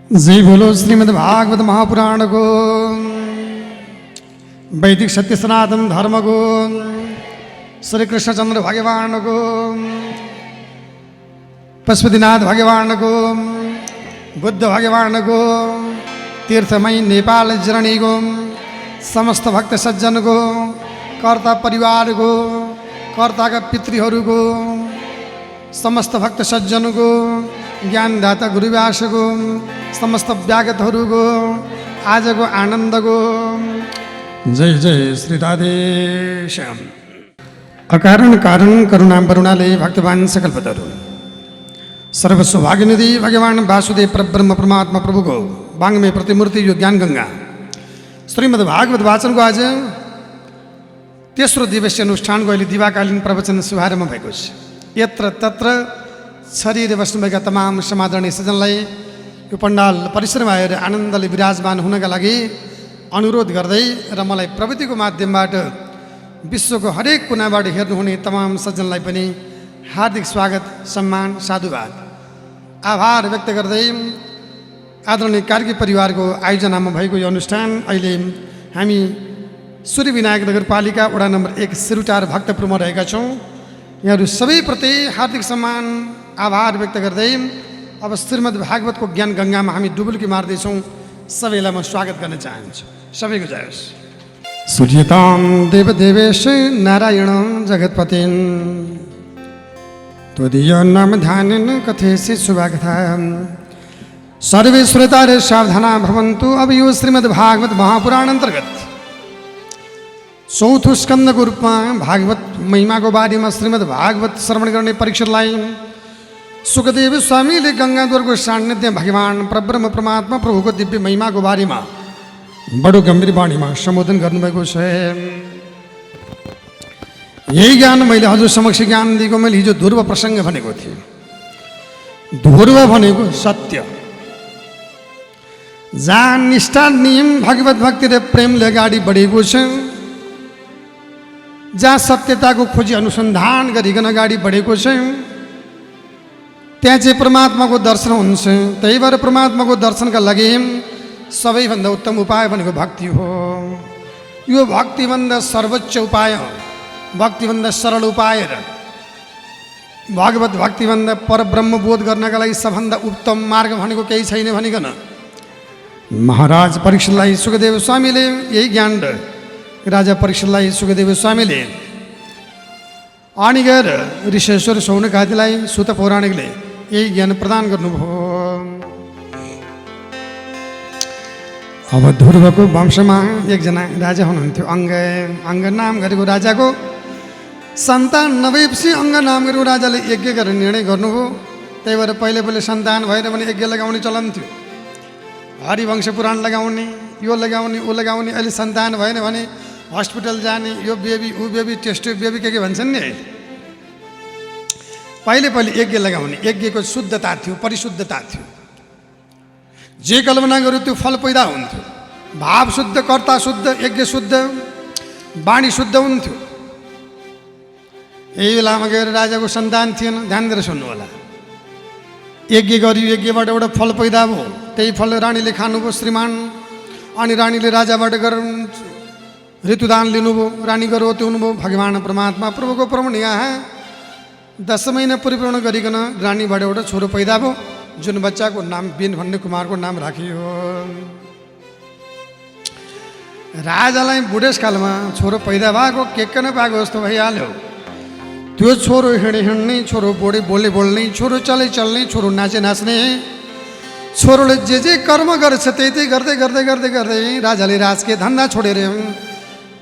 जय बोलो श्रीमद् भागवत महापुराण को, वैदिक सत्य सनातन धर्म को, श्री कृष्णचंद्र भगवान को, पशुपतिनाथ भगवान को, बुद्ध भगवान को, तीर्थमयी नेपाल जननी को, समस्त भक्त सज्जन को, कर्ता परिवार को, कर्ता का पितृहरू को, समस्त भक्त सज्जन को, ज्ञानदाता गुरुव्यास को, समस्त व्यागतहरू को, आज को आनंद को जय जय श्री राधेश्याम। अकारण कारण करुणा वरुणाले भक्तवान सकल पदरु सर्व सौभाग्यनिधि भगवान वासुदेव परब्रह्म परमात्मा प्रभु को बांग में प्रतिमूर्ति यो ज्ञान गंगा श्रीमद् भागवत वाचन को आज तेस्रो दिवसीय अनुष्ठान को अहिले दिवाकालीन प्रवचन शुभारम्भ भएको छ। यत्र तत्र शरीर बस्नुभएका तमाम समादरणीय सज्जनलाई यो पण्डाल परिसरमा आएर आनन्दले विराजमान हुनका लागि अनुरोध गर्दै र मलाई प्रविधिको माध्यमबाट विश्वको हरेक कुनाबाट हेर्नुहुने तमाम सज्जनलाई पनि हार्दिक स्वागत, सम्मान, साधुवाद, आभार व्यक्त गर्दै आदरणीय कार्की परिवारको आयोजनामा भएको यो अनुष्ठान अहिले हामी सूर्यविनायक नगरपालिका वडा नम्बर 1 सिरुटार भक्तपुरमा रहेका छौँ। यहाँहरू सबैप्रति हार्दिक सम्मान, आभार व्यक्त गर्दै अब श्रीमद् भागवतको ज्ञान गङ्गामा हामी डुबुल्की मार्दैछौँ। सबैलाई म स्वागत गर्न चाहन्छु। सबैको जय होस्। सूर्यतां देवदेवेश नारायणं जगत्पतिं त्वदीय नाम ध्यानेन कथयसि शुभकथा। सर्वे श्रोतारे सावधाना भवन्तु। अब यो श्रीमद् भागवत महापुराण अन्तर्गत चौथो स्कन्दको रूपमा भागवत महिमाको बारेमा श्रीमद् भागवत श्रवण गर्ने परीक्षालाई सुखदेव स्वामीले गङ्गाद्वारको सान्निध्य भगवान परब्रह्म परमात्मा प्रभुको दिव्य महिमाको बारेमा बडो गम्भीर वाणीमा सम्बोधन गर्नुभएको छ। यही ज्ञान मैले हजुर समक्ष ज्ञान दिएको मैले हिजो ध्रुव प्रसङ्ग भनेको थिएँ। ध्रुव भनेको सत्य, जहाँ निष्ठा नियम भगवत भक्ति र प्रेमले अगाडि बढेको छ, जहाँ सत्यताको खोजी अनुसन्धान गरिकन अगाडि बढेको छ, त्यहाँ चाहिँ परमात्माको दर्शन हुन्छ। त्यही भएर परमात्माको दर्शनका लागि सबैभन्दा उत्तम उपाय भनेको भक्ति हो। यो भक्तिभन्दा सर्वोच्च उपाय, भक्तिभन्दा सरल उपाय र भागवत भक्तिभन्दा परब्रह्म बोध गर्नका लागि सबभन्दा उत्तम मार्ग भनेको केही छैन भनिकन महाराज परीक्षितलाई सुखदेव स्वामीले यही ज्ञान राजा परीक्षितलाई सुखदेव स्वामीले अनि गएर ऋषेश्वर सौनकादिलाई सुत पौराणिकले यही ज्ञान प्रदान गर्नुभयो। अब ध्रुवको वंशमा एकजना राजा हुनुहुन्थ्यो, अङ्ग नाम गरेको राजाको सन्तान नभएपछि अङ्ग नाम गरेको राजाले यज्ञ गरेर निर्णय गर्नुभयो। त्यही भएर पहिले सन्तान भएन भने यज्ञ लगाउने चलन थियो। हरिवंश पुराण लगाउने, यो लगाउने, ऊ लगाउने। अहिले सन्तान भएन भने हस्पिटल जाने, यो बेबी ऊ बेबी टेस्ट बेबी के भन्छन् नि। पहिले यज्ञ लगाउने, यज्ञको शुद्धता थियो, परिशुद्धता थियो। जे कल्पना गर्यो त्यो फल पैदा हुन्थ्यो। भाव शुद्ध, कर्ता शुद्ध, यज्ञ शुद्ध, वाणी शुद्ध हुन्थ्यो। यही बेलामा गएर राजाको सन्तान थिएन। ध्यान दिएर सुन्नु होला। यज्ञ गरियो, यज्ञबाट एउटा फल पैदा भयो। त्यही फल रानीले खानुभयो श्रीमान। अनि रानीले राजाबाट गएर ऋतुदान लिनुभयो। रानी गर्भवती हुनुभयो। भगवान परमात्मा प्रभुको प्रमाण यहाँ 10 महिना परिपूर्ण गरिकन रानीबाट एउटा छोरो पैदा भयो, जुन बच्चाको नाम बिन भन्ने कुमारको नाम राखियो। राजालाई बुढेसकालमा छोरो पैदा भएको के नपाएको जस्तो भइहाल्यो। त्यो छोरो हिँड्ने, छोरो बोले बोल्ने, छोरो चल्ने, छोरो नाच्ने, छोरोले जे कर्म गर्छ त्यही गर्दै गर्दै गर्दै गर्दै राजाले राजके धन्दा छोडेर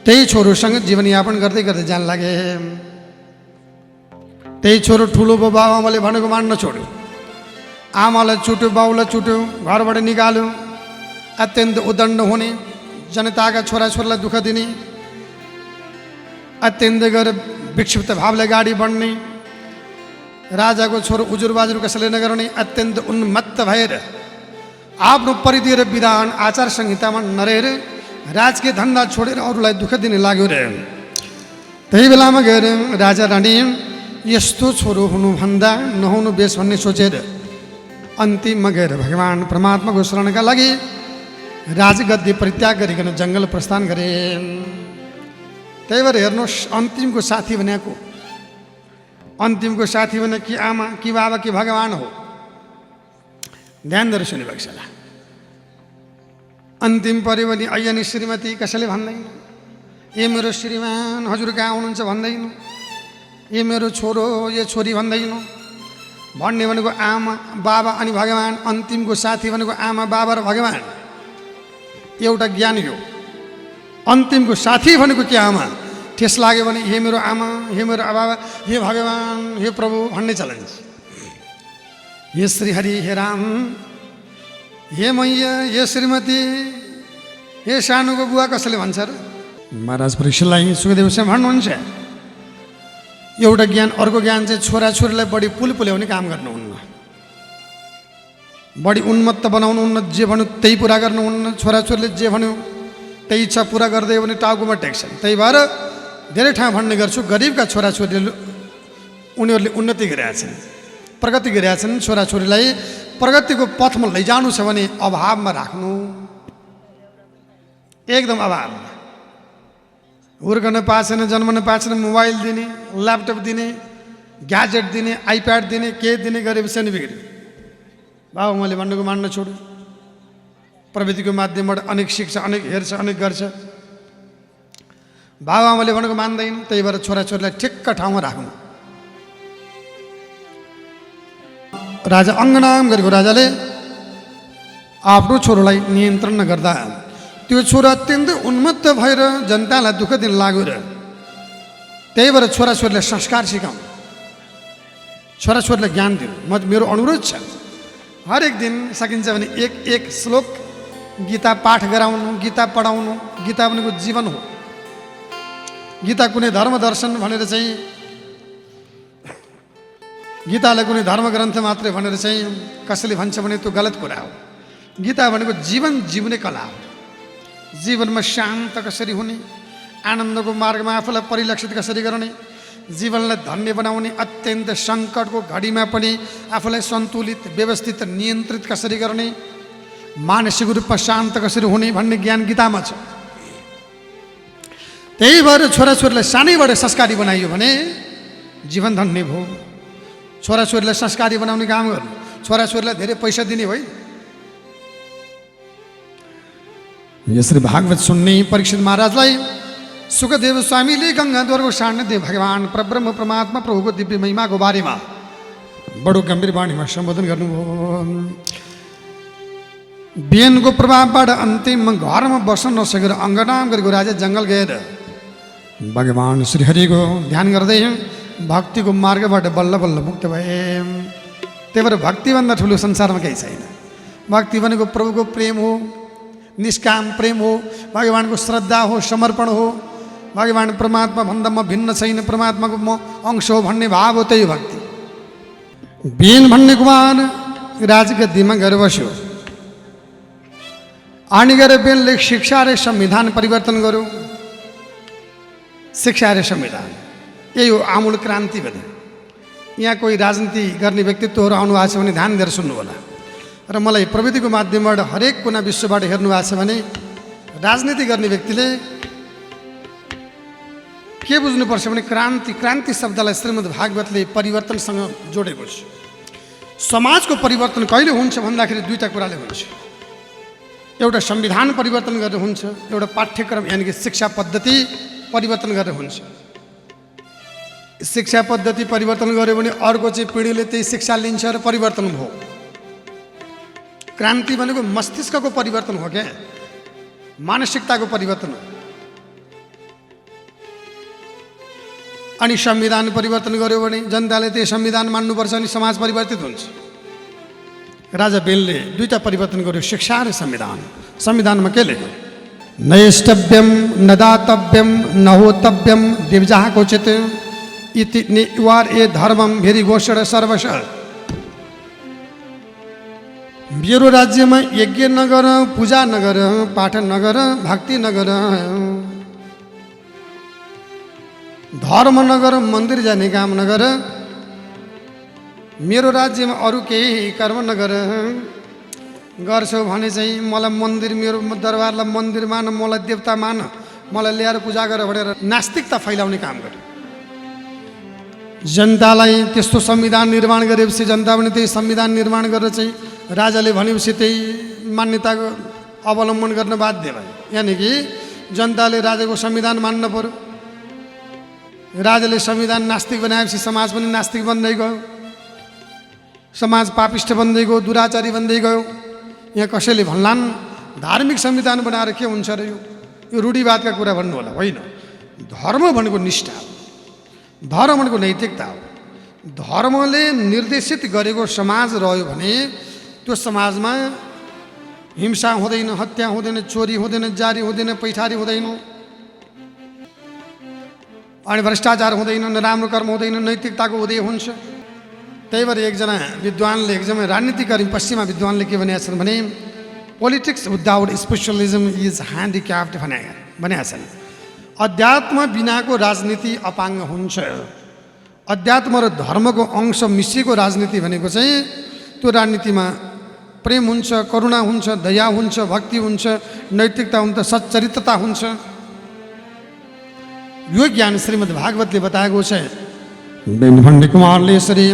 त्यही छोरोसँग जीवनयापन गर्दै गर्दै जान लागे। त्यही छोरो ठुलो बाबुआमाले भनेको मान्न छोड्यो। आमालाई चुट्यो, बाउलाई चुट्यो, घरबाट निकाल्यो। अत्यन्त उदण्ड हुने, जनताका छोराछोरीलाई दुःख दिने, अत्यन्त गएर विक्षिप्त भावले अगाडि बढ्ने, राजाको छोरो उजुर बाजुर कसैले नगर्ने, अत्यन्त उन्मत्त भएर आफ्नो परिधि र विधान आचार संहितामा नरहेर राजकीय धन्दा छोडेर अरूलाई दुःख दिने लाग्यो रे। त्यही बेलामा गएर राजा रानी यस्तो छोरो हुनुभन्दा नहुनु बेस भन्ने सोचेर अन्तिममा गएर भगवान् परमात्माको शरणका लागि राजगद्दी परित्याग गरिकन जङ्गल प्रस्थान गरे। त्यही भएर हेर्नुहोस्, अन्तिमको साथी भनेको, अन्तिमको साथी भने कि आमा कि बाबा कि भगवान् हो। ध्यान दिएर सुन्नुभएको छ होला। अन्तिम पऱ्यो भने ऐयानी श्रीमती कसैले भन्दैन, ए मेरो श्रीमान हजुर कहाँ हुनुहुन्छ भन्दैन, ए मेरो छोरो ए छोरी भन्दैन। भन्ने भनेको आमा बाबा अनि भगवान्। अन्तिमको साथी भनेको आमा बाबा र भगवान्। एउटा ज्ञान यो। अन्तिमको साथी भनेको के आमा, ठेस लाग्यो भने हे मेरो आमा, हे मेरो बाबा, हे भगवान्, हे प्रभु भन्ने चलन छ। हे श्रीहरि, हे राम, हे मैया, हे श्रीमती, हे सानोको बुवा कसैले भन्छ र? महाराज परीक्षितलाई सुखदेव चाहिँ भन्नुहुन्छ एउटा ज्ञान। अर्को ज्ञान चाहिँ छोराछोरीलाई बढी पुल्याउने काम गर्नुहुन्न, बढी उन्मत्त बनाउनुहुन्न। जे भन्यो त्यही पुरा गर्नुहुन्न। छोराछोरीले जे भन्यो त्यही इच्छा पुरा गर्दै भने टाउकोमा टेक्छन्। त्यही भएर धेरै ठाउँ भन्ने गर्छु, गरिबका छोराछोरीले उनीहरूले उन्नति गरेका छन्, प्रगति गरेका छन्। छोराछोरीलाई प्रगतिको पथमा लैजानु छ भने अभावमा राख्नु, एकदम अभावमा। हुर्कन पाएन, जन्मन पाएन, मोबाइल दिने, ल्यापटप दिने, ग्याजेट दिने, आइप्याड दिने, के दिने गरेपछि नि बिग्रियो। बाबा मैले भन्नुको मान्न छोड्यो। प्रविधिको माध्यमबाट अनेक सिक्छ, अनेक हेर्छ, अनेक गर्छ। बाबुआमाले भनेको मान्दैन। त्यही भएर छोराछोरीलाई ठिक्क ठाउँमा राख्नु। राजा अङ्गनाम गरेको राजाले आफ्नो छोरोलाई नियन्त्रण नगर्दा त्यो छोरा अत्यन्तै उन्मत्त भएर जनतालाई दुःख दिन लाग्यो र। त्यही भएर छोराछोरीलाई संस्कार सिकाउनु, छोराछोरीलाई ज्ञान दिनु मेरो अनुरोध छ। हरेक दिन सकिन्छ भने एक श्लोक गीता पाठ गराउनु, गीता पढाउनु। गीता भनेको जीवन हो। गीता कुनै धर्म दर्शन भनेर चाहिँ, गीतालाई कुनै धर्म ग्रन्थ मात्रै भनेर चाहिँ कसैले भन्छ भने त्यो गलत कुरा हो। गीता भनेको जीवन जिउने कला हो। जीवनमा शान्त कसरी हुने, आनन्दको मार्गमा आफूलाई परिलक्षित कसरी गर्ने, जीवनलाई धन्य बनाउने, अत्यन्त सङ्कटको घडीमा पनि आफूलाई सन्तुलित, व्यवस्थित, नियन्त्रित कसरी गर्ने, मानसिक रूपमा शान्त कसरी हुने भन्ने ज्ञान गीतामा छ। त्यही भएर छोराछोरीलाई सानैबाट संस्कारी बनाइयो भने जीवन धन्य भयो। छोराछोरीलाई संस्कारी बनाउने काम गर्नु, छोराछोरीलाई धेरै पैसा दिने होइन। यसरी भागवत सुन्ने परीक्षित महाराजलाई सुखदेव स्वामीले गङ्गाद्वारको सान्निध्य भगवान् परब्रह्म परमात्मा प्रभुको दिव्य महिमाको बारेमा बडो गम्भीर वाणीमा सम्बोधन गर्नुभयो। बिहानको प्रभावबाट अन्तिममा घरमा बस्न नसकेर अङ्गनाम गरेको राजा जङ्गल गएर भगवान् श्रीहरिको ध्यान गर्दै भक्तिको मार्गबाट बल्ल बल्ल मुक्त भए। त्यही भएर भक्तिभन्दा ठुलो संसारमा केही छैन। भक्ति भनेको प्रभुको प्रेम हो, निष्काम प्रेम हो, भगवान्को श्रद्धा हो, समर्पण हो। भगवान् परमात्मा भन्दा म भिन्न छैन, परमात्माको म अंश हो भन्ने भाव हो, त्यही भक्ति। बिहान भन्ने कुमार राजगद्दीमा गएर बस्यो। अनि गएर बेनले शिक्षा र संविधान परिवर्तन गर्यो। शिक्षा र संविधान यही हो आमूल क्रान्ति भने। यहाँ कोही राजनीति गर्ने व्यक्तित्वहरू आउनु भएको छ भने ध्यान दिएर सुन्नु होला। र मलाई प्रविधिको माध्यमबाट हरेक कुना विश्वबाट हेर्नु भएको छ भने राजनीति गर्ने व्यक्तिले के बुझ्नुपर्छ भने क्रान्ति शब्दलाई श्रीमद् भागवतले परिवर्तनसँग जोडेको छ। समाजको परिवर्तन कहिले हुन्छ भन्दाखेरि दुईटा कुराले हुन्छ। एउटा संविधान परिवर्तन गरेर हुन्छ, एउटा पाठ्यक्रम यानि कि शिक्षा पद्धति परिवर्तन गरेर हुन्छ। शिक्षा पद्धति परिवर्तन गर्यो भने अर्को चाहिँ पिँढीले त्यही शिक्षा लिन्छ र परिवर्तन भयो। क्रान्ति भनेको मस्तिष्कको परिवर्तन हो क्या, मानसिकताको परिवर्तन हो। अनि संविधान परिवर्तन गर्यो भने जनताले त्यही संविधान मान्नुपर्छ अनि समाज परिवर्तित हुन्छ। राजा बेलले दुईटा परिवर्तन गर्यो, शिक्षा र संविधान। संविधानमा के लेख्यो? नैष्टव्यम न दातव्यम न होतव्यम दिव्जाह क्वचित इति निवार ए धर्मम भेरी घोषण सर्वश। मेरो राज्यमा यज्ञ नगर, पूजा नगर, पाठ नगर, भक्ति नगर, धर्म नगर, मन्दिर जाने काम नगर, मेरो राज्यमा अरू केही कर्म नगर, गर्छौ भने चाहिँ मलाई मन्दिर, मेरो दरबारलाई मन्दिर मान, मलाई देवता मान, मलाई ल्याएर पूजा गर भनेर नास्तिकता फैलाउने काम गर्यो। जनतालाई त्यस्तो संविधान निर्माण गरेपछि जनता पनि त्यही संविधान निर्माण गरेर चाहिँ राजाले भनेपछि त्यही मान्यताको अवलम्बन गर्न बाध्य भयो। यानि कि जनताले राजाको संविधान मान्न पर्यो। राजाले संविधान नास्तिक बनाएपछि समाज पनि नास्तिक बन्दै गयो, समाज पापिष्ट बन्दै गयो, दुराचारी बन्दै गयो। यहाँ कसैले भन्लान् धार्मिक संविधान बनाएर के हुन्छ र, यो रूढिवादका कुरा भन्नु होला, होइन। धर्म भनेको निष्ठा हो, धर्म भनेको नैतिकता हो। धर्मले निर्देशित गरेको समाज रह्यो भने त्यो समाजमा हिंसा हुँदैन, हत्या हुँदैन, चोरी हुँदैन, जारी हुँदैन, पैठारी हुँदैन, अनि भ्रष्टाचार हुँदैन, नराम्रो कर्म हुँदैन, नैतिकताको उदय हुन्छ। त्यही भएर एकजना विद्वानले, एकदमै राजनीतिकारी पश्चिमा विद्वानले के भनेका छन् भने पोलिटिक्स विदाउट स्पिरिचुअलिजम इज ह्यान्डिक्याप्ड भनेका छन्। अध्यात्म बिनाको राजनीति अपाङ्ग हुन्छ। अध्यात्म र धर्मको अंश मिसिएको राजनीति भनेको चाहिँ त्यो राजनीतिमा प्रेम हुन्छ, करुणा हुन्छ, दया हुन्छ, भक्ति हुन्छ, नैतिकता हुन्छ, सच्चरित्रता हुन्छ। यो ज्ञान श्रीमद् भागवतले बताएको छ। भण्डे कुमारले यसरी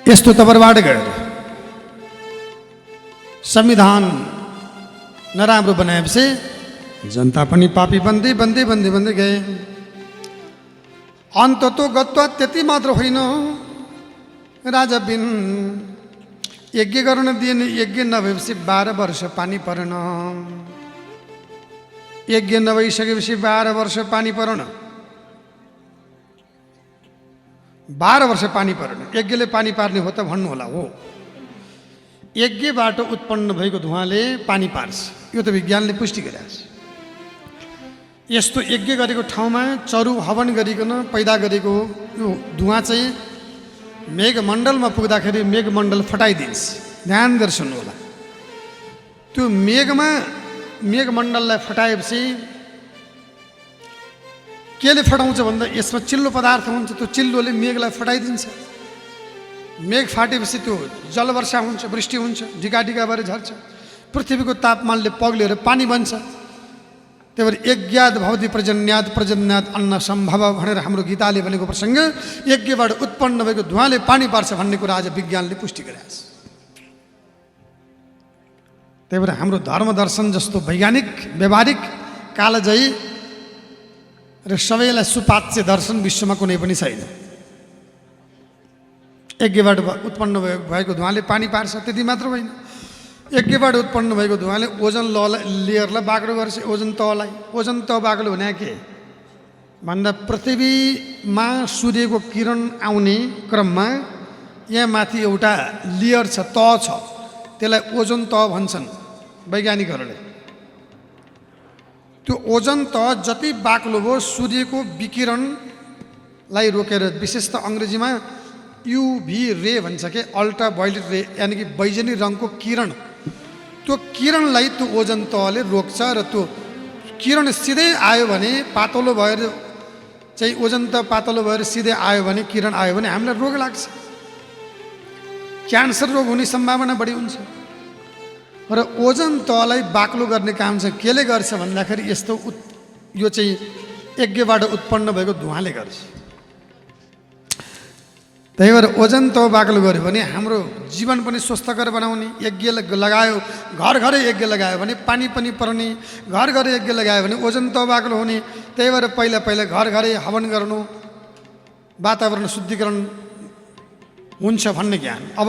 यस्तो तबरबाट गएर संविधान नराम्रो बनाएपछि जनता पनि पापी बन्दै बन्दै बन्दै बन्दै गए। अन्ततो गत्वा त्यति मात्र होइन, राजा बिन यज्ञ गर्न दिएन। यज्ञ नभएपछि 12 वर्ष पानी परेन। यज्ञ नभइसकेपछि 12 वर्ष पानी परेन। 12 वर्ष पानी परेन। यज्ञले पानी पार्ने हो त भन्नु होला, हो। यज्ञबाट उत्पन्न भएको धुवाँले पानी पार्छ, यो त विज्ञानले पुष्टि गरेको छ। यस्तो यज्ञ गरेको ठाउँमा चरु हवन गरिकन पैदा गरेको यो धुवाँ चाहिँ मेघमण्डलमा पुग्दाखेरि मेघमण्डल फटाइदिन्छ। ध्यान दिएर सुन्नु होला। त्यो मेघमण्डललाई फटाएपछि केले फटाउँछ भन्दा यसमा चिल्लो पदार्थ हुन्छ, त्यो चिल्लोले मेघलाई फटाइदिन्छ। मेघ फाटेपछि त्यो जलवर्षा हुन्छ, वृष्टि हुन्छ, ढिका भएर झर्छ। पृथ्वीको तापमानले पग्लेर पानी बन्छ। त्यही भएर यज्ञाद भवति प्रजन्याद, प्रजन्याद अन्न सम्भव भनेर हाम्रो गीताले भनेको प्रसङ्ग यज्ञबाट उत्पन्न भएको धुवाँले पानी पार्छ भन्ने कुरा आज विज्ञानले पुष्टि गरेको छ। त्यही भएर हाम्रो धर्म दर्शन जस्तो वैज्ञानिक व्यावहारिक कालजयी र सबैलाई सुपाच्य दर्शन विश्वमा कुनै पनि छैन। यज्ञबाट उत्पन्न भएको धुवाँले पानी पार्छ। त्यति मात्र होइन, यज्ञबाट उत्पन्न भएको धुवाँले ओजन लेयरलाई बाक्लो गर्छ। ओजन तह बाक्लो भने के भन्दा पृथ्वीमा सूर्यको किरण आउने क्रममा यहाँ माथि एउटा लेयर छ, तह छ, त्यसलाई ओजन तह भन्छन् वैज्ञानिकहरूले। त्यो ओजन तह जति बाक्लो भयो सूर्यको विकिरणलाई रोकेर, विशेषतः अङ्ग्रेजीमा युभी रे भन्छ के, अल्ट्रा भायोलेट रे, यानि कि बैजनी रङको किरण, त्यो किरणलाई त्यो ओजन तहले रोक्छ। र त्यो किरण सिधै आयो भने पातलो भएर चाहिँ ओजन तह पातलो भएर सिधै आयो भने, किरण आयो भने हामीलाई रोग लाग्छ, क्यान्सर रोग हुने सम्भावना बढी हुन्छ। र ओजन तहलाई बाक्लो गर्ने काम चाहिँ केले गर्छ भन्दाखेरि यस्तो यो चाहिँ यज्ञबाट उत्पन्न भएको धुवाँले गर्छ। त्यही भएर ओजन तह बाक्लो गऱ्यो भने हाम्रो जीवन पनि स्वस्थकर बनाउने। यज्ञ लगायो, घर घरै यज्ञ लगायो भने पानी पनि पर्ने, घर घरै यज्ञ लगायो भने ओजन तह बाक्लो हुने। त्यही भएर पहिला घर घरै हवन गर्नु, वातावरण शुद्धिकरण हुन्छ भन्ने ज्ञान। अब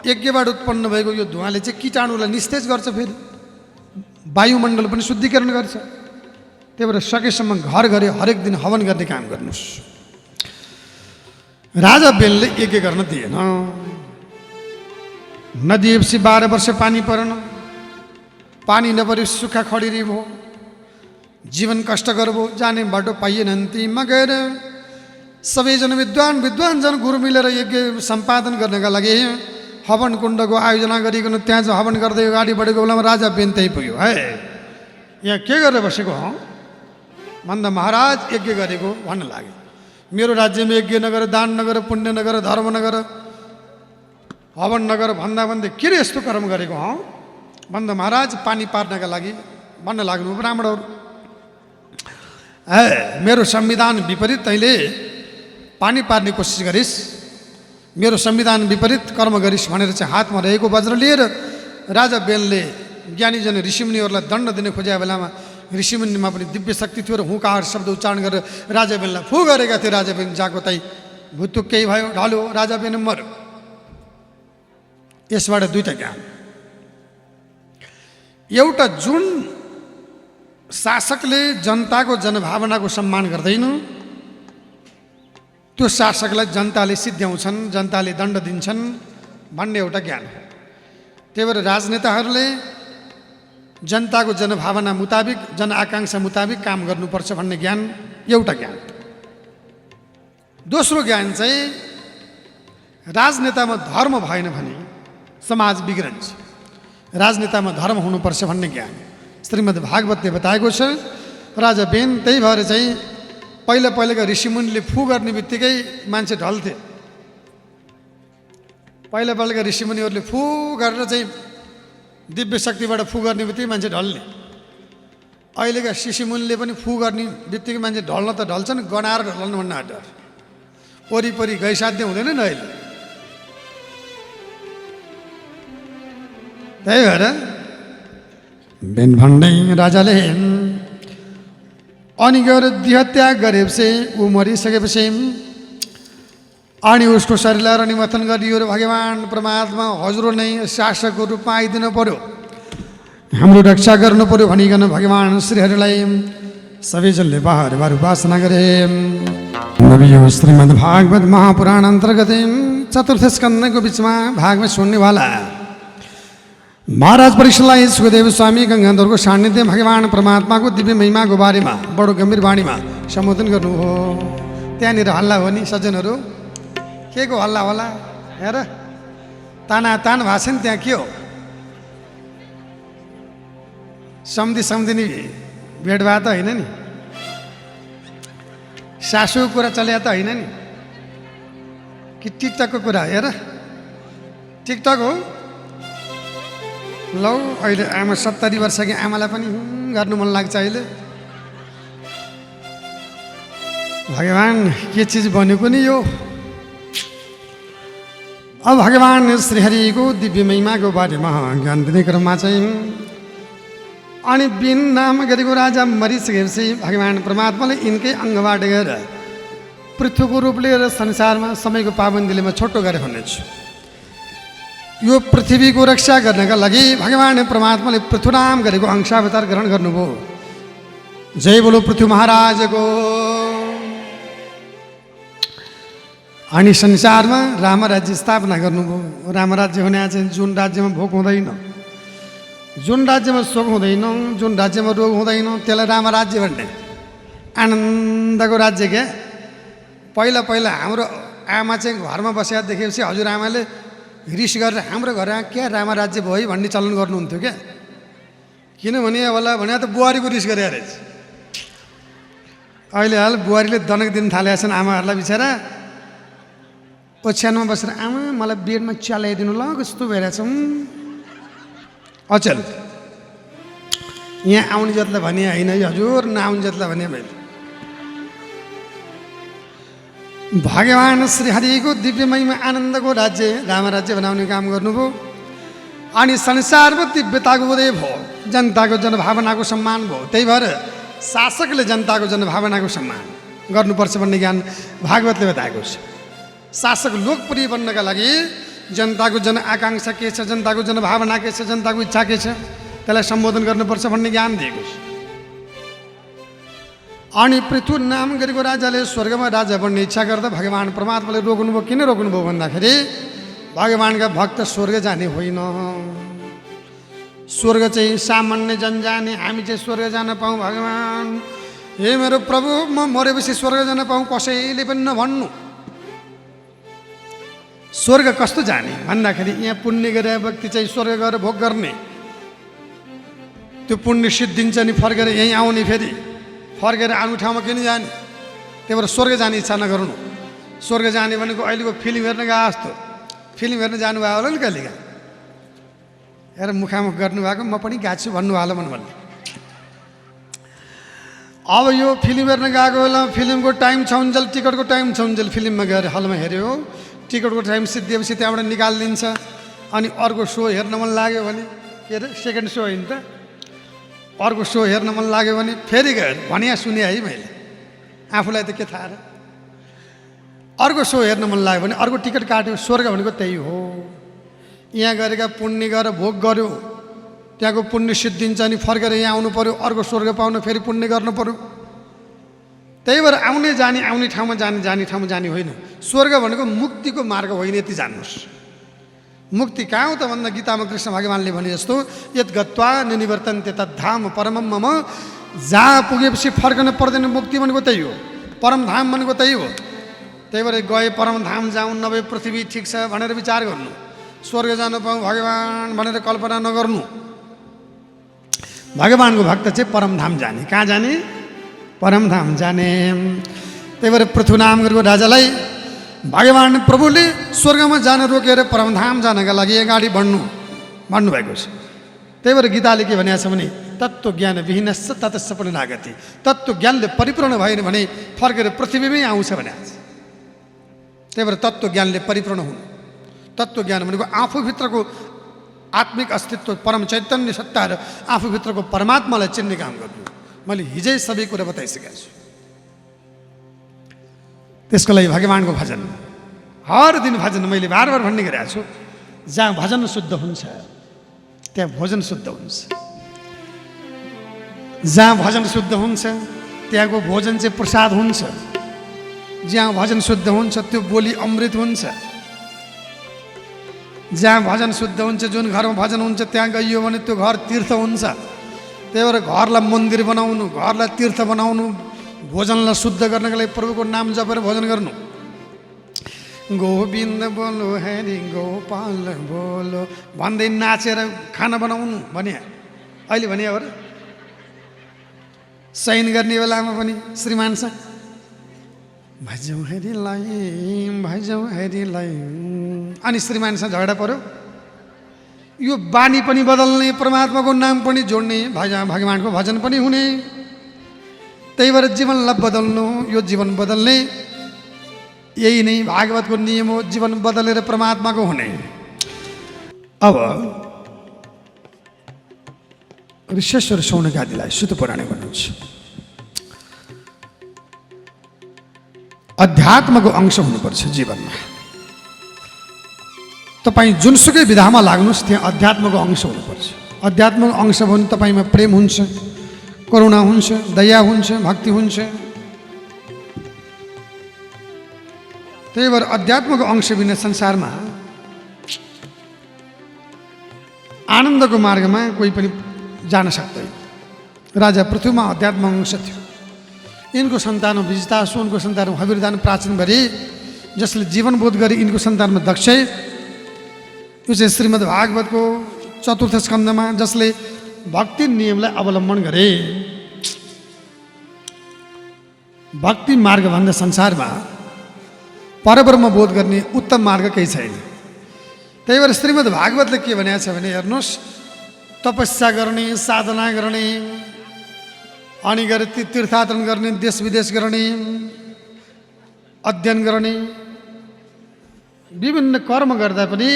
यज्ञबाट उत्पन्न भएको यो धुवाँले चाहिँ कीटाणुलाई निस्तेज गर्छ, फेरि वायुमण्डल पनि शुद्धिकरण गर्छ। त्यही भएर सकेसम्म घर घरै हरेक दिन हवन गर्ने काम गर्नुहोस्। राजा बेलले यज्ञ गर्न दिएन। नदिएपछि 12 वर्ष पानी परेन। पानी नपरेपछि सुक्खा खडेरी भयो। जीवन कष्टकर भयो। जाने बाटो पाइएनन्ती मगर सबैजना विद्वानजन गुरु मिलेर यज्ञ सम्पादन गर्नका लागि हवन कुण्डको आयोजना गरिकन त्यहाँ चाहिँ हवन गर्दै अगाडि बढेको बेलामा राजा बेन त्यही पुग्यो। है यहाँ के गरेर बसेको हो भन्दा महाराज यज्ञ गरेको भन्न लाग्यो। मेरो राज्यमा यज्ञ नगर, दान नगर, पुण्य नगर, धर्म नगर, हवन नगर भन्दा भन्दै के रे यस्तो कर्म गरेको हँ भन्दा महाराज पानी पार्नका लागि भन्न लाग्नु ब्राह्मणहरू। मेरो संविधान विपरीत तैँले पानी पार्ने कोसिस गरिस्, मेरो संविधान विपरीत कर्म गरिस् भनेर चाहिँ हातमा रहेको वज्र लिएर राजा बेनले ज्ञानीजन ऋषिमुनिहरूलाई दण्ड दिने खोजेका बेलामा ऋषिमुनिमा पनि दिव्य शक्ति थियो र हुँकार शब्द उच्चारण गरेर राजा बेनलाई फु गरेका थिए। राजा बेन जाको तै भुतुक्कै भयो, ढाल्यो, राजा बेन मर्यो। यसबाट दुईटा ज्ञान, एउटा जुन शासकले जनताको जनभावनाको सम्मान गर्दैन त्यो शासकलाई जनताले सिद्ध्याउँछन्, जनताले दण्ड दिन्छन् भन्ने एउटा ज्ञान हो। त्यही भएर राजनेताहरूले जनताको जनभावना मुताबिक, जनआकाङ्क्षा मुताबिक काम गर्नुपर्छ भन्ने ज्ञान एउटा ज्ञान। दोस्रो ज्ञान चाहिँ राजनेतामा धर्म भएन भने समाज बिग्रन्छ, राजनेतामा धर्म हुनुपर्छ भन्ने ज्ञान श्रीमद् भागवतले बताएको छ। राजा बेन त्यही भएर चाहिँ पहिलाका ऋषिमुनिले फु गर्ने बित्तिकै मान्छे ढल्थे। पहिलाका ऋषिमुनिहरूले फु गरेर चाहिँ दिव्य शक्तिबाट फु गर्ने बित्तिकै मान्छे ढल्ने। अहिलेका ऋषिमुनिले पनि फु गर्ने बित्तिकै मान्छे ढल्न त ढल्छन्, गनाएर ढल्नु भन्ने डर, वरिपरि गैसाध्य हुँदैन नि अहिले। त्यही भएर बेन भन्दै राजाले अनि गएर देहत्याग गरेपछि ऊ मरिसकेपछि अनि उसको शरीरलाई रनिमथन गरियो र भगवान् परमात्मा हजुर नै शासकको रूपमा आइदिनु पर्यो, हाम्रो रक्षा गर्नु पर्यो भनिकन भगवान् श्रीहरिलाई सबैजनले बार उपासना गरे। नबियो श्रीमद् भागवत महापुराण अन्तर्गत चतुर्थ स्कन्धको बिचमा भागवत सुन्नेवाला महाराज परीक्षितलाई सुखदेव स्वामी गङ्गाधरको सान्निध्य भगवान् परमात्माको दिव्य महिमाको बारेमा बडो गम्भीर वाणीमा सम्बोधन गर्नु हो। त्यहाँनिर हल्ला हो नि सज्जनहरू, के को हल्ला होला हेर, तानातान भएको छ नि त्यहाँ। के हो, सम्झिने भेटभाट त होइन नि, सासूको कुरा चल्या त होइन नि कि टिकटकको कुरा? हेर टिकटक हो। लौ अहिले आमा 70 वर्षकी आमालाई पनि गर्नु मन लाग्छ अहिले। भगवान् के चिज बनेको नि यो। अब भगवान् श्रीहरिको दिव्य महिमाको बारेमा ज्ञान दिने क्रममा चाहिँ अनि बिन नाम गरेको राजा मरिसकेपछि भगवान् परमात्माले यिनकै अङ्गबाट गएर पृथ्वीको रूप लिएर संसारमा समयको पाबन्दीले म छोटो गरेर भन्नेछु। यो पृथ्वीको रक्षा गर्नका लागि भगवान् परमात्माले पृथुराम गरेको अंशावतार ग्रहण गर्नुभयो। जय बोलो पृथ्वी महाराजको। अनि संसारमा रामराज्य स्थापना गर्नुभयो। रामराज्य हुने चाहिँ जुन राज्यमा भोक हुँदैन, जुन राज्यमा शोक हुँदैन, जुन राज्यमा रोग हुँदैन त्यसलाई रामराज्य भन्ने। आनन्दको राज्य क्या। पहिला हाम्रो आमा चाहिँ घरमा बसेर देखेपछि हजुरआमाले रिस गरेर हाम्रो घरमा क्या रामराज्य भयो भन्ने चलन गर्नुहुन्थ्यो क्या। किनभने होला भने त बुहारीको रिस गरे रहेछ। अहिले हाल बुहारीले दनक दिन थालेका छन् आमाहरूलाई बिचरा। ओछ्यानमा बसेर आमा मलाई बेडमा च्यालाइदिनु ल कस्तो भइरहेछ। अचल यहाँ आउने जतलाई भने होइन हजुर, नआउने जतलाई भने मैले। भगवान् श्रीहरिको दिव्य महिमा आनन्दको राज्य रामराज्य बनाउने काम गर्नुभयो। अनि संसारमा दिव्यताको उदय भयो, जनताको जनभावनाको सम्मान भयो। त्यही भएर शासकले जनताको जनभावनाको सम्मान गर्नुपर्छ भन्ने ज्ञान भागवतले बताएको छ। शासक लोकप्रिय बन्नका लागि जनताको जनआकाङ्क्षा के छ, जनताको जनभावना के छ, जनताको इच्छा के छ, त्यसलाई सम्बोधन गर्नुपर्छ भन्ने ज्ञान दिएको छ। अनि पृथु नाम गरेको राजाले स्वर्गमा राजा बन्ने इच्छा गर्दा भगवान् परमात्माले रोक्नुभयो। किन रोक्नुभयो भन्दाखेरि भगवान्का भक्त स्वर्ग जाने होइन, स्वर्ग चाहिँ सामान्य जन जाने, हामी चाहिँ स्वर्ग जान पाऊँ। भगवान् हे मेरो प्रभु म मरेपछि स्वर्ग जान पाऊँ कसैले पनि नभन्नु। स्वर्ग कस्तो जाने भन्दाखेरि यहाँ पुण्य गरेर व्यक्ति चाहिँ स्वर्ग गएर भोग गर्ने, त्यो पुण्य सिद्धिन्छ नि फर्केर यहीँ आउने, फेरि फर्केर आउने ठाउँमा किन जाने? त्यही भएर स्वर्ग जाने इच्छा नगर्नु। स्वर्ग जाने भनेको अहिलेको फिल्म हेर्न गए जस्तो, फिल्म हेर्न जानुभयो होला नि कहिले कहाँ, हेर मुखामुख गर्नुभएको म पनि गएको छु भन्नुभयो होला भन्नु। अब यो फिल्म हेर्न गएको बेला फिल्मको टाइम छउन्जेल, टिकटको टाइम छउन्जेल फिल्ममा गएर हलमा हेऱ्यो, टिकटको टाइम सिद्धिएपछि त्यहाँबाट निकालिदिन्छ। अनि अर्को सो हेर्न मन लाग्यो भने, के अरे सेकेन्ड सो होइन त, अर्को सो हेर्न मन लाग्यो भने फेरि गएर भनिया सुने है मैले, आफूलाई त के थाहा र। अर्को सो हेर्न मन लाग्यो भने अर्को टिकट काट्यो। स्वर्ग भनेको त्यही हो। यहाँ गरेका पुण्य गरेर भोग गर्यो, त्यहाँको पुण्य सिद्धिन्छ, अनि फर्केर यहाँ आउनु पऱ्यो, अर्को स्वर्ग पाउनु फेरि पुण्य गर्नु पऱ्यो। त्यही भएर आउने जाने, आउने ठाउँमा जाने, जाने ठाउँमा जाने होइन। स्वर्ग भनेको मुक्तिको मार्ग होइन, यति जान्नुहोस्। मुक्ति कहाँ हो त भन्दा गीतामा कृष्ण भगवान्ले भने जस्तो यत गत्वा निवर्तन्ते तद्धाम परमम मम, जहाँ पुगेपछि फर्कन पर्दैन, मुक्ति भनेको त्यही हो, परमधाम भनेको त्यही हो। त्यही भएर गए परमधाम जाउँ, नभए पृथ्वी ठिक छ भनेर विचार गर्नु। स्वर्ग जानु पाऊँ भगवान् भनेर कल्पना नगर्नु। भगवान्को भक्त चाहिँ परमधाम जाने। कहाँ जाने? परमधाम जाने। त्यही भएर पृथ्वीनाम गरेको राजालाई भगवान् प्रभुले स्वर्गमा जान रोकेर परमधाम जानका लागि अगाडि भन्नुभएको छ। त्यही भएर गीताले के भनेको छ भने तत्त्व ज्ञान विहीनस्स ततस्स पुनरागति, तत्त्व ज्ञानले परिपूर्ण भएन भने फर्केर पृथ्वीमै आउँछ भनेको छ। त्यही भएर तत्त्व ज्ञानले परिपूर्ण हुनु। तत्त्व ज्ञान भनेको आफूभित्रको आत्मिक अस्तित्व, परम चैतन्य सत्ता र आफूभित्रको परमात्मालाई चिन्ने काम गर्नु। मैले हिजै सबै कुरा बताइसकेको छु। त्यसको लागि भगवान्को भजन, हर दिन भजन, मैले बार बार भन्ने गरेको छु। जहाँ भजन शुद्ध हुन्छ त्यहाँ भोजन शुद्ध हुन्छ। जहाँ भजन शुद्ध हुन्छ त्यहाँको भोजन चाहिँ प्रसाद हुन्छ। जहाँ भजन शुद्ध हुन्छ त्यो बोली अमृत हुन्छ। जहाँ भजन शुद्ध हुन्छ, जुन घरमा भजन हुन्छ त्यहाँ गइयो भने त्यो घर तीर्थ हुन्छ। त्यही भएर घरलाई मन्दिर बनाउनु, घरलाई तीर्थ बनाउनु, भोजनलाई शुद्ध गर्नको लागि प्रभुको नाम जपेर भोजन गर्नु। गोविन्द बोलो हरि गोपाल बोलो भन्दै नाचेर खाना बनाउनु भने, अहिले भने हो र शयन गर्ने बेलामा पनि श्रीमानसँग भजौँ हरिलाई, अनि श्रीमानसँग झगडा पर्यो। यो बानी पनि बदल्ने, परमात्माको नाम पनि जोड्ने, भगवान्को भजन पनि हुने। त्यही भएर जीवनलाई बदल्नु, यो जीवन बदल्ने, यही नै भागवतको नियम हो। जीवन बदलेर परमात्माको हुने। अब ऋषेश्वर शौनक आदिलाई सुत पुराणे भन्नुहुन्छ। अध्यात्मको अंश हुनुपर्छ जीवनमा। तपाईँ जुनसुकै विधामा लाग्नुहोस् त्यहाँ अध्यात्मको अंश हुनुपर्छ। अध्यात्मको अंश भयो भने तपाईँमा प्रेम हुन्छ, करुणा हुन्छ, दया हुन्छ, भक्ति हुन्छ। त्यही भएर अध्यात्मको अंश बिना संसारमा आनन्दको मार्गमा कोही पनि जान सक्दैन। राजा पृथ्वीमा अध्यात्मको अंश थियो। यिनको सन्तान विजितासु, उनको सन्तान हविर्दान प्राचीन भरी, जसले जीवनबोध गरे यिनको सन्तानमा दक्ष। यो चाहिँ श्रीमद् भागवतको चतुर्थ स्कन्धमा, जसले भक्ति नियमलाई अवलम्बन गरे। भक्ति मार्गभन्दा संसारमा परब्रह्म बोध गर्ने उत्तम मार्ग केही छैन। त्यही भएर श्रीमद् भागवतले के भनेको छ भने हेर्नुहोस्, तपस्या गर्ने, साधना गर्ने, अनि गएर तीर्थाटन गर्ने, देश विदेश गर्ने, अध्ययन गर्ने, विभिन्न कर्म गर्दा पनि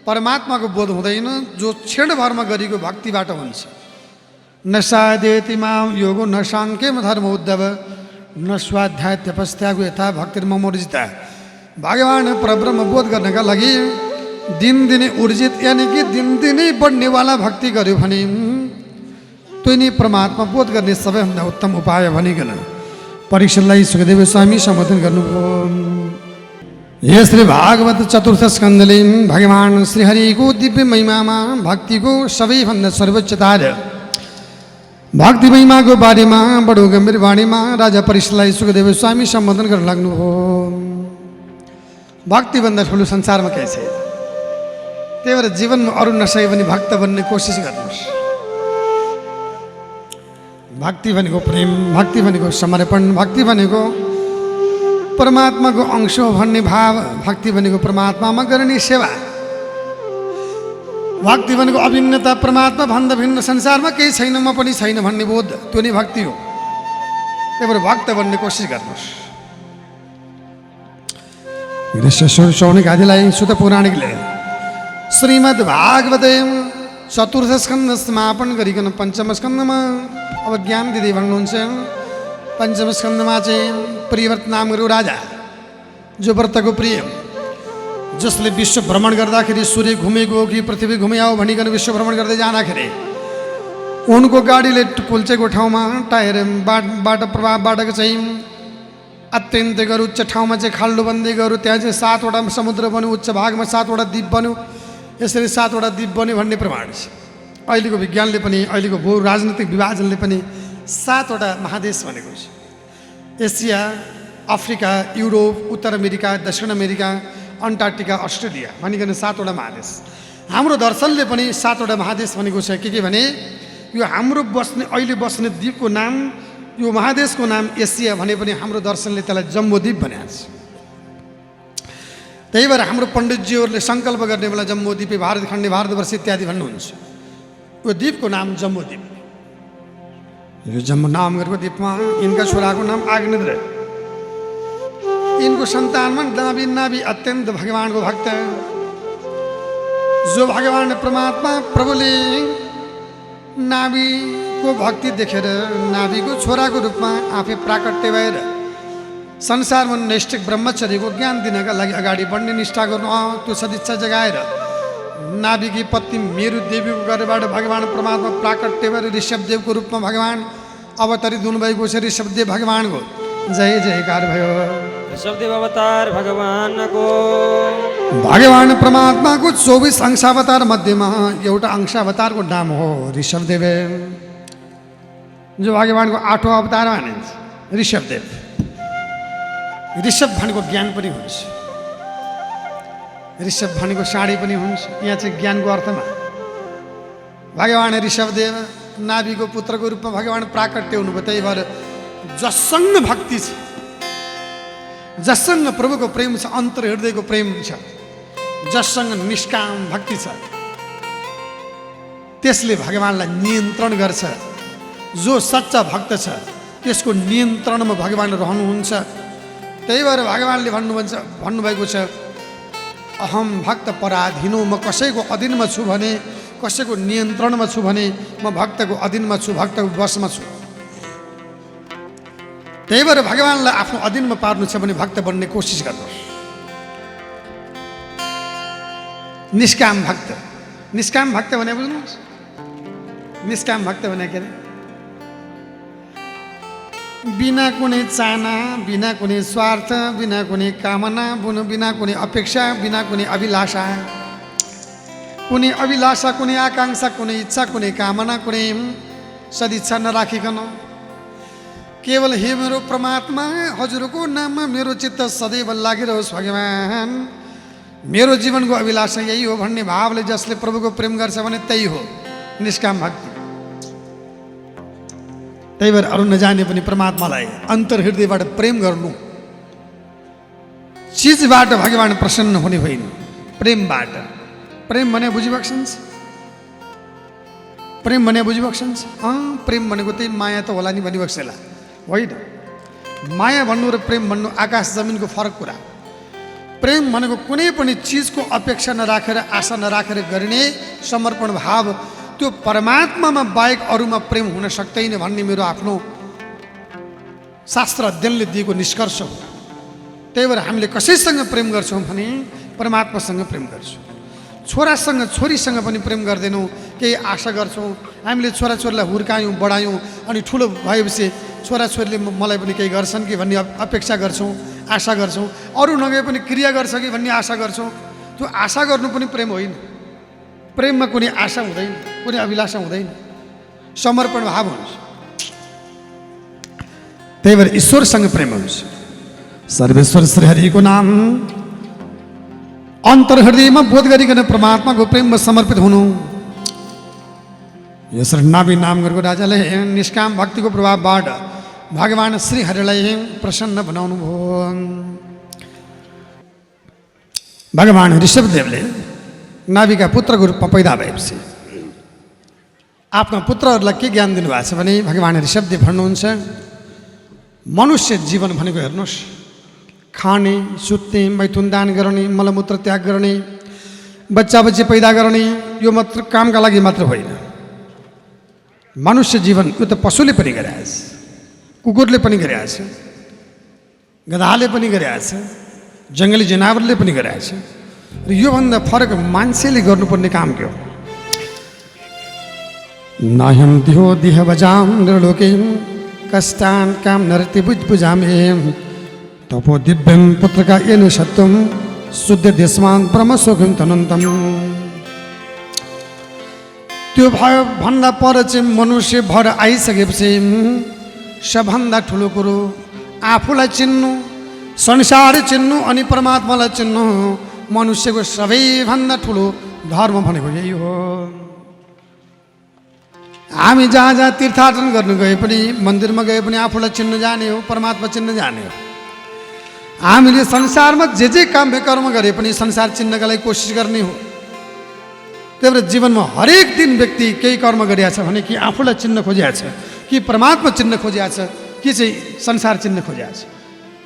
परमात्माको बोध हुँदैन, जो क्षणभरमा गरेको भक्तिबाट हुन्छ। न साधेति मां योगो न साङ्ख्यम धर्म उद्धव न स्वाध्याय तपस्याको यथा भक्तिर्ममोर्जिता। भगवान परब्रह्म बोध गर्नका लागि दिनदिनै ऊर्जित, यानि कि दिनदिनै बढ्नेवाला भक्ति गर्यो भने त्यो नै परमात्मा बोध गर्ने सबैभन्दा उत्तम उपाय भनिकन परीक्षणलाई सुखदेव स्वामी सम्बोधन गर्नुभयो। हे श्री भागवत चतुर्थ स्कन्धले भगवान श्रीहरिको दिव्य महिमामा भक्तिको सबैभन्दा सर्वोच्चता र भक्ति महिमाको बारेमा बडो गम्भीर वाणीमा राजा परीक्षणलाई सुखदेव स्वामी सम्बोधन गर्न लाग्नुभयो। भक्तिभन्दा ठुलो संसारमा केही छैन। त्यही भएर जीवनमा अरू नसके पनि भक्त बन्ने कोसिस गर्नुहोस्। भक्ति भनेको प्रेम, भक्ति भनेको समर्पण, भक्ति भनेको परमात्माको अंश हो भन्ने भाव। भक्ति भनेको परमात्मामा गर्ने सेवा। भक्ति भनेको अभिन्नता, परमात्मा भन्दा भिन्न संसारमा केही छैन, म पनि छैन भन्ने बोध, त्यो नै भक्ति हो। त्यही भएर भक्त बन्ने कोसिस गर्नुहोस्। शौनक आदिलाई सुत पौराणिकले श्रीमद् भागवत चतुर्थ स्कन्द समापन गरिकन पञ्चम स्कन्दमा अब ज्ञान दिँदै भन्नुहुन्छ। पञ्चम स्कन्दमा चाहिँ प्रियव्रत नामको राजा, जो व्रतको प्रिय, जसले विश्व भ्रमण गर्दाखेरि सूर्य घुमेको कि पृथ्वी घुम्याओ भनिकन विश्व भ्रमण गर्दै जाँदाखेरि उनको गाडीले पुल्चेको ठाउँमा टायर बाटो प्रभावबाट चाहिँ अत्यन्त गरौँ उच्च ठाउँमा चाहिँ खाल्डो बन्दै गरौँ। त्यहाँ चाहिँ 7वटा समुद्र बन्यो, उच्च भागमा 7वटा द्वीप बन्यो। यसरी 7वटा द्वीप बन्यो भन्ने प्रमाण छ। अहिलेको विज्ञानले पनि, अहिलेको भू राजनीतिक विभाजनले पनि 7वटा महादेश भनेको छ। एसिया, अफ्रिका, युरोप, उत्तर अमेरिका, दक्षिण अमेरिका, अन्टार्क्टिका, अस्ट्रेलिया भनिकन 7वटा महादेश। हाम्रो दर्शनले पनि 7वटा महादेश भनेको छ। के भने यो हाम्रो बस्ने, अहिले बस्ने द्वीपको नाम, यो महादेशको नाम एसिया भने पनि हाम्रो दर्शनले त्यसलाई जम्बूद्वीप भनेको छ। त्यही भएर हाम्रो पण्डितजीहरूले सङ्कल्प गर्ने बेला जम्बूद्वीप, भारतखण्ड, भारतवर्ष इत्यादि भन्नुहुन्छ। यो द्वीपको नाम जम्बूद्वीप। यो जम्बू नामको द्वीपमा यिनका छोराको नाम आग्नेन्द्र। यिनको सन्तानमा नाभि अत्यन्त भगवानको भक्त, जो भगवान परमात्मा प्रभुले नाभिको भक्ति देखेर नाभिको छोराको रूपमा आफै प्राकट्य भएर संसारमा नैष्ठिक ब्रह्मचर्यको ज्ञान दिनका लागि अगाडि बढ्ने निष्ठा गर्नु, त्यो सदिच्छा जगाएर नाभिकी पत्नी मेरु देवीको गर्भबाट भगवान परमात्मा प्राकट्य भएर ऋषभदेवको रूपमा भगवान अवतरित हुनुभएको छ। ऋषभदेव भगवानको जय जयकार भयो। ऋषभदेव अवतार भगवानको, भगवान परमात्माको 24 अंशावतार मध्येमा एउटा अंशावतारको नाम हो ऋषभदेव, जो भगवानको 8औं अवतार मानिन्छ ऋषभदेव। ऋषभ भनेको ज्ञान पनि हुन्छ, ऋषभ भनेको साडी पनि हुन्छ। यहाँ चाहिँ ज्ञानको अर्थमा भगवान ऋषभदेव नाभिको पुत्रको रूपमा भगवान प्राकट्य हुनुभयो। त्यही भएर जससँग भक्ति छ, जससँग प्रभुको प्रेम छ, अन्तर हृदयको प्रेम छ, जससँग निष्काम भक्ति छ, त्यसले भगवानलाई नियन्त्रण गर्छ। जो सच्चा भक्त छ त्यसको नियन्त्रणमा भगवान रहनुहुन्छ। त्यही भएर भगवानले भन्नुभएको छ, अहम भक्त पराधीनो, म कसैको अधीनमा छु भने, कसैको नियन्त्रणमा छु भने म भक्तको अधीनमा छु, भक्तको वशमा छु। त्यही भएर भगवानलाई आफ्नो अधीनमा पार्नु छ भने भक्त बन्ने कोसिस गर्नुहोस्। निष्काम भक्त, निष्काम भक्त भने बुझ्नुहोस्, निष्काम भक्त भने के अरे? बिना कुनै चाहना, बिना कुनै स्वार्थ, बिना कुनै कामना, बिना कुनै अपेक्षा, बिना कुनै अभिलाषा, कुनै अभिलाषा, कुनै आकांक्षा, कुनै इच्छा, कुनै कामना, कुनै सदिच्छा नराखिकन केवल हे मेरो परमात्मा, हजुरको नाममा मेरो चित्त सदैव लागिरहोस् भगवान, मेरो जीवनको अभिलाषा यही हो भन्ने भावले जसले प्रभुको प्रेम गर्छ भने त्यही हो निष्काम भक्ति। त्यही भएर अरू नजाने पनि परमात्मालाई अन्तर हृदयबाट प्रेम गर्नु। चिजबाट भगवान प्रसन्न हुने होइन, प्रेमबाट। प्रेम भने बुझिबक्सन्छ, प्रेम भने बुझिबक्सन्छ। प्रेम भनेको त्यही माया त होला नि भनिबक्सेला, होइन। माया भन्नु र प्रेम भन्नु आकाश जमिनको फरक कुरा। प्रेम भनेको कुनै पनि चिजको अपेक्षा नराखेर, आशा नराखेर गर्ने समर्पण भाव, त्यो परमात्मामा बाहेक अरूमा प्रेम हुन सक्दैन भन्ने मेरो आफ्नो शास्त्र अध्ययनले दिएको निष्कर्ष हो। त्यही भएर हामीले कसैसँग प्रेम गर्छौँ भने परमात्मासँग प्रेम गर्छौँ। छोरासँग छोरीसँग पनि प्रेम गर्दैनौँ, केही आशा गर्छौँ। हामीले छोराछोरीलाई हुर्कायौँ, बढायौँ, अनि ठुलो भएपछि छोराछोरीले मलाई पनि केही गर्छन् कि भन्ने अपेक्षा गर्छौँ, आशा गर्छौँ। अरू नगए पनि क्रिया गर्छ कि भन्ने आशा गर्छौँ। त्यो आशा गर्नु पनि प्रेम होइन। प्रेममा कुनै आशा हुँदैन, कुनै अभिलाषा हुँदैन, समर्पण भाव हुन्छ। त्यही भएर ईश्वरसँग प्रेम हुन्छ। सर्वेश्वर श्री हरिको नाम अन्तर हृदयमा बोध गरिकन परमात्माको प्रेममा समर्पित हुनु। यसरी नाभि नाम गरेको राजाले निष्काम भक्तिको प्रभावबाट भगवान् श्रीहरिलाई प्रसन्न बनाउनु भयो। भगवान् ऋषभदेवले नाभिका पुत्रको रूपमा पैदा भएपछि आफ्ना पुत्रहरूलाई के ज्ञान दिनुभएको छ भने भगवान् ऋषभदेव भन्नुहुन्छ, मनुष्य जीवन भनेको हेर्नुहोस्, खाने, सुत्ने, मैथुन दान गर्ने, मलमूत्र त्याग गर्ने, बच्चा बच्ची पैदा गर्ने, यो मात्र कामका लागि मात्र होइन। मनुष्य जीवन यो त पशुले पनि गरिरहेछ, कुकुरले पनि गरिरहेछ, गधाले पनि गरिरहेछ, जङ्गली जनावरले पनि गरिरहेछ। र योभन्दा फरक मान्छेले गर्नुपर्ने काम के हो? नाहम दिहो दिह बजाम निर्लोके कष्टान काम नरति बुझ बुझामे तपो दिव्यम पुत्रका एन सत्यम शुद्ध देशमान ब्रह्म सोखम तनन्तम। त्यो भयो भन्दा पर चाहिँ मनुष्य भर आइसकेपछि सबभन्दा ठुलो कुरो आफूलाई चिन्नु, संसार चिन्नु अनि परमात्मालाई चिन्नु मनुष्यको सबैभन्दा ठुलो धर्म भनेको यही हो। हामी जहाँ जहाँ तीर्थाटन गर्नु गए पनि, मन्दिरमा गए पनि आफूलाई चिन्न जाने हो, परमात्मा चिन्न जाने हो। हामीले संसारमा जे काम कर्म गरे पनि संसार चिन्नका लागि कोसिस गर्ने हो। त्यही भएर जीवनमा हरेक दिन व्यक्ति केही कर्म गरिरहेछ भने कि आफूलाई चिन्न खोजिरहेछ, कि परमात्मा चिन्न खोजिरहेछ, कि चाहिँ संसार चिन्न खोजिरहेछ।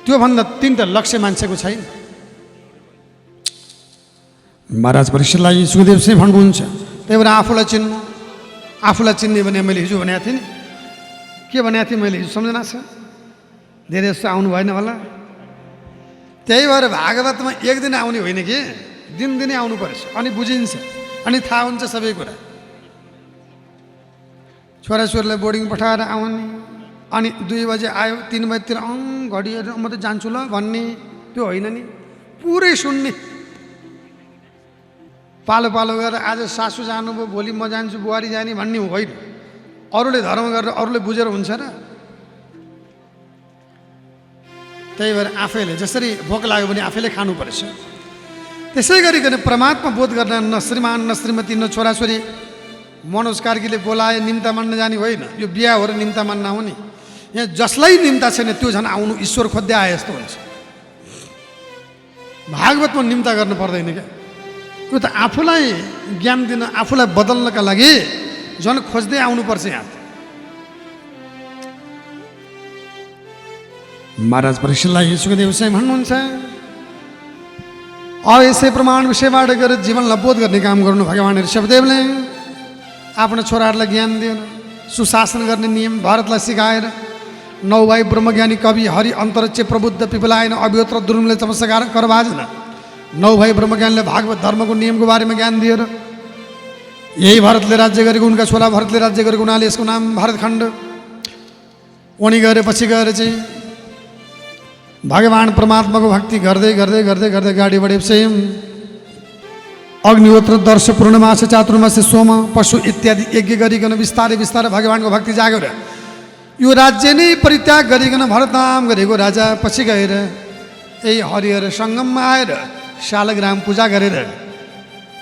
त्योभन्दा तीनटा लक्ष्य मान्छेको छैन। महाराज परीक्षितलाई सुखदेव सिंह भन्नुहुन्छ, त्यही भएर आफूलाई चिन्नु, आफूलाई चिन्ने भने मैले हिजो भनेको थिएँ नि, के भनेको थिएँ मैले हिजो सम्झना छ? धेरै जस्तो आउनु भएन होला। त्यही भएर भागवतमा एक दिन आउने होइन कि दिनदिनै आउनुपर्छ, अनि बुझिन्छ, अनि थाहा हुन्छ सबै कुरा। छोराछोरीलाई बोर्डिङ पठाएर आउने, अनि 2 बजे आयो 3 बजीतिर घडी हेरेर म त जान्छु ल भन्ने, त्यो होइन नि। पुरै सुन्ने, पालो पालो गरेर आज सासू जानुभयो, भोलि म जान्छु, बुहारी जाने भन्ने होइन। अरूले धर्म गरेर अरूले बुझेर हुन्छ र? त्यही भएर आफैले जसरी भोक लाग्यो भने आफैले खानुपर्छ। त्यसै गरिकन परमात्मा बोध गर्न न श्रीमान न श्रीमती न छोराछोरी मनोज कार्कीले बोलाए निम्ता मान्न जाने होइन। यो बिहा हो र निम्ता मान्न आउने। यहाँ जसलाई निम्ता छैन त्यो झन् आउनु ईश्वर खोज्दै आए जस्तो हुन्छ। भागवतमा निम्ता गर्नु पर्दैन क्या। यो त आफूलाई ज्ञान दिन, आफूलाई बदल्नका लागि झन् खोज्दै आउनुपर्छ यहाँ। महाराज परीक्षितलाई सुखदेव सिंह भन्नुहुन्छ, अब यसै प्रमाण विषयबाट गएर जीवनलाई बोध गर्ने काम गर्नु। भगवान् ऋषभदेवले आफ्ना छोराहरूलाई ज्ञान दिएर सुशासन गर्ने नियम भारतलाई सिकाएर 9 भाइ ब्रह्मज्ञानी कवि हरि अन्तरिक्ष प्रबुद्ध पिपलायन अभियोत्र दुर्मले चमत्कार करभाजन 9 भाइ ब्रह्मज्ञानीले भागवत धर्मको नियमको बारेमा ज्ञान दिएर यही भारतले राज्य गरेको, उनका छोरा भारतले राज्य गरेको हुनाले यसको नाम भारतखण्ड। उनी गएर पछि गएर चाहिँ भगवान् परमात्माको भक्ति गर्दै गर्दै गर्दै गर्दै गाडी बढेपछि अग्निहोत्र दर्श पूर्णमास चातुर्मास सोम पशु इत्यादि यज्ञ गरिकन बिस्तारै बिस्तारै भगवान्को भक्ति जागेर यो राज्य नै परित्याग गरिकन भरतनाम गरेको राजा पछि गएर यही हरिहर सङ्गममा आएर शालग्राम पूजा गरेर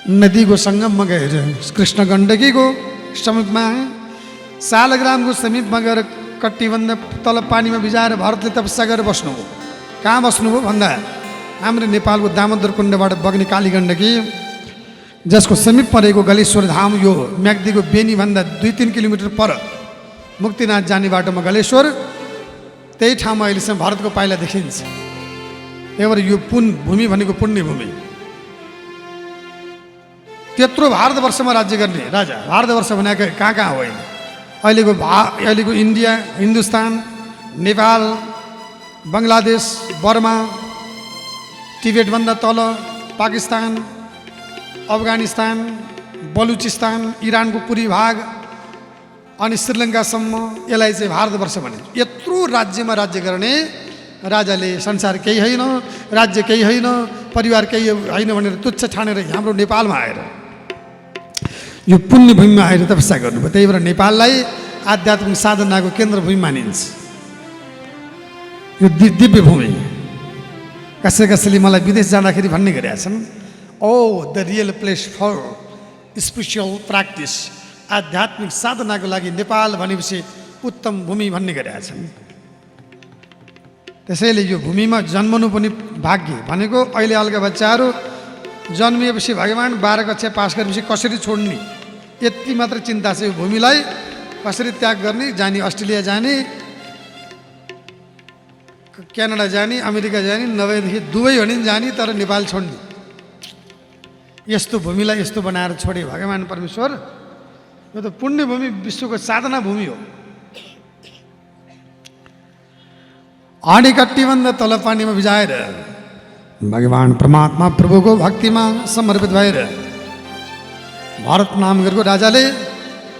नदीको सङ्गममा गएर कृष्ण गण्डकीको समीपमा शालग्रामको समीपमा गएर कट्टीभन्दा तल पानीमा भिजाएर भरतले तपस्या गरेर बस्नुभयो। कहाँ बस्नुभयो भन्दा हाम्रो नेपालको दामोदर कुण्डबाट बग्ने काली गण्डकी, जसको समीपमा रहेको गलेश्वर धाम, यो म्याग्दीको बेनीभन्दा 2-3 किलोमिटर पर मुक्तिनाथ जाने बाटोमा गलेश्वर, त्यही ठाउँमा अहिलेसम्म भारतको पाइला देखिन्छ। त्यही भएर यो भूमि भनेको पुण्य भूमि। त्यत्रो भारतवर्षमा राज्य गर्ने राजा, भारतवर्ष भनेको कहाँ कहाँ होइन, अहिलेको इन्डिया, हिन्दुस्तान, नेपाल, बङ्गलादेश, बर्मा, टिबेटभन्दा तल पाकिस्तान, अफगानिस्तान, बलुचिस्तान, इरानको पूर्वी भाग अनि श्रीलङ्कासम्म यसलाई चाहिँ भारतवर्ष भने। यत्रो राज्यमा राज्य गर्ने राजाले संसार केही होइन, राज्य केही होइन, परिवार केही होइन भनेर तुच्छ ठानेर हाम्रो नेपालमा आएर यो पुण्य भूमिमा आएर तपस्या गर्नुभयो। त्यही भएर नेपाललाई आध्यात्मिक साधनाको केन्द्र भूमि मानिन्छ। यो दिव्य भूमि। कसैले मलाई विदेश जाँदाखेरि भन्ने गरेका छन्, ओ the real place for spiritual practice, आध्यात्मिक साधनाको लागि नेपाल भनेपछि उत्तम भूमि भन्ने गरेका छन्। त्यसैले यो भूमिमा जन्मनु पनि भाग्य भनेको अहिले अल्का बच्चाहरू जन्मिएपछि भगवान् 12 कक्षा पास गरेपछि कसरी छोड्ने यति मात्र चिन्ता छ। यो भूमिलाई कसरी त्याग गर्ने, जाने अस्ट्रेलिया जाने, क्यानाडा जाने, अमेरिका जाने, नभएदेखि दुबई भने जाने, तर नेपाल छोड्ने। यस्तो भूमिलाई यस्तो बनाएर छोडे भगवान् परमेश्वर। यो त पुण्य भूमि, विश्वको साधना भूमि हो। आँडीकट्टीभन्दा तल पानीमा भिजाएर भगवान् परमात्मा प्रभुको भक्तिमा समर्पित भएर भरत नाम गरेको राजाले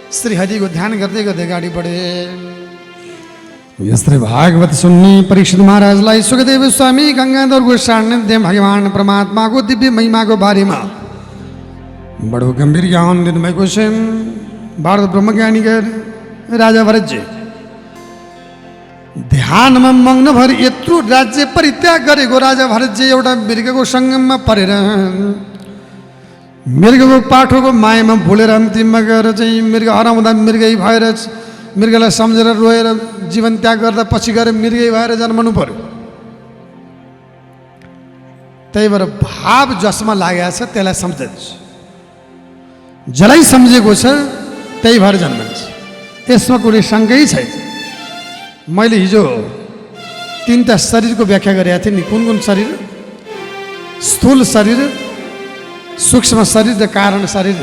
श्रीहरिको ध्यान गर्दै गर्दै अगाडि बढे। यसरी भागवत सुन्ने परीक्षित महाराजलाई सुखदेव स्वामी गङ्गाधर गोसाण्य भगवान् परमात्माको दिव्य महिमाको बारेमा बडो गम्भीर ज्ञान दिनुभएको छ। भारत ब्रह्मज्ञानी राजा भरतजी ध्यानमा मग्न भएर यत्रो राज्य परित्याग गरेको राजा भरतजी एउटा मृगको सङ्गममा परेर मृगको पाठोको मायामा भुलेर अन्तिममा गएर चाहिँ मृग हराउँदा मृगै भएर मृगलाई सम्झेर रोएर जीवन त्याग गर्दा पछि गएर मृगै भएर जन्मनु पर्यो। त्यही भएर भाव जसमा लागेको छ त्यसलाई सम्झन्छ, जसलाई सम्झेको छ त्यही भएर जन्मन्छ। यसमा कुनै शङ्कै छैन। मैले हिजो 3टा शरीरको व्याख्या गरेका थिएँ नि। कुन कुन शरीर? स्थूल शरीर, सूक्ष्म शरीर र कारण शरीर।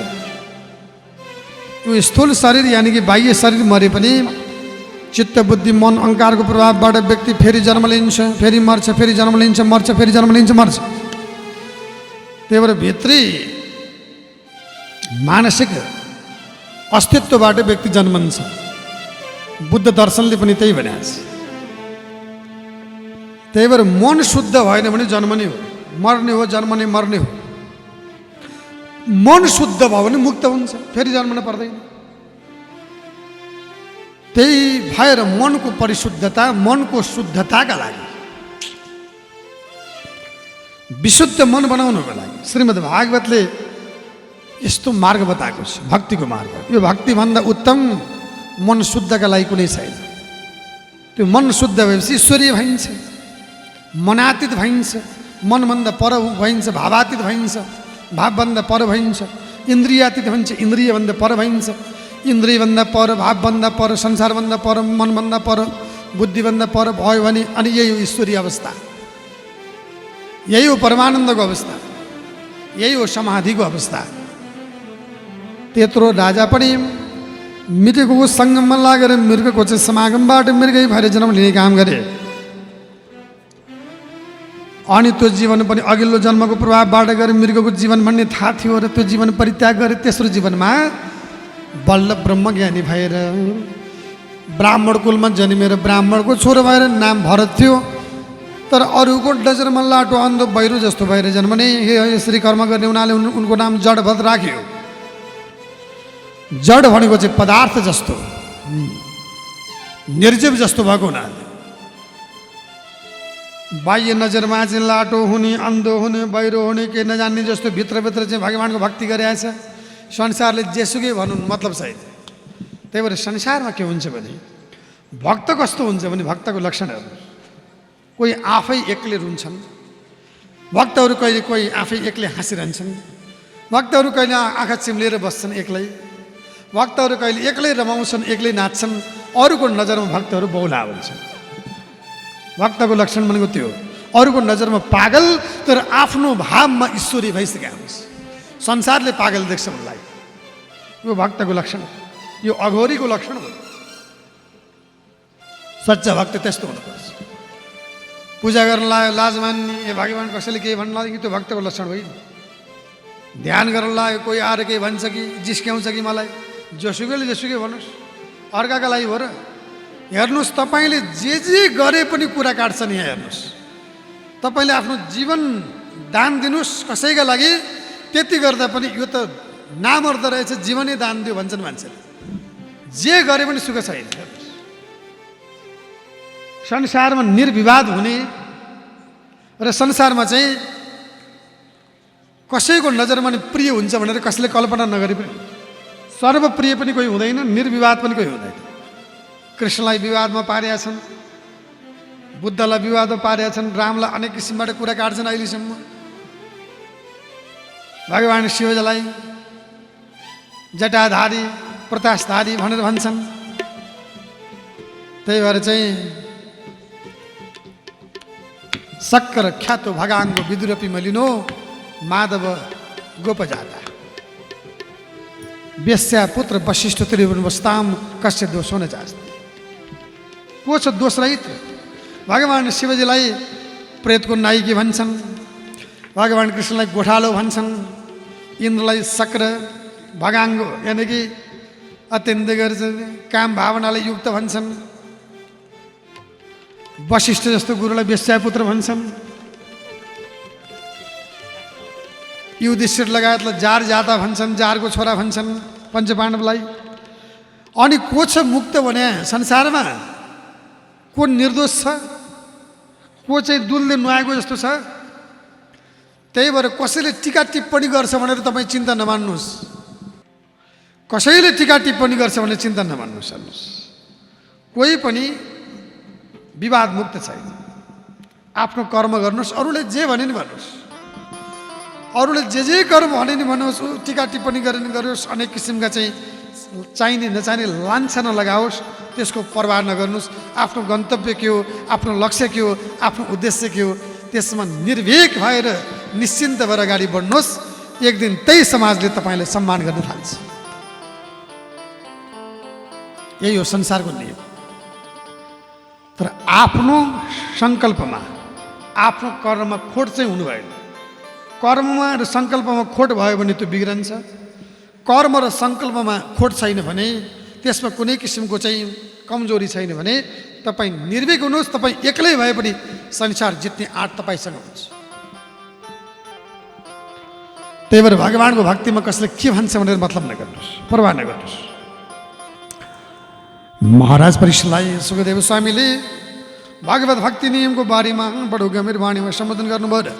यो स्थूल शरीर यानि कि बाह्य शरीर मरे पनि चित्त बुद्धि मन अहङ्कारको प्रभावबाट व्यक्ति फेरि जन्म लिन्छ, फेरि मर्छ, फेरि जन्म लिन्छ, मर्छ, फेरि जन्म लिन्छ, मर्छ। त्यही भएर भित्री मानसिक अस्तित्वबाट व्यक्ति जन्मन्छ। बुद्ध दर्शनले पनि त्यही भनेको छ। त्यही भएर मन शुद्ध भएन भने जन्मने हो, मर्ने हो, जन्मने मर्ने हो। मन शुद्ध भयो भने मुक्त हुन्छ, फेरि जन्मन पर्दैन। त्यही भएर मनको परिशुद्धता, मनको शुद्धताका लागि, विशुद्ध मन बनाउनको लागि श्रीमद् भागवतले यस्तो मार्ग बताएको छ, भक्तिको मार्ग। यो भक्तिभन्दा उत्तम मन शुद्धका लागि कुनै छैन। त्यो मन शुद्ध भएपछि ईश्वरीय भइन्छ, मनातीत भइन्छ, मनभन्दा पर भइन्छ, भावातीत भइन्छ, भावभन्दा पर भइन्छ, इन्द्रियातीत भइन्छ, इन्द्रियभन्दा पर भइन्छ, इन्द्रियभन्दा पर, भावभन्दा पर, संसारभन्दा पर, मनभन्दा पर, बुद्धिभन्दा पर भयो भने अनि यही हो ईश्वरीय अवस्था, यही हो परमानन्दको अवस्था, यही हो समाधिको अवस्था। त्यत्रो राजा पनि मृगको सङ्गममा लागेर मृगको चाहिँ समागमबाट मृगै भएर जन्म लिने काम गरे। अनि त्यो जीवन पनि अघिल्लो जन्मको प्रभावबाट गएर मृगको जीवन भन्ने थाहा थियो र त्यो जीवन परित्याग गरे। तेस्रो जीवनमा बल्ल ब्रह्मज्ञानी भएर ब्राह्मण कुलमा जन्मेर ब्राह्मणको छोरो भएर नाम भरत थियो। तर अरूको नजरमा लाटो अन्धो बहिरो जस्तो भएर जन्मने यसरी कर्म गर्ने हुनाले उनको नाम जडभद राख्यो। जड भनेको चाहिँ पदार्थ जस्तो, निर्जीव जस्तो भएको हुनाले बाह्य नजरमा चाहिँ लाटो हुने, अन्धो हुने, बहिरो हुने, केही नजान्ने जस्तो भित्रभित्र चाहिँ भगवान्को भक्ति गरिरहेछ। संसारले जेसुकै भनौँ मतलब छैन। त्यही भएर संसारमा के हुन्छ भने भक्त कस्तो हुन्छ भने भक्तको लक्षणहरू, कोही आफै एक्लै रुन्छन्, भक्तहरू कहिले कोही आफै एक्लै हाँसिरहन्छन्, भक्तहरू कहिले आँखा चिम्लेर बस्छन् एक्लै, भक्तहरू कहिले एक्लै रमाउँछन्, एक्लै नाच्छन्, अरूको नजरमा भक्तहरू बौला हुन्छन्। भक्तको लक्षण भनेको त्यो, अरूको नजरमा पागल तर आफ्नो भावमा ईश्वरी भइसकेका हुन्छ। संसारले पागल देख्छ उनलाई, यो भक्तको लक्षण, यो अघोरीको लक्षण हो। सच्चा भक्त त्यस्तो हुनुपर्छ। पूजा गर्न लाग्यो लाज मान्ने, ए भगवान् कसैले केही भन्न लाग्यो कि त्यो भक्तको लक्षण होइन। ध्यान गर्न लाग्यो कोही आएर केही भन्छ कि जिस्क्याउँछ कि मलाई, जोसुकैले जेसुकै भन्नुहोस्, अर्काका लागि हो र। हेर्नुहोस्, तपाईँले जे जे गरे पनि कुरा काट्छन्। यहाँ हेर्नुहोस्, तपाईँले आफ्नो जीवन दान दिनुहोस् कसैका लागि, त्यति गर्दा पनि यो त नामर्द रहेछ, जीवनै दान दियो भन्छन् मान्छेले। जे गरे पनि सुख छैन। संसारमा निर्विवाद हुने र संसारमा चाहिँ कसैको नजरमा नि प्रिय हुन्छ भनेर कसैले कल्पना नगरे पनि, सर्वप्रिय पनि कोही हुँदैन, निर्विवाद पनि कोही हुँदैन। कृष्णलाई विवादमा पारेका छन्, बुद्धलाई विवादमा पारेका छन्, रामलाई अनेक किसिमबाट कुरा काट्छन् अहिलेसम्म। भगवान् शिवजीलाई जटाधारी प्रतासधारी भनेर भन्छन्। त्यही भएर चाहिँ सक्कर ख्यातो भगाङ्गो विदुरपि मलिनो माधव गोपजाता वेश्या पुत्र वशिष्ठ त्रिभुवनवस्ताम कस्य दोषो न जास्ति। को छ दोषरहित? भगवान् शिवजीलाई प्रेतको नाइकी भन्छन्, भगवान् कृष्णलाई गोठालो भन्छन्, इन्द्रलाई सक्र भगाङ्गो यानि कि अत्यन्त गर्छ काम भावनाले युक्त भन्छन्, वशिष्ठ जस्तो गुरुलाई वेश्यापुत्र भन्छन्, युधिष्ठिर लगायतलाई जार जाता भन्छन्, जारको छोरा भन्छन् पञ्चपाण्डवलाई। अनि को छ मुक्त भने संसारमा? को निर्दोष छ? को चाहिँ दुलले नुहाएको जस्तो छ? त्यही भएर कसैले टीका टिप्पणी गर्छ भनेर तपाईँ चिन्ता नमान्नुहोस्। कसैले टीका टिप्पणी गर्छ भने चिन्ता नमान्नुहोस्। हेर्नुहोस्, कोही पनि विवाद मुक्त छैन। आफ्नो कर्म गर्नुहोस्, अरूले जे भने नि भन्नुहोस्, अरूले जे कर्म भने नि भन्नुहोस्, टीका टिप्पणी गरे नि गरोस्, अनेक किसिमका चाहिँ चाहिने नचाहिने लान्छना लगाओस्, त्यसको परवाह नगर्नुहोस्। आफ्नो गन्तव्य के हो, आफ्नो लक्ष्य के हो, आफ्नो उद्देश्य के हो, त्यसमा निर्भीक भएर निश्चिन्त भएर अगाडि बढ्नुहोस्। एक दिन त्यही समाजले तपाईँलाई सम्मान गर्न थाल्छ। यही हो संसारको नियम। तर आफ्नो सङ्कल्पमा आफ्नो कर्ममा खोट चाहिँ हुनु भएन। कर्ममा र सङ्कल्पमा खोट भयो भने त्यो बिग्रन्छ। कर्म र सङ्कल्पमा खोट छैन भने, त्यसमा कुनै किसिमको चाहिँ कमजोरी छैन भने तपाईँ निर्भीक हुनुहोस्। तपाईँ एक्लै भए पनि संसार जित्ने आँट तपाईँसँग हुन्छ। त्यही भएर भगवान्को भक्तिमा कसले के भन्छ भनेर मतलब नगर्नुहोस्, परवाह नगर्नुहोस्। महाराज परीक्षितलाई सुखदेव स्वामीले भागवत भक्ति नियमको बारेमा बडो गम्भीर वाणीमा सम्बोधन गर्नुभयो।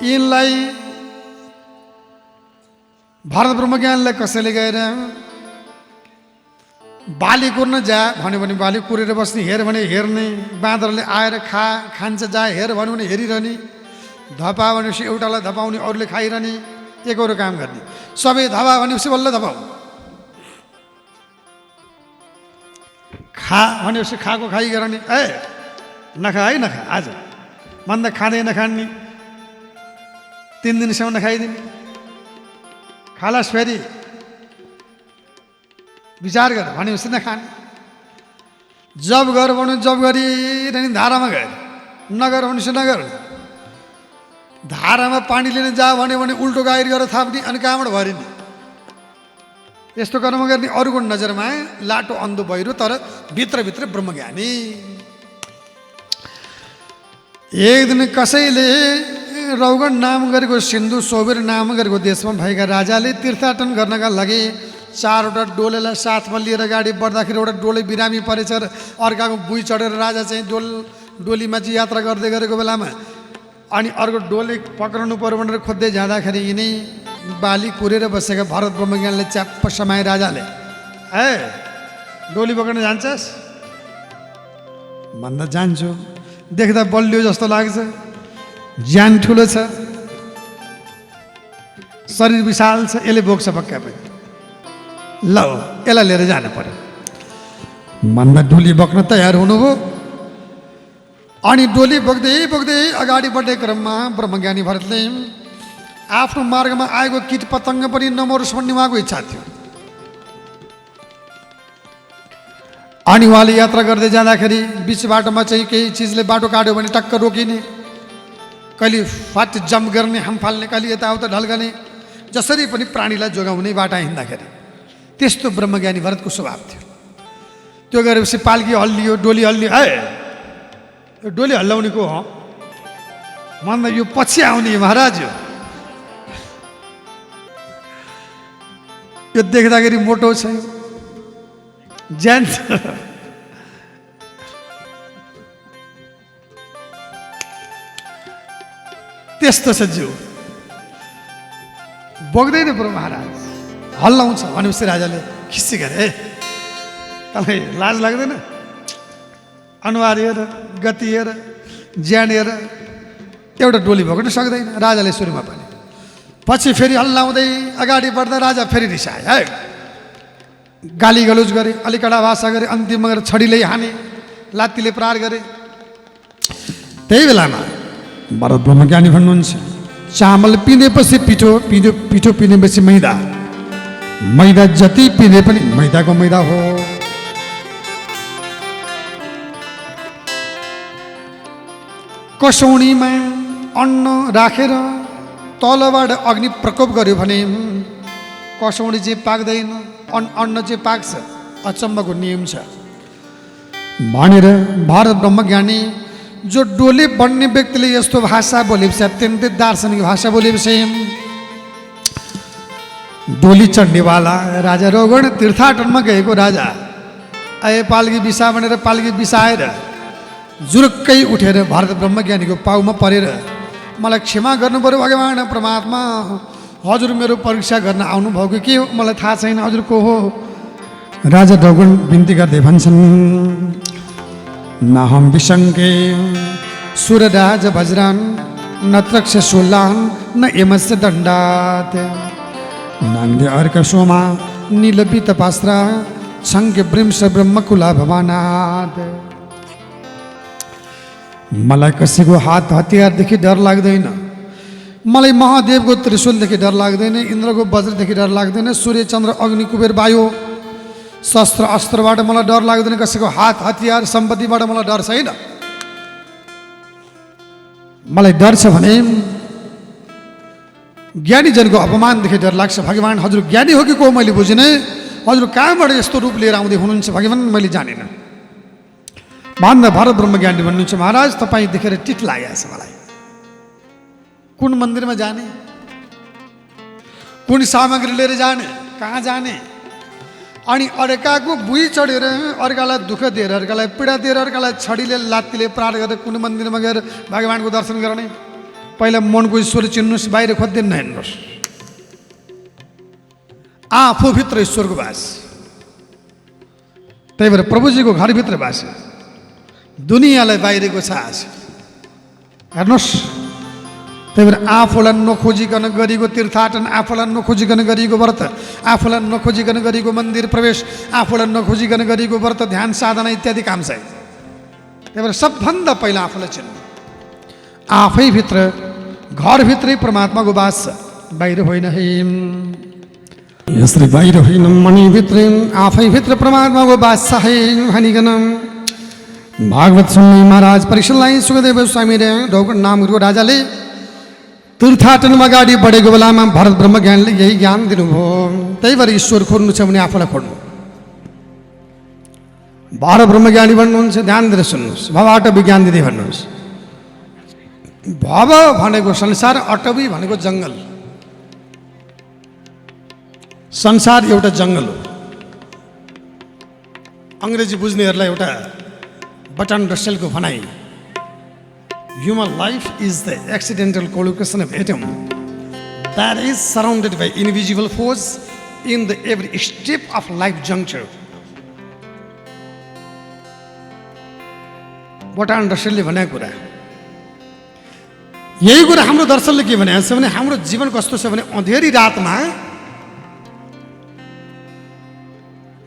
यिनलाई भारत ब्रह्मज्ञानलाई कसैले गएर बाली कुर्न जा भन्यो भने बाली कुरेर बस्ने, हेर भने हेर्ने, बाँदरले आएर खान्छ जा हेर भन्यो भने हेरिरहने, धपा भनेपछि एउटालाई धपाउने अरूले खाइरहने, एकअरू काम गर्ने। सबै धपा भनेपछि बल्ल धपाउ, खा भनेपछि खाएको खाइ गर्ने, नखा है नखा आज भन्दा खाँदै नखाने, 3 दिनसम्म नखाइदिने, खालास फेरि विचार गर भनेपछि नखाने। जब गर भन्नु जब गरिरहने, धारामा गएर नगर भनेपछि नगर। धारामा पानी लिन जा भन्यो भने उल्टो गाइर गरेर थाप्ने अनि कहाँबाट भरिने। यस्तो कर्म गर्ने अरूको नजरमा लाटो अन्धो बहिरो, तर भित्रभित्र ब्रह्मज्ञानी। एक दिन कसैले रौगण नाम गरेको सिन्धु सोबेर नाम गरेको देशमा भएका राजाले तीर्थाटन गर्नका लागि 4वटा डोलेलाई साथमा लिएर गाडी बढ्दाखेरि एउटा डोले बिरामी परेछ र अर्काको बुई चढेर राजा चाहिँ डोलीमा चाहिँ यात्रा गर्दै गरेको बेलामा अनि अर्को डोले पक्राउनु पर्यो भनेर खोज्दै जाँदाखेरि यिनै बाली कुरेर बसेका भरत ब्रह्मज्ञानले च्याप्प समाए राजाले, डोली पक्राउन जान्छस् भन्दा जान्छु, देख्दा बलियो जस्तो लाग्छ, ज्यान ठुलो छ, शरीर विशाल छ, यसले बोक्छ पक्का पनि, ल यसलाई लिएर जानु पर्यो भन्दा डोली बोक्न तयार हुनुभयो। अनि डोली बोक्दै बोक्दै अगाडि बढ्ने क्रममा ब्रह्मज्ञानी भरतले आफ्नो मार्गमा आएको किट पतङ्ग पनि नमरोस् भन्ने उहाँको इच्छा थियो। अनि उहाँले यात्रा गर्दै जाँदाखेरि बिच बाटोमा चाहिँ केही चिजले बाटो काट्यो भने टक्क रोकिने, कहिले फाट जम्प गर्ने, हम फाल्ने, कहिले यताउता ढल्कने, जसरी पनि प्राणीलाई जोगाउने बाटा हिँड्दाखेरि। त्यस्तो ब्रह्मज्ञानी भरतको स्वभाव थियो। त्यो गरेपछि पाल्की हल्लियो, डोली हल्लियो, यो डोली हल्लाउने को हो भन्दा यो पछि आउने महाराज हो। यो देख्दाखेरि मोटो छ, जान्छ, त्यस्तो छ जिउ, बोक्दैन पुरो महाराज, हल्लाउँछ भनेपछि राजाले खिस्सी गरे, तँलाई लाज लाग्दैन? अनुहार हेर, गति हेर, ज्यान हेर, एउटा डोली भोग्न सक्दैन राजाले सुरुमा पनि। पछि फेरि हल्लाउँदै अगाडि बढ्दा राजा फेरि रिसाए, है गाली गलौज गरे, अलिकडा भाषा गरे, अन्तिममा गएर छडीले हाने, लात्तीले प्रहार गरे। त्यही बेलामा भरत ब्रह्मज्ञानी भन्नुहुन्छ, चामल पिनेपछि पिठो, पिठो पिनेपछि मैदा, मैदा जति पिने पनि मैदाको मैदा हो। कसौनीमा अन्न राखेर तलबाट अग्नि प्रकोप गर्यो भने कसौनी चाहिँ पाक्दैन, अन्न चाहिँ पाक्छ। अचम्मको नियम छ भनेर भारत ब्रह्मज्ञानी जो डोले बन्ने व्यक्तिले यस्तो भाषा बोलेपछि, अत्यन्तै दार्शनिक भाषा बोलेपछि डोली चढ्नेवाला राजा रोगण तीर्थाटनमा गएको राजा आए पाल्गी बिसा भनेर पाल्गी बिसाएर जुरुक्कै उठेर भारत ब्रह्मज्ञानीको पाउमा परेर मलाई क्षमा गर्नु पर्यो भगवान परमात्मा, हजुर मेरो परीक्षा गर्न आउनुभएको के हो मलाई थाहा छैन, हजुर को हो। राजा रोगण बिन्ती गर्दै भन्छन्, न हम विशङ्के सुरराज वज्रान न त्रक्ष शूलान न यमस्य दण्डात नन्द्य अर्क सोमा नीलपित पास्त्र छङ्के ब्रिंश ब्रह्मकुला भवानाथ। मलाई कसैको हात हतियारदेखि डर लाग्दैन, मलाई महादेवको त्रिशूलदेखि डर लाग्दैन, इन्द्रको वज्रदेखि डर लाग्दैन, सूर्य चन्द्र अग्नि कुबेर वायु शस्त्र अस्त्रबाट मलाई डर लाग्दैन, कसैको हात हतियार सम्पत्तिबाट मलाई डर छैन। मलाई डर छ भने ज्ञानीजनको अपमानदेखि डर लाग्छ। भगवान हजुर ज्ञानी हो कि को मैले बुझिनँ, हजुर कहाँबाट यस्तो रूप लिएर आउँदै हुनुहुन्छ भगवान मैले जानिनँ भन्दा भारत ब्रह्मज्ञानी भन्नुहुन्छ, महाराज तपाईँ देखेर टिक लागेको छ मलाई। कुन मन्दिरमा जाने, कुन सामग्री लिएर जाने, कहाँ जाने, अनि अर्काको बुई चढेर अर्कालाई दुःख दिएर, अर्कालाई पीडा दिएर, अर्कालाई छडीले लात्तीले प्रहार गरेर कुन मन्दिरमा गएर भगवानको दर्शन गर्ने। पहिला मनको ईश्वर चिन्नुहोस्, बाहिर खोज्दैन हेर्नुहोस्। आफूभित्र ईश्वरको बास, त्यही भएर प्रभुजीको घरभित्र बास, दुनियाँलाई बाहिरको सास हेर्नुहोस्। त्यही भएर आफूलाई नखोजिकन गरेको तीर्थाटन, आफूलाई नखोजिकन गरेको व्रत, आफूलाई नखोजिकन गरेको मन्दिर प्रवेश, आफूलाई नखोजिकन गरेको व्रत ध्यान साधना इत्यादि काम छ। त्यही भएर सबभन्दा पहिला आफूलाई चिन्नु, आफैभित्र घरभित्रै परमात्माको बास छ, बाहिर होइन। यसरी बाहिर होइन मणिभित्रै आफैभित्र परमात्माको बास छ भनिकन भागवत सुन्ने महाराज परीक्षणलाई सुखदेव स्वामी रोगण नामको राजाले तीर्थाटनमा अगाडि बढेको बेलामा भरत ब्रह्मज्ञानीले यही ज्ञान दिनुभयो। त्यही भएर ईश्वर खोज्नु छ भने आफूलाई खोज्नु। भारत ब्रह्मज्ञानी भन्नुहुन्छ, ध्यान दिएर सुन्नुहोस्, भवबाट विज्ञान दिँदै भन्नुहोस्। भव भनेको संसार, अटवी भनेको जङ्गल। संसार एउटा जङ्गल हो। अङ्ग्रेजी बुझ्नेहरूलाई एउटा बर्ट्रान्ड रसेलको भनाइ, human life is the accidental collocation of atom that is surrounded by invisible force in the every step of life juncture. बर्ट्रान्ड रसेलले भनेको कुरा यही कुरा हाम्रो दर्शनले के भनेको छ भने हाम्रो जीवन कस्तो छ भने अँधेरी रातमा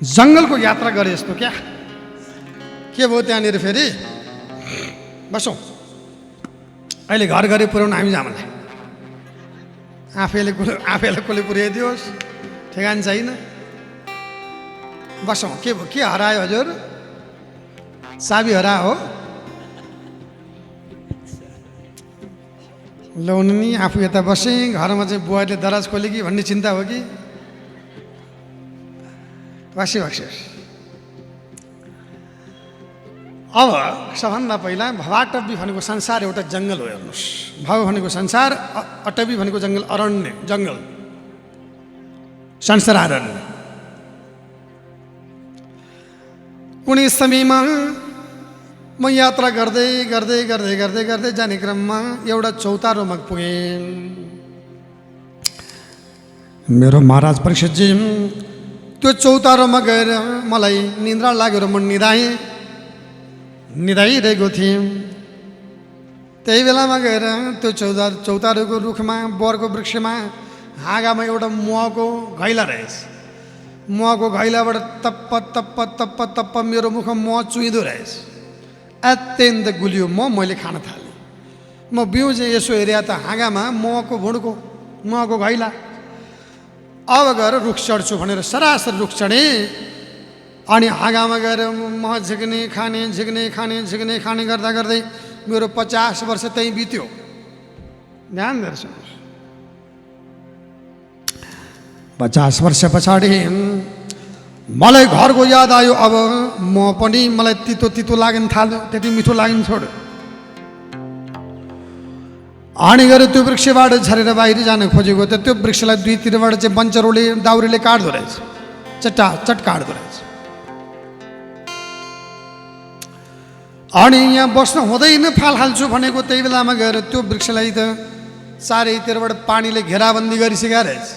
जङ्गलको यात्रा गरे जस्तो। क्या के भयो त्यहाँनिर, फेरि बसौँ अहिले घर घरि पुर्याउनु हामी जामलाई, आफैले कसले पुर्याइदियोस् ठेगान छैन। बसौँ, के भयो, के हरायो हजुर, चाबी हरा हो, ल्याउनु नि। आफू यता बसेँ, घरमा चाहिँ बुवाले दराज खोले कि भन्ने चिन्ता हो कि बसी अब सबभन्दा पहिला भवाटवी भनेको संसार एउटा जङ्गल हो। हेर्नुहोस्, भव भनेको संसार, अटवी भनेको जङ्गल, अरण्य जङ्गल, संसार अरण्य। कुनै समयमा म यात्रा गर्दै गर्दै गर्दै गर्दै गर्दै जाने क्रममा एउटा चौतारोमा पुगेँ। मेरो महाराज परीक्षितजी त्यो चौतारोमा गएर मलाई निन्द्रा लागेर म निदाएँ। निधाइरहेको थिएँ। त्यही बेलामा गएर त्यो चौतारोको रुखमा बरको वृक्षमा हाँगामा एउटा महको घैला रहेछ। महको घैलाबाट तप्प तप्प तप्प तप्प मेरो मुखमा मह चुइँदो रहेछ। अत्यन्त गुलियो मैले खान थालेँ। म बिउ चाहिँ यसो हेरेँ त हाँगामा महको भुँडको महको घैला। अब गएर रुख चढ्छु भनेर सरासर रुख चढेँ। अनि हाँगामा गएर मह झिक्ने खाने झिक्ने खाने झिक्ने खाने गर्दा गर्दै मेरो 50 वर्ष त्यहीँ बित्यो। ध्यान दिएर सुन्नुहोस्। 50 वर्ष पछाडि मलाई घरको याद आयो। अब म पनि मलाई तितो तितो लाग्न थाल्यो, त्यति मिठो लाग्न छोड्यो। अनि गएर त्यो वृक्षबाट झरेर बाहिर जान खोजेको त त्यो वृक्षलाई दुईतिरबाट चाहिँ बन्चरोले दाउरीले काट्दो रहेछ, चट काट्दो रहेछ। अनि यहाँ बस्न हुँदैन फाल हाल्छु भनेको त्यही बेलामा गएर त्यो वृक्षलाई त चारैतिरबाट पानीले घेराबन्दी गरिसकेका रहेछ।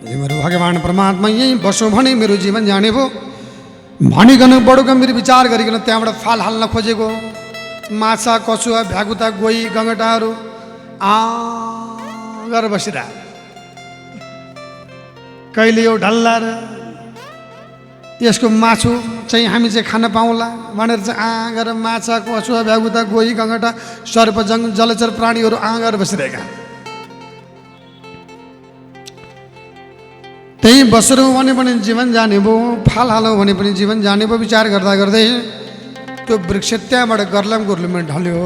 मेरो भगवान् परमात्मा यहीँ बसौँ भने मेरो जीवन जाने भयो भनिकन बडो गम्भीर विचार गरिकन त्यहाँबाट फाल हाल्न खोजेको। माछा, कछुवा, भ्यागुता, गोही, गङ्गटाहरू गरेर बसिरहे। कहिले यो ढल्ला र यसको मासु चाहिँ हामी चाहिँ खान पाउँला भनेर चाहिँ गरेर माछा, कछुवा, भ्यागुता, गोही, गङ्गटा, सर्प, जलचर प्राणीहरू गरेर बसिरहेका। त्यहीँ बसौँ भने पनि जीवन जाने भयो, फाल हालौँ भने पनि जीवन जाने भयो। विचार गर्दा गर्दै त्यो वृक्ष त्यहाँबाट गर्लम गुर्लुममा ढल्यो।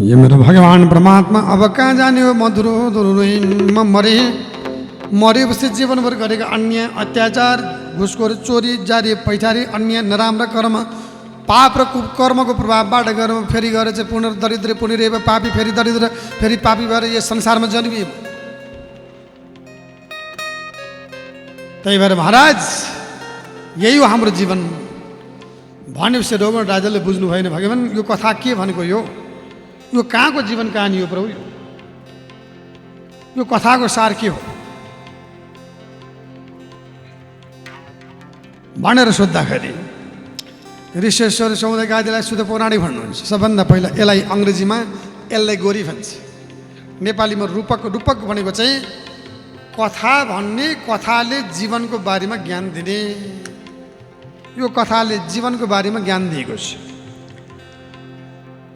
यो मेरो भगवान् परमात्मा अब कहाँ जाने हो? मधुरो म मरेपछि जीवनभर गरेका अन्य अत्याचार, घुसखोर, चोरी, जारी पैठारी, अन्य नराम्रा कर्म, पाप र कर्मको प्रभावबाट गएर फेरि गएर चाहिँ पुनर्दरिद्र पुनरेव पापी, फेरि दरिद्र फेरि पापी भएर यस संसारमा जन्मिए। त्यही भएर महाराज यही हो हाम्रो जीवन भनेपछि रोगन राजाले बुझ्नु भएन। भगवान् यो कथा के भनेको? यो कहाँको जीवन कहानी हो प्रभु? यो कथाको सार के हो भनेर सोद्धाखेरि ऋषेश्वर समुदायका आदिलाई शुद्ध पौराणिक भन्नुहुन्छ। सबभन्दा पहिला यसलाई अङ्ग्रेजीमा एल्लेगोरी भन्छ, नेपालीमा रूपक भनेको चाहिँ कथा भन्ने, कथाले जीवनको बारेमा ज्ञान दिने। यो कथाले जीवनको बारेमा ज्ञान दिएको छ।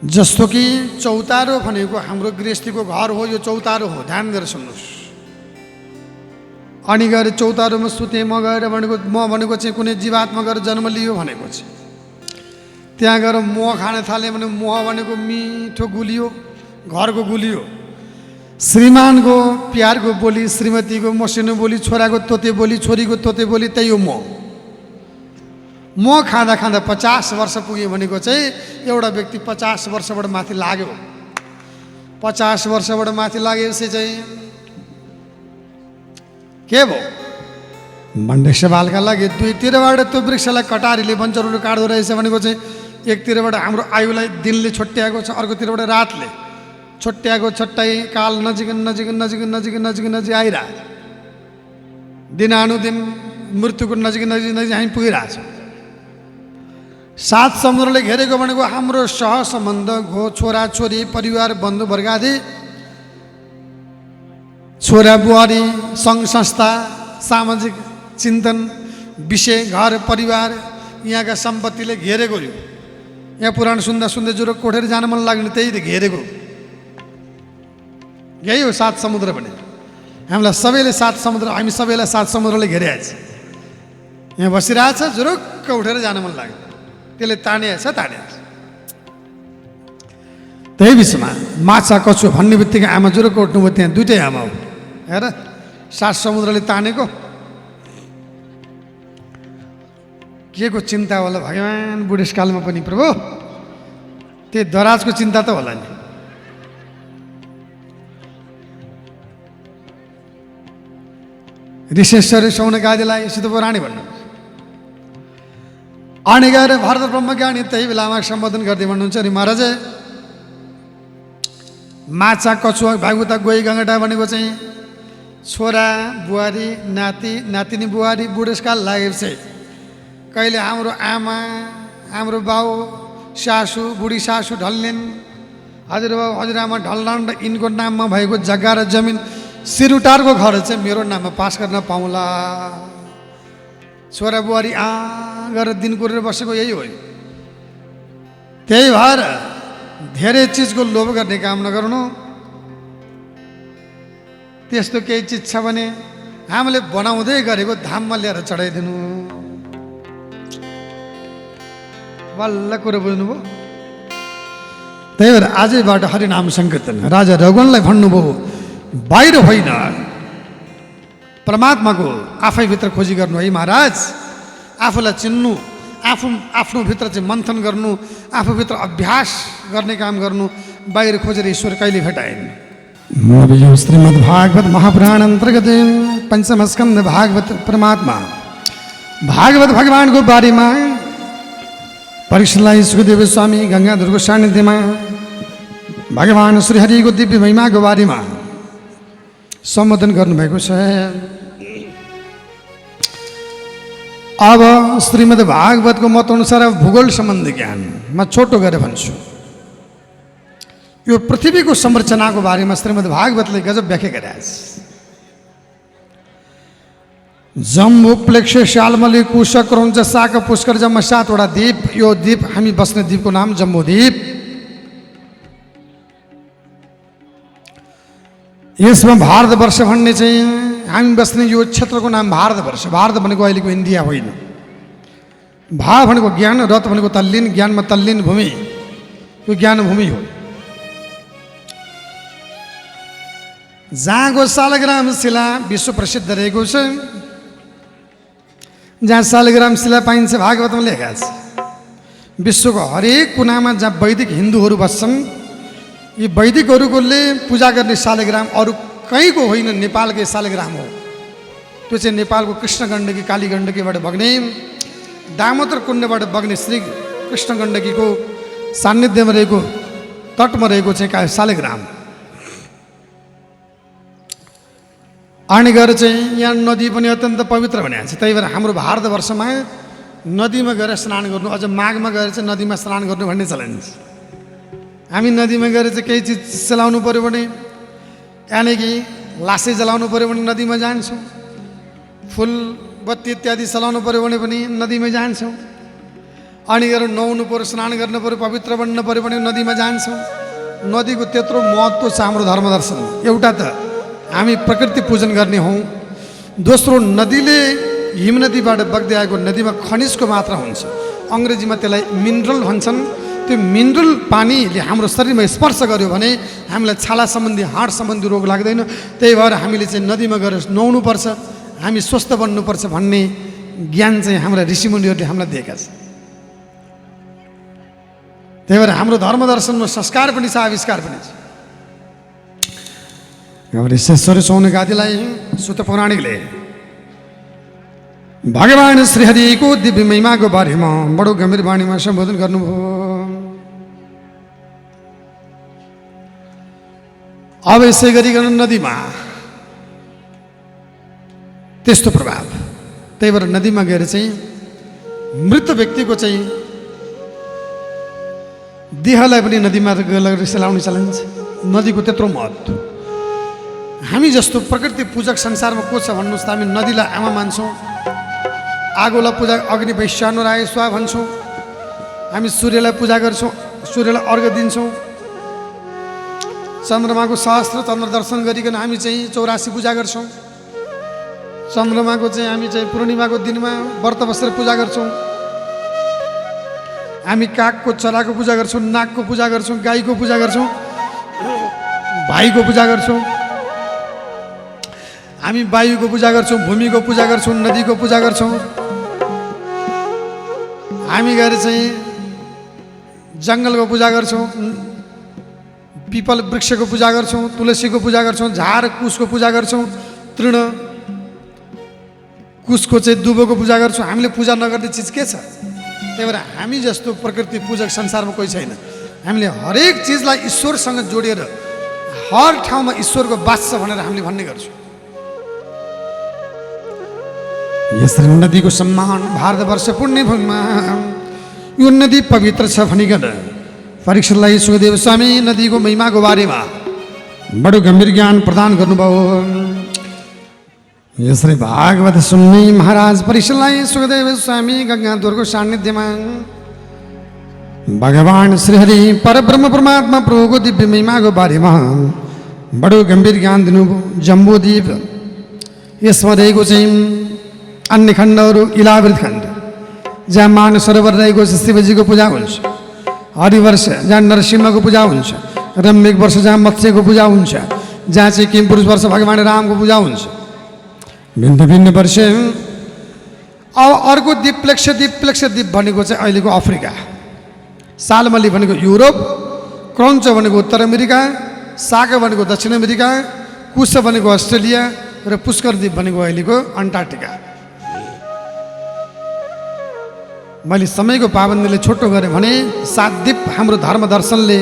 जस्तो कि चौतारो भनेको हाम्रो गृहस्थीको घर हो, यो चौतारो हो। ध्यान दिएर सुन्नुहोस्। अनि गएर चौतारोमा सुते म गएर भनेको चाहिँ कुनै जीवात्मा गएर जन्म लियो भनेको छ। त्यहाँ गएर मह खान थाल्यो भने मह भनेको मिठो गुलियो, घरको गुलियो। श्रीमानको प्यारको बोली, श्रीमतीको मसिनो बोली, छोराको तोते बोली, छोरीको तोते बोली, त्यही हो मह खाँदा खाँदा 50 वर्ष पुग्यो भनेको चाहिँ एउटा व्यक्ति 50 वर्षबाट माथि लाग्यो। 50 वर्षबाट माथि लागेपछि चाहिँ के भयो? भन्ने सवालका लागि दुईतिरबाट त्यो वृक्षलाई कटारीले बन्चरहरू काट्दो रहेछ भनेको चाहिँ एकतिरबाट हाम्रो आयुलाई दिनले छोट्याएको छ, अर्कोतिरबाट रातले छोट्याएको। छट्टाइ काल नजिक नजिक नजिक नजिक नजिक नजिक आइरहेछ। दिनानुदिन मृत्युको नजिक नजिक नजिक हामी पुगिरहेछौँ। 7 समुद्रले घेरेको भनेको हाम्रो सहसम्बन्ध हो, छोरा छोरी, परिवार, बन्धुवर्ग आदि, छोरा बुहारी, सङ्घ संस्था, सामाजिक चिन्तन, विषय, घर परिवार, यहाँका सम्पत्तिले घेरेको यो। यहाँ पुराण सुन्दा सुन्दै जुरो कोठेर जान मन लाग्ने त्यही घेरेको। यही हो 7 समुद्र भने। हामीलाई सबैले 7 समुद्र, हामी सबैलाई 7 समुद्रले घेरेछ। यहाँ बसिरहेछ, जुरुक्क उठेर जान मन लाग्यो, त्यसले तानेछ। त्यही बिचमा माछा, कछु भन्ने बित्तिकै आमा जुरुक्क उठ्नुभयो। त्यहाँ दुइटै आमा हो। हेर 7 समुद्रले तानेको के को चिन्ता होला भगवान्? बुढेसकालमा पनि प्रभु त्यही दराजको चिन्ता त होला नि। ऋषेश्वर सौनक आदिलाई शुद्ध पौराणिक भन्नु। अनि गएर भरत ब्रह्मज्ञानी त्यही बेलामा सम्बोधन गर्दै भन्नुहुन्छ, अरे महाराज माछा, कछुवा, भागुता, गोही, गङ्गटा भनेको चाहिँ छोरा बुहारी नाति नातिनी बुहारी बुढेसकाल लागेपछि कहिले हाम्रो आमा हाम्रो बाउ सासू बुढी सासू ढल्नेन्, हजुरबाउ हजुरआमा ढल्लान् र यिनको नाममा भएको जग्गा र जमिन सिरुटारको घर चाहिँ मेरो नाममा पास गर्न पाउँला। छोरा बुहारी गरेर दिन कुरेर बसेको यही हो। त्यही भएर धेरै चिजको लोभ गर्ने काम नगर्नु। त्यस्तो केही चिज छ भने हामीले बनाउँदै गरेको धाममा ल्याएर चढाइदिनु। बल्ल कुरो बुझ्नुभयो। त्यही भएर आजैबाट हरिनाम सङ्कीर्तन राजा रघुवंशलाई भन्नुभयो, बाहिर होइन परमात्माको आफैभित्र खोजी गर्नु है महाराज। आफूलाई चिन्नु, आफ्नो भित्र चाहिँ मन्थन गर्नु, आफूभित्र अभ्यास गर्ने काम गर्नु। बाहिर खोजेर ईश्वर कहिले भेटाएन। श्रीमद् भागवत महापुराण अन्तर्गत पंचम स्कंद भागवत परमात्मा भागवत भगवानको बारेमा परीक्षितलाई सुखदेव स्वामी गंगाधरको सान्निध्यमा भगवान श्रीहरिको दिव्य महिमाको बारेमा सम्बोधन गर्नुभएको छ। अब श्रीमद् भागवतको मत अनुसार भूगोल सम्बन्धी ज्ञान म छोटो गरेर भन्छु। यो पृथ्वीको संरचनाको बारेमा श्रीमद् भागवतले गजब व्याख्या गरेछ। जम्बू प्लेक्ष शालमली कुश क्रौञ्च शाक पुष्कर जम्मा 7वटा द्वीप। यो द्वीप हामी बस्ने द्वीपको नाम जम्बू द्वीप। यसमा भारतवर्ष भन्ने चाहिँ हामी बस्ने यो क्षेत्रको नाम भारतवर्ष। भारत भनेको अहिलेको इन्डिया होइन। भा भनेको ज्ञान, रत भनेको तल्लीन, ज्ञानमा तल्लीन भूमि, यो ज्ञान भूमि हो। जहाँको शालग्राम शिला विश्व प्रसिद्ध रहेको छ, जहाँ शालग्राम शिला पाइन्छ भागवतमा लेखेको छ। विश्वको हरेक कुनामा जहाँ वैदिक हिन्दूहरू बस्छन्, यी वैदिकहरूले पूजा गर्ने शालग्राम अरू कहीँको होइन, नेपालकै शालग्राम हो। त्यो चाहिँ नेपालको कृष्ण गण्डकी काली गण्डकीबाट बग्ने, दामोदर कुण्डबाट बग्ने श्री कृष्ण गण्डकीको सान्निध्यमा रहेको तटमा रहेको चाहिँ शालग्राम। अनि गएर चाहिँ यहाँ नदी पनि अत्यन्त पवित्र भनेको छ। त्यही भएर हाम्रो भारतवर्षमा नदीमा गएर स्नान गर्नु, अझ माघमा गएर चाहिँ नदीमा स्नान गर्नु भन्ने चलन छ। हामी नदीमा गएर चाहिँ केही चिज चलाउनु पऱ्यो भने, यानि कि लासे जलाउनु पऱ्यो भने नदीमा जान्छौँ, फुल बत्ती इत्यादि चलाउनु पऱ्यो भने पनि नदीमा जान्छौँ। अनि गएर नुहाउनु पऱ्यो, स्नान गर्नु पऱ्यो, पवित्र बन्नु पऱ्यो भने नदीमा जान्छौँ। नदीको त्यत्रो महत्त्व छ हाम्रो धर्मदर्शन। एउटा त हामी प्रकृति पूजन गर्ने हौँ, दोस्रो नदीले हिमनदीबाट बग्दै आएको नदीमा खनिजको मात्रा हुन्छ। अङ्ग्रेजीमा त्यसलाई मिनरल भन्छन्। त्यो मिनरल पानीले हाम्रो शरीरमा स्पर्श गर्यो भने हामीलाई छाला सम्बन्धी हाड सम्बन्धी रोग लाग्दैन। त्यही भएर हामीले चाहिँ नदीमा गएर नुहाउनुपर्छ, हामी स्वस्थ बन्नुपर्छ भन्ने ज्ञान चाहिँ हाम्रा ऋषिमुनिहरूले हामीलाई दिएका छन्। त्यही भएर हाम्रो धर्मदर्शनमा संस्कार पनि छ, आविष्कार पनि छ। ऋषेश्वर सौनक आदिलाई सुत पौराणिकले भगवान श्रीहरिको दिव्य महिमाको बारेमा बडो गम्भीर वाणीमा सम्बोधन गर्नुभयो। अब यसै गरिकन नदीमा त्यस्तो प्रभाव। त्यही भएर नदीमा गएर चाहिँ मृत व्यक्तिको चाहिँ देहलाई पनि नदीमा लगेर सेलाउने चलन छ। नदीको त्यत्रो महत्त्व। हामी जस्तो प्रकृति पूजक संसारमा को छ भन्नुहोस् त? हामी नदीलाई आमा मान्छौँ, आगोलाई पूजा अग्नि वैश्वानराय स्वा भन्छौँ, हामी सूर्यलाई पूजा गर्छौँ, सूर्यलाई अर्घ दिन्छौँ, चन्द्रमाको सहस्त्र चन्द्र दर्शन गरिकन हामी चाहिँ 84 पूजा गर्छौँ, चन्द्रमाको चाहिँ हामी चाहिँ पूर्णिमाको दिनमा व्रत बसेर पूजा गर्छौँ, हामी कागको चराको पूजा गर्छौँ, नागको पूजा गर्छौँ, गाईको पूजा गर्छौँ, भाइको पूजा गर्छौँ, हामी वायुको पूजा गर्छौँ, भूमिको पूजा गर्छौँ, नदीको पूजा गर्छौँ, हामी गएर चाहिँ जङ्गलको पूजा गर्छौँ, पिपल वृक्षको पूजा गर्छौँ, तुलसीको पूजा गर्छौँ, झार कुशको पूजा गर्छौँ, तृण कुशको चाहिँ दुबोको पूजा गर्छौँ। हामीले पूजा नगर्ने चिज के छ? त्यही भएर हामी जस्तो प्रकृति पूजक संसारमा कोही छैन। हामीले हरेक चिजलाई ईश्वरसँग जोडिएर हर ठाउँमा ईश्वरको वास छ भनेर हामीले भन्ने गर्छौँ। यसरी नदीको सम्मान भारतवर्ष पुण्यभूमिमा यो नदी पवित्र छ भनिकन परीक्षालाई सुखदेव स्वामी नदीको महिमाको बारेमा बडो गम्भीर ज्ञान प्रदान गर्नुभयो। यसरी भागवत सुन्ने महाराज परीक्षालाई सुखदेव स्वामी गङ्गाधरको सान्निध्यमा भगवान श्रीहरि परब्रह्म परमात्मा प्रभुको दिव्य महिमाको बारेमा बडो गम्भीर ज्ञान दिनुभयो। जम्बूद्वीप यसमा रहेको चाहिँ अन्य खण्डहरू इलावृत खण्ड जहाँ मानस सरोवर रहेको छ, शिवजीको पूजा हुन्छ। हरिवर्ष जहाँ नरसिंहको पूजा हुन्छ। रम्यक वर्ष जहाँ मत्स्यको पूजा हुन्छ, जहाँ चाहिँ किम पुरुष वर्ष भगवान रामको पूजा हुन्छ। भिन्न भिन्न वर्ष। अब अर्को दिप्लेक्ष द्वीप भनेको चाहिँ अहिलेको अफ्रिका, सालमली भनेको युरोप, क्रन्च भनेको उत्तर अमेरिका, सागा भनेको दक्षिण अमेरिका, कुश भनेको अस्ट्रेलिया र पुष्कर द्वीप भनेको अहिलेको अन्टार्क्टिका। मैले समयको पाबन्दीले छोटो गरेँ भने 7 द्वीप हाम्रो धर्म दर्शनले,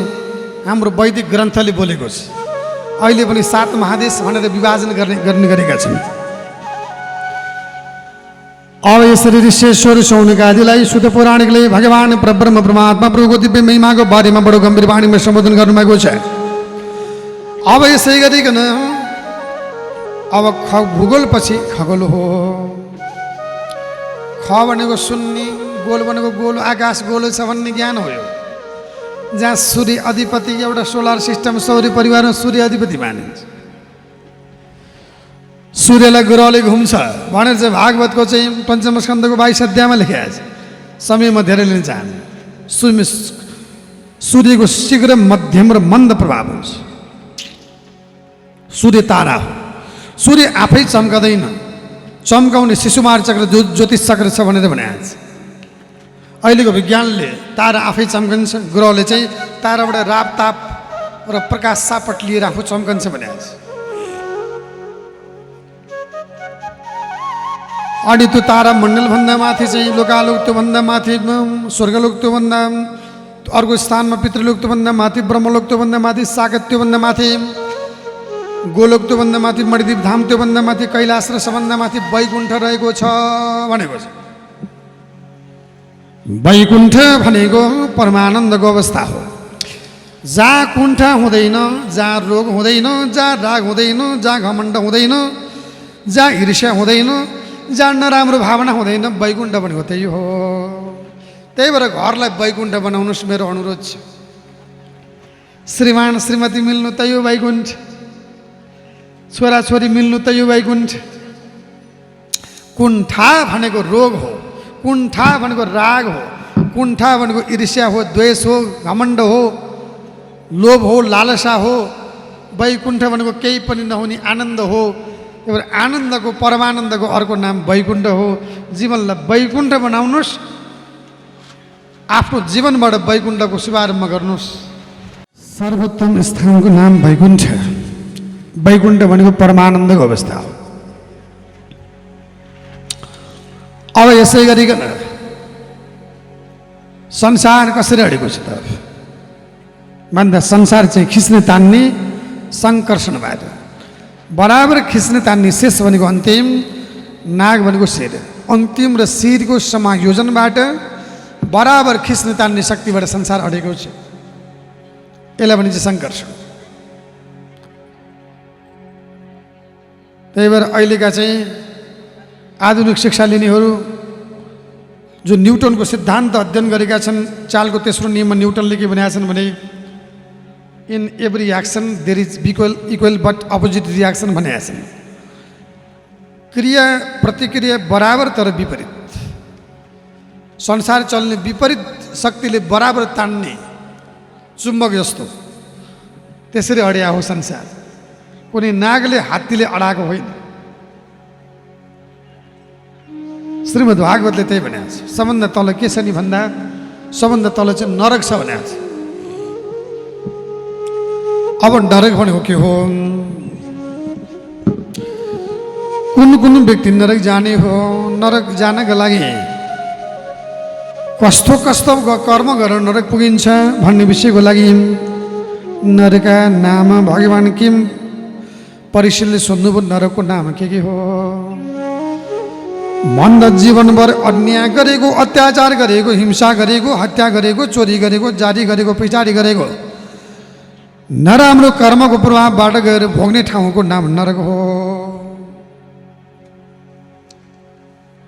हाम्रो वैदिक ग्रन्थले बोलेको छ। अहिले पनि 7 महादेश भनेर विभाजन गर्ने गरेका छन्। अब यसरी ऋषेश्वर सौनक आदिलाई शुद्ध पौराणिकले भगवान परब्रह्म परमात्मा प्रभुको दिव्य महिमाको बारेमा बडो गम्भीर वाणीमा सम्बोधन गर्नुभएको छ। अब यसै गरिकन अब भूगोल पछि खगोल हो। ख भनेको शून्य, गोल भनेको गोल, आकाश गोलो छ भन्ने ज्ञान हो। यो जहाँ सूर्य अधिपति, एउटा सोलर सिस्टम सौर्य परिवारमा सूर्य अधिपति मानिन्छ। सूर्यलाई ग्रहले घुम्छ भनेर चाहिँ भागवतको चाहिँ पञ्चम स्कन्धको 22 अध्यायमा लेखिएको छ। समयमा धेरै लिन चाहनु। सूर्यको शीघ्र, मध्यम र मन्द प्रभाव हुन्छ। सूर्य तारा हो। सूर्य आफै चम्कदैन, चम्काउने शिशुमार चक्र ज्योतिष चक्र छ भनेर भनेको छ। अहिलेको विज्ञानले तारा आफै चम्कन्छ, ग्रहले चाहिँ ताराबाट रापताप र प्रकाश सापट लिएर आफू चम्कन्छ भनेको छ। अनि त्यो तारा मण्डलभन्दा माथि चाहिँ लोकालोक, त्योभन्दा माथि स्वर्गलोक, त्योभन्दा अर्को स्थानमा पितृलोक, त्योभन्दा माथि ब्रह्मलोक, त्योभन्दा माथि सागत, त्योभन्दा माथि गोलोक, त्योभन्दा माथि मणिदीप धाम, त्योभन्दा माथि कैलाश र सबभन्दा माथि वैकुण्ठ रहेको छ भनेको छ। वैकुण्ठ भनेको परमानन्दको अवस्था हो। जहाँ कुण्ठ हुँदैन, जहाँ रोग हुँदैन, जहाँ राग हुँदैन, जहाँ घमण्ड हुँदैन, जहाँ ईर्ष्या हुँदैन, जहाँ नराम्रो भावना हुँदैन, वैकुण्ठ भनेको त्यही हो। त्यही भएर घरलाई वैकुण्ठ बनाउनुहोस् मेरो अनुरोध छ। श्रीमान श्रीमती मिल्नु त यो वैकुण्ठ, छोराछोरी मिल्नु त यो वैकुण्ठ। कुण्ठा भनेको रोग हो, कुण्ठा भनेको राग हो, कुण्ठा भनेको ईर्ष्या हो, द्वेष हो, घमण्ड हो, लोभ हो, लालसा हो। वैकुण्ठ भनेको केही पनि नहुने आनन्द हो। एउटा आनन्दको, परमानन्दको अर्को नाम वैकुण्ठ हो। जीवनलाई वैकुण्ठ बनाउनुहोस्, आफ्नो जीवनबाट वैकुण्ठको शुभारम्भ गर्नुहोस्। सर्वोत्तम स्थानको नाम वैकुण्ठ। वैकुण्ठ भनेको परमानन्दको अवस्था हो। अब यसै गरिकन संसार कसरी अडेको छ त भन्दा संसार चाहिँ खिच्ने तान्ने सङ्कर्षणबाट बराबर खिच्ने तान्ने शेष भनेको अन्तिम, नाग भनेको शिर, अन्तिम र शिरको समायोजनबाट बराबर खिच्ने तान्ने शक्तिबाट संसार अडेको छ। यसलाई भनिन्छ सङ्कर्षण। त्यही भएर अहिलेका चाहिँ आधुनिक शिक्षा लिनेहरू जो न्युटनको सिद्धान्त अध्ययन गरेका छन्, चालको तेस्रो नियममा न्युटनले के भनेका छन् भने in every action there is equal but opposite reaction भनेका छन्। क्रिया प्रतिक्रिया बराबर तर विपरीत। संसार चल्ने विपरीत शक्तिले बराबर तान्ने चुम्बक जस्तो त्यसरी अड्या हो संसार। कुनै नागले हात्तीले अडाएको होइन। श्रीमद् भागवतले त्यही भनेको छ। सबभन्दा तल के छ नि भन्दा सबभन्दा तल चाहिँ नरक छ भनेको छ। अब नरक भनेको के हो? कुन कुन व्यक्ति नरक जाने हो? नरक जानका लागि कस्तो कस्तो कर्म गरेर नरक पुगिन्छ भन्ने विषयको लागि नरका नाम भगवान किम परीक्षितले सोध्नुभयो, नरकको नाम के हो? भन्दा जीवनभर अन्याय गरेको, अत्याचार गरेको, हिंसा गरेको, हत्या गरेको, चोरी गरेको, जारी गरेको, पिटारी गरेको नराम्रो कर्मको प्रभावबाट गएर भोग्ने ठाउँको नाम नरक हो।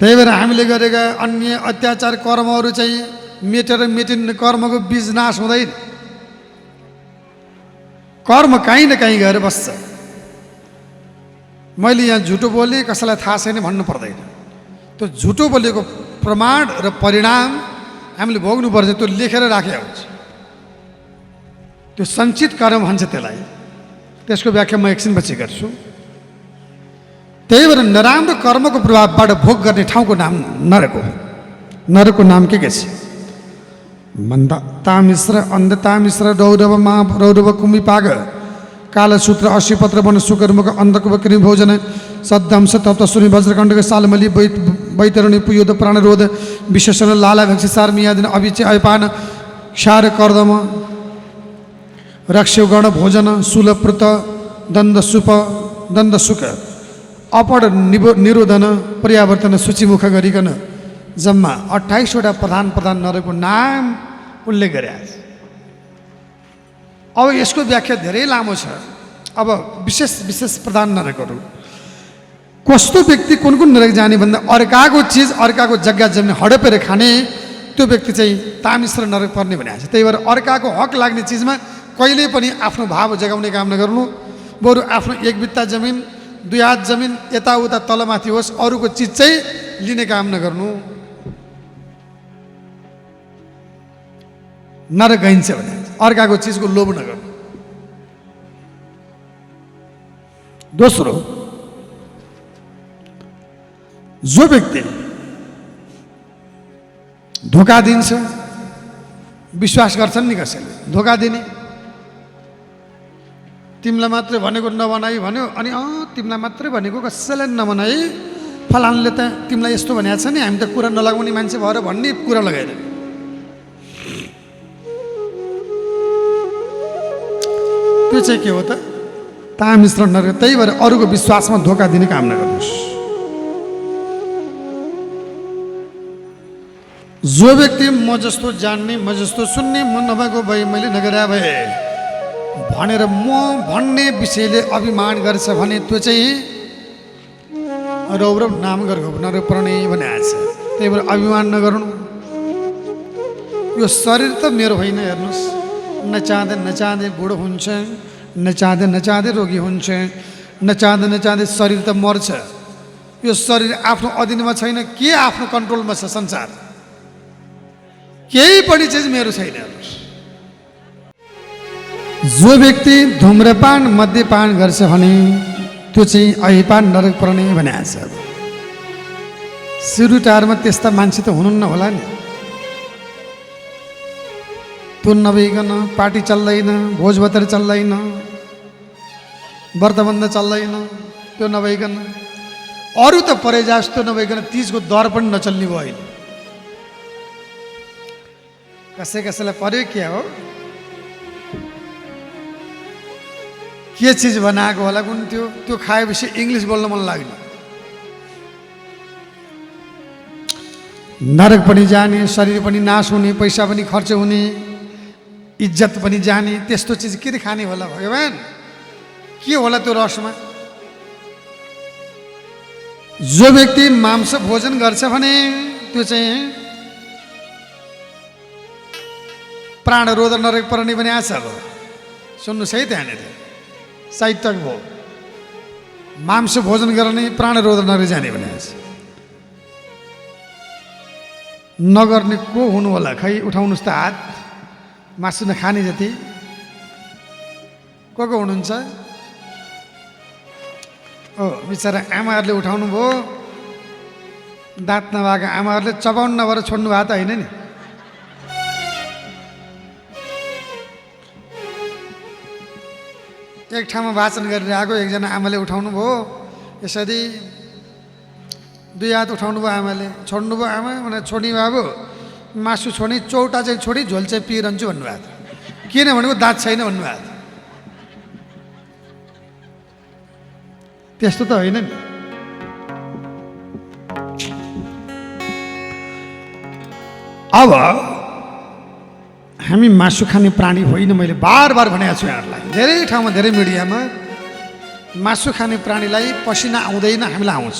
त्यही भएर हामीले गरेका अन्य अत्याचार कर्महरू चाहिँ मेटेर मेटिने कर्मको बीज नाश हुँदैन। कर्म काहीँ न काहीँ गएर बस्छ। मैले यहाँ झुटो बोलेँ, कसैलाई थाहा छैन भन्नु पर्दैन। त्यो झुटो बोलेको प्रमाण र परिणाम हामीले भोग्नुपर्छ। त्यो लेखेर राखेको हुन्छ। त्यो सञ्चित कर्म भन्छ त्यसलाई। त्यसको व्याख्या म एकछिनपछि गर्छु। त्यही भएर नराम्रो कर्मको प्रभावबाट भोग गर्ने ठाउँको नाम नरक हो। नरकको नाम के छ भन्दा तामिश्र, अन्धतामिश्र, रौरव, महारौरव, कुम्भिपाग, कालसूत्र, अश्विपत्र, वनशुकर्मुख, अन्धकुव, कृमिभोजन, सद्दंश, तप्तशूनि, वज्रकण्डक, सालमली, वैतरणी, पुयोध, प्राणरोध, विशेषण, लाला, भक्षसार, मियादिन, अभिचय, अयपान, क्षार, कर्दम, रक्षगण, भोजन, शूलप्रत, दण्डसुप, दण्डसुक, अपड, निरोधन, पर्यावर्तन, सूचीमुख गरिकन जम्मा 28वटा प्रधान नरकको नाम उल्लेख गरेका छ। अब यसको व्याख्या धेरै लामो छ। अब विशेष प्रधान नरकहरू कस्तो व्यक्ति कुन नरक जाने भन्दा अर्काको चिज, अर्काको जग्गा जमिन हडपेर खाने त्यो व्यक्ति चाहिँ तामिश्र नरक पर्ने भनेको छ। त्यही भएर अर्काको हक लाग्ने चिजमा कहिले पनि आफ्नो भाव जगाउने काम नगर्नु। बरु आफ्नो एक बित्ता जमिन, 2 हात जमिन यताउता तलमाथि होस्, अरूको चिज चाहिँ लिने काम नगर्नु। नरक गइन्छ भने अर्काको चिजको लोभ नगर्नु। दोस्रो, जो व्यक्ति धोका दिन्छ, विश्वास गर्छन् नि कसैले धोका दिने, तिमीलाई मात्रै भनेको नबनाई भन्यो, अनि तिमीलाई मात्रै भनेको कसैलाई नबनाई, फलानले त तिमीलाई यस्तो भनेको छ नि, हामी त कुरा नलगाउने मान्छे भएर भन्ने कुरा लगाएर त्यो चाहिँ के हो त? तामिश्र नरक। त्यही भएर अरूको विश्वासमा धोका दिने काम नगर्नुहोस्। जो व्यक्ति म जस्तो जान्ने, म जस्तो सुन्ने, म नभएको भए, मैले नगरे भए भनेर म भन्ने विषयले अभिमान गर्छ भने त्यो चाहिँ रौरव नाम गरेको नरक पर्ने भनेको छ। त्यही भएर अभिमान नगर्नु। यो शरीर त मेरो होइन, हेर्नुहोस्, नचाहँदै बुढो हुन्छ, नचाहँदै रोगी हुन्छ, नचाहँदै शरीर त मर्छ। यो शरीर आफ्नो अधीनमा छैन, के आफ्नो कन्ट्रोलमा छ संसार? केही पनि चिज मेरो छैन। जो व्यक्ति धूम्रपान, मद्यपान गर्छ भने त्यो चाहिँ अहिपान नरक पर्ने भनेको छ। सुरुटारमा त्यस्ता मान्छे त हुनुहुन्न होला नि। त्यो नभइकन पार्टी चल्दैन, भोजभतेर चल्दैन, व्रतबन्ध चल्दैन। त्यो नभइकन अरू त परे जस्तो नभइकन तीजको दर पनि नचल्ने भयो अहिले। कसैलाई पर्यो क्या हो, के चिज बनाएको होला कुन त्यो खाएपछि इङ्ग्लिस बोल्न मन लाग्ने। नरक पनि जाने, शरीर पनि नाश हुने, पैसा पनि खर्च हुने, इज्जत पनि जाने, त्यस्तो चिज के खाने होला भगवान? के होला त्यो रसमा? जो व्यक्ति मांस भोजन गर्छ भने त्यो चाहिँ प्राणरोध नरक पर्ने भने आछ। अब सुन्नुहोस् है, त्यहाँनिर साहित्यक भयो, मांस भोजन गर्ने प्राणरोध नरक जाने भने आछ। नगर्ने को हुनु होला? खै उठाउनुहोस् त हात। मासु नखाने जति को हुनुहुन्छ? बिचरा आमाहरूले उठाउनु भयो। दाँत नभएको आमाहरूले चबाउनु नभएर छोड्नु भएको त होइन नि। एक ठाउँमा वाचन गरिरहेको एकजना आमाले उठाउनु भयो, यसरी 2 हात उठाउनु भयो आमाले, छोड्नु भयो आमा भने छोड्ने बाबु, मासु छोड्ने, चौटा चाहिँ छोडी झोल चाहिँ पिइरहन्छु भन्नुभएको थियो। किन भनेको दाँत छैन भन्नुभएको थियो। त्यस्तो त होइन नि। अब हामी मासु खाने प्राणी होइन, मैले बार बार भनेको छु यहाँहरूलाई, धेरै ठाउँमा धेरै मिडियामा। मासु खाने प्राणीलाई पसिना आउँदैन, हामीलाई आउँछ।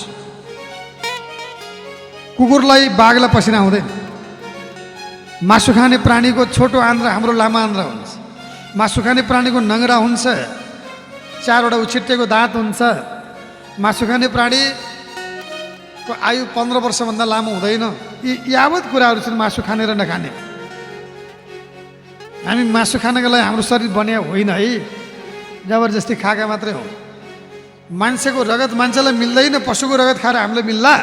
कुकुरलाई, बाघलाई पसिना आउँदैन। मासु खाने प्राणीको छोटो आन्द्रा हाम्रो लामो आन्द्रा हुन्छ। मासु खाने प्राणीको नङ्ग्रा हुन्छ, 4वटा उछिट्टेको दाँत हुन्छ। मासु खाने प्राणीको आयु 15 वर्षभन्दा लामो हुँदैन। यी यावत कुराहरू छन् मासु खाने र नखाने। हामी मासु खानको लागि हाम्रो शरीर बनिया होइन है, जबरजस्ती खाएका मात्रै हो। मान्छेको रगत मान्छेलाई मिल्दैन, पशुको रगत खाएर हामीलाई मिल्ला।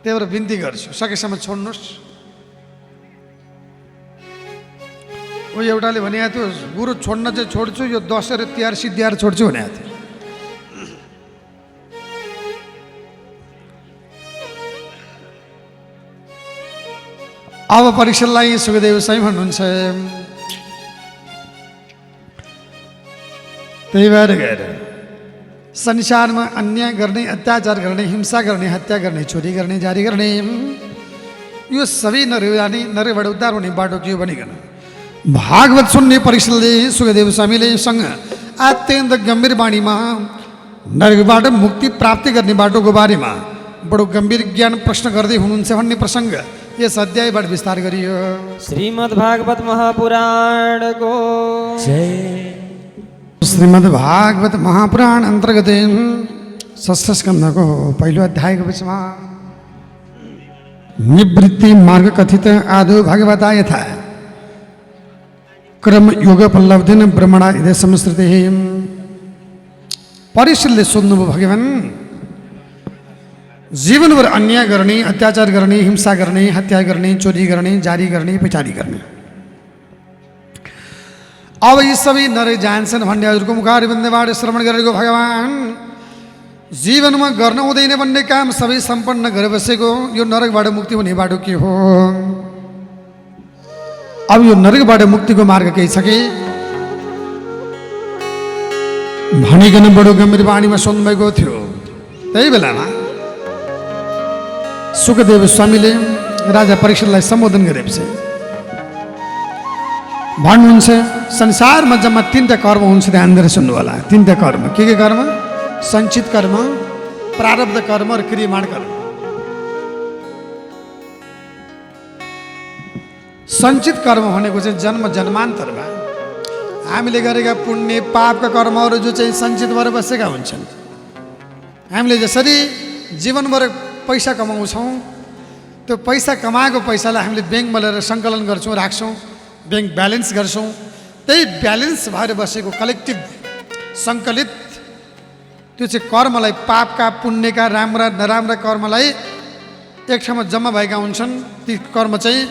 त्यही भएर बिन्ती गर्छु, सकेसम्म छोड्नुहोस्। ऊ एउटाले भनेको थियो, गुरु छोड्न चाहिँ छोड्छु, यो दसैँ र तिहार सिद्धिहार छोड्छु भनेको थियो। अब परीक्षालाई सुखदेव स्वामी भन्नुहुन्छ, त्यही भएर गएर संसारमा अन्याय गर्ने, अत्याचार गर्ने, हिंसा गर्ने, हत्या गर्ने, चोरी गर्ने, जारी गर्ने, यो सबै नरबाट उद्धार हुने बाटो के हो भनिकन भागवत सुन्ने परीक्षाले सुखदेव स्वामीले सँग अत्यन्त गम्भीर बाणीमा नरकबाट मुक्ति प्राप्ति गर्ने बाटोको बारेमा बडो गम्भीर ज्ञान प्रश्न गर्दै हुनुहुन्छ भन्ने प्रसङ्ग यस अध्यायबाट विस्तार गरियो। श्रीमद् भागवत महापुराणको जय। श्रीमद् भागवत महापुराण अन्तर्गत षष्ठ स्कन्धको पहिलो अध्यायको बिचमा निवृत्ति मार्ग कथित आदो भगवता यथा क्रम योग पल्लब्धेन ब्रह्मणा इदे संस्कृति। परीक्षितले सोध्नुभयो, भगवान जीवनभर अन्याय गर्ने, अत्याचार गर्ने, हिंसा गर्ने, हत्या गर्ने, चोरी गर्ने, जारी गर्ने, पैचारी गर्ने, अब यी सबै नरै जान्छन् भन्ने हजुरको मुखारविन्दबाट श्रवण गरेको भगवान जीवनमा गर्न हुँदैन भन्ने काम सबै सम्पन्न गरेर बसेको यो नरकबाट मुक्ति हुने बाटो के हो? अब यो नरकबाट मुक्तिको मार्ग केही छ कि भनिकन बडो गम्भीर बाणीमा सोध्नुभएको थियो। त्यही बेलामा सुखदेव स्वामीले राजा परीक्षितलाई सम्बोधन गरेपछि भन्नुहुन्छ, संसारमा जम्मा 3टा कर्म हुन्छ, ध्यान दिएर सुन्नु होला। 3टा कर्म के कर्म? सञ्चित कर्म, प्रारब्ध कर्म र क्रियमाण कर्म। सञ्चित कर्म भनेको चाहिँ जन्म जन्मान्तरमा हामीले गरेका पुण्य पापका कर्महरू जो चाहिँ सञ्चित भएर बसेका हुन्छन्। हामीले जसरी जीवनभर पैसा कमाउँछौँ, त्यो पैसा कमाएको पैसालाई हामीले ब्याङ्कमा लिएर सङ्कलन गर्छौँ, राख्छौँ, ब्याङ्क ब्यालेन्स गर्छौँ। त्यही ब्यालेन्स भएर बसेको कलेक्टिभ सङ्कलित त्यो चाहिँ कर्मलाई, पापका पुण्यका राम्रा नराम्रा कर्मलाई एक ठाउँमा जम्मा भएका हुन्छन्। ती कर्म चाहिँ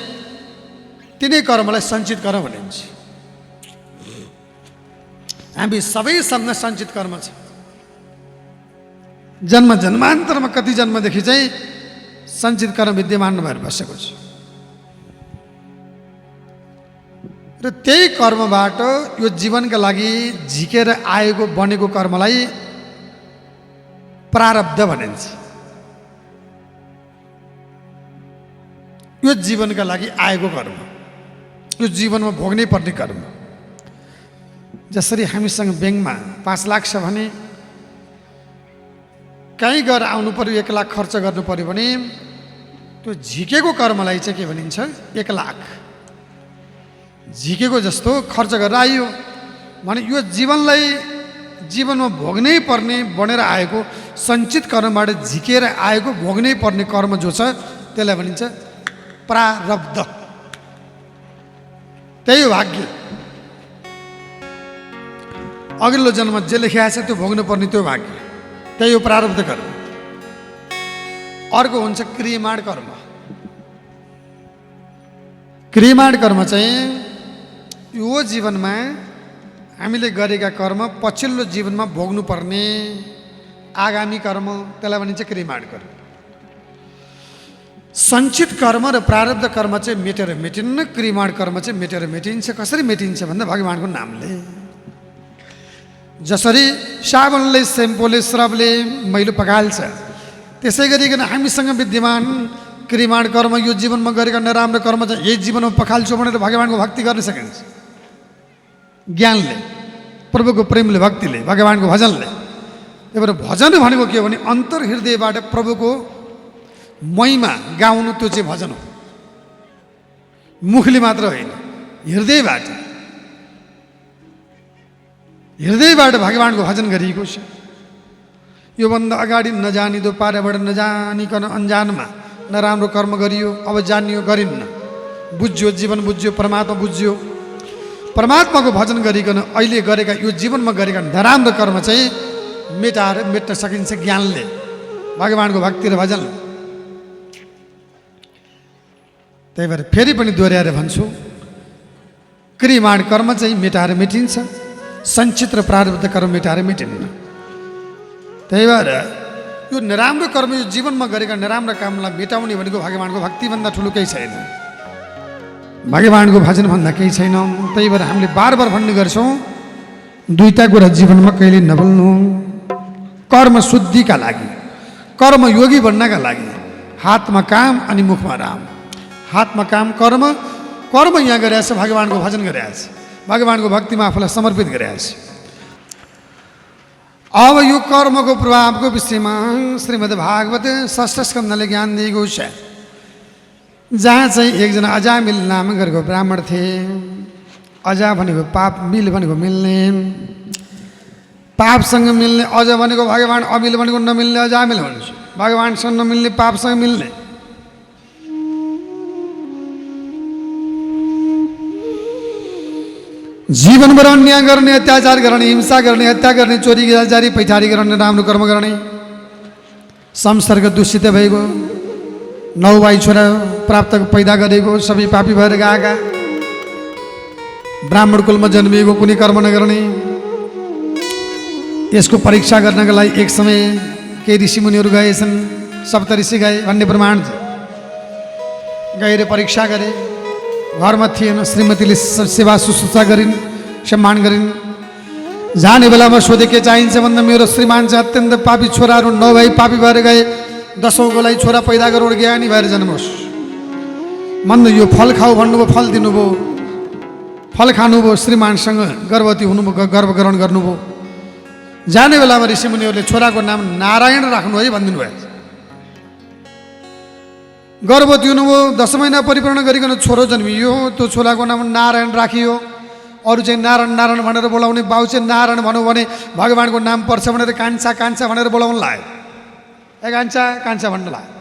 तिनै कर्मलाई सञ्चित कर्म भनिन्छ। हामी सबैसँग सञ्चित कर्म छ। जन्म जन्मान्तरमा कति जन्मदेखि चाहिँ सञ्चित कर्म विद्यमान भएर बसेको छ र त्यही कर्मबाट यो जीवनका लागि झिकेर आएको बनेको कर्मलाई प्रारब्ध भनिन्छ। यो जीवनका लागि आएको कर्म, यो जीवनमा भोग्नै पर्ने कर्म। जसरी हामीसँग ब्याङ्कमा 5 लाख छ भने कहीँ गएर आउनु पर्यो, 1 लाख खर्च गर्नु पर्यो भने त्यो झिकेको कर्मलाई चाहिँ के भनिन्छ? 1 लाख झिकेको जस्तो खर्च गरेर आइयो भने यो जीवनलाई जीवनमा भोग्नै पर्ने बनेर आएको सञ्चित कर्मबाट झिकेर आएको भोग्नै पर्ने कर्म जो छ त्यसलाई भनिन्छ प्रारब्ध। त्यही हो भाग्य। अघिल्लो जन्म जे लेखिएको छ त्यो भोग्नु पर्ने त्यो भाग्य, त्यही हो प्रारब्ध कर्म। अर्को हुन्छ क्रियमाण कर्म। क्रियमाण कर्म चाहिँ यो जीवनमा हामीले गरेका कर्म पछिल्लो जीवनमा भोग्नु पर्ने आगामी कर्म, त्यसलाई भनिन्छ क्रियमाण कर्म। सञ्चित कर्म र प्रारब्ध कर्म चाहिँ मेटेर मेटिन्न, क्रियमाण कर्म चाहिँ मेटेर मेटिन्छ। कसरी मेटिन्छ भन्दा भगवानको नामले। जसरी साबुनले, सेम्पोले, स्रबले मैलो पखाल्छ, त्यसै गरिकन हामीसँग विद्यमान क्रिमाण कर्म यो जीवनमा गरेका नराम्रो कर्म चाहिँ यही जीवनमा पखाल्छु भनेर भगवान्को भक्ति गर्न सकिन्छ। ज्ञानले, प्रभुको प्रेमले, भक्तिले, भगवान्को भजनले। त्यही भएर भजन भनेको के हो भने अन्तर हृदयबाट प्रभुको महिमा गाउनु, त्यो चाहिँ भजन हो। मुखले मात्र होइन, हृदयबाट भगवान्को भजन गरिएको छ। योभन्दा अगाडि नजानिदो पाराबाट नजानिकन अन्जानमा नराम्रो कर्म गरियो, अब जानियो गरिन्न, बुझ्यो, जीवन बुझ्यो, परमात्मा बुझ्यो। परमात्माको भजन गरिकन अहिले गरेका यो जीवनमा गरेका नराम्रो कर्म चाहिँ मेट्न सकिन्छ ज्ञानले, भगवान्को भक्ति र भजनले। त्यही भएर फेरि पनि दोहोऱ्याएर भन्छु, क्रियमाण कर्म चाहिँ मेटाएर मेटिन्छ, सञ्चित र प्रारब्ध कर्म मेटाएर मेटिन्न। त्यही भएर यो नराम्रो कर्म, यो जीवनमा गरेका नराम्रो कामलाई मेटाउने भनेको भगवान्को भक्तिभन्दा ठुलो केही छैन, भगवान्को भजनभन्दा केही छैन। त्यही भएर हामीले बार बार भन्ने गर्छौँ, दुईटा कुरा जीवनमा कहिले नभुल्नु। कर्म शुद्धिका लागि, कर्म योगी बन्नका लागि हातमा काम अनि मुखमा राम। हातमा काम कर्म, कर्म यहाँ गरेछ, भगवान्को भजन गरेछ, भगवान्को भक्तिमा आफूलाई समर्पित गरेछ। अब यो कर्मको प्रभावको विषयमा श्रीमद् भागवत षष्ठ स्कन्धले ज्ञान दिएको छ। जहाँ चाहिँ एकजना अजामिल नाम गरेको ब्राह्मण थिए। अजा भनेको पाप, मिल भनेको मिल्ने, पापसँग मिल्ने। अजा भनेको भगवान्, अमिल भनेको नमिल्ने, अजामिल भन्छ। भगवान्सँग नमिल्ने, पापसँग मिल्ने। जीवनभर अन्याय गर्ने, अत्याचार गर्ने, हिंसा गर्ने, हत्या गर्ने, चोरी गिराजारी पैठारी गर्ने, राम्रो कर्म गर्ने, संसर्ग दूषित भएको, 9 भाइ छोरा प्राप्त पैदा गरेको, सबै पापी भएर गएका, ब्राह्मण कुलमा जन्मिएको, कुनै कर्म नगर्ने। यसको परीक्षा गर्नका लागि एक समय केही ऋषिमुनिहरू गएछन्, सप्तऋषि गए भन्ने प्रमाण छ। गएर परीक्षा गरे, घरमा थिएन, श्रीमतीले सेवा शुश्रूषा गरिन्, सम्मान गरिन्। जाने बेलामा सोधे के चाहिन्छ भन्दा मेरो श्रीमान चाहिँ अत्यन्त पापी छोराहरू 9 भाइ पापी भएर गए, 10औँको लागि छोरा पैदा गरेर ज्ञानी भएर जन्मोस्। भन्दा यो फल खाऊ भन्नुभयो, फल दिनुभयो, फल खानुभयो, श्रीमानसँग गर्भवती हुनुभयो, गर्भ ग्रहण गर्नुभयो। जाने बेलामा ऋषिमुनिहरूले छोराको नाम नारायण राख्नु है भनिदिनु भयो। गर्भवती हुनुभयो, 10 महिना परिपूर्ण गरिकन छोरो जन्मियो, त्यो छोराको नाम नारायण राखियो। अरू चाहिँ नारायण नारायण भनेर बोलाउने, बाउ चाहिँ नारायण भनौँ भने भगवान्को नाम पर्छ भनेर कान्छा कान्छा भनेर बोलाउनु लाग्यो। कान्छा कान्छा भन्नु लाग्यो।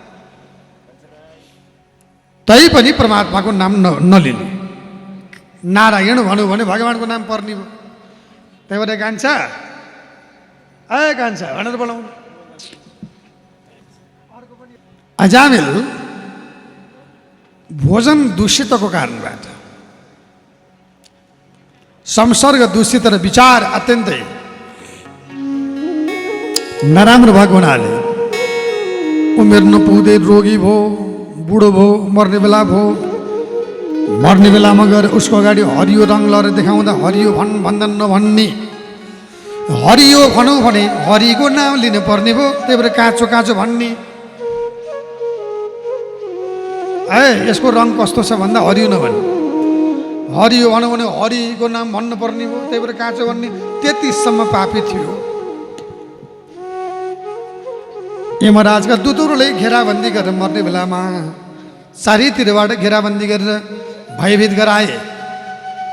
तैपनि परमात्माको नाम नलिनु, नारायण भनौँ भने भगवान्को नाम पर्ने भयो। त्यही भएर कान्छा कान्छा भनेर बोलाउनु। अजामिल भोजन दूषितको कारणबाट, संसर्ग दूषित र विचार अत्यन्तै नराम्रो भएको हुनाले उमेर नपुग्दै रोगी भयो, बुढो भयो, मर्ने बेला भयो। मर्ने बेलामा गएर उसको अगाडि हरियो रङ लगाएर देखाउँदा हरियो भन्दा नभन्ने, हरियो भनौँ भने हरिको नाम लिनु पर्ने भयो। त्यही भएर काँचो काँचो भन्ने। यसको रङ कस्तो छ भन्दा हरियो नभन्ने, हरियो भनौँ भने हरिको नाम भन्नुपर्ने भयो। त्यही भएर काँचो भन्ने। 33सम्म पापी थियो। यमराजका दूतहरूले घेराबन्दी गरेर मर्ने बेलामा चारैतिरबाट घेराबन्दी गरेर भयभीत गराए।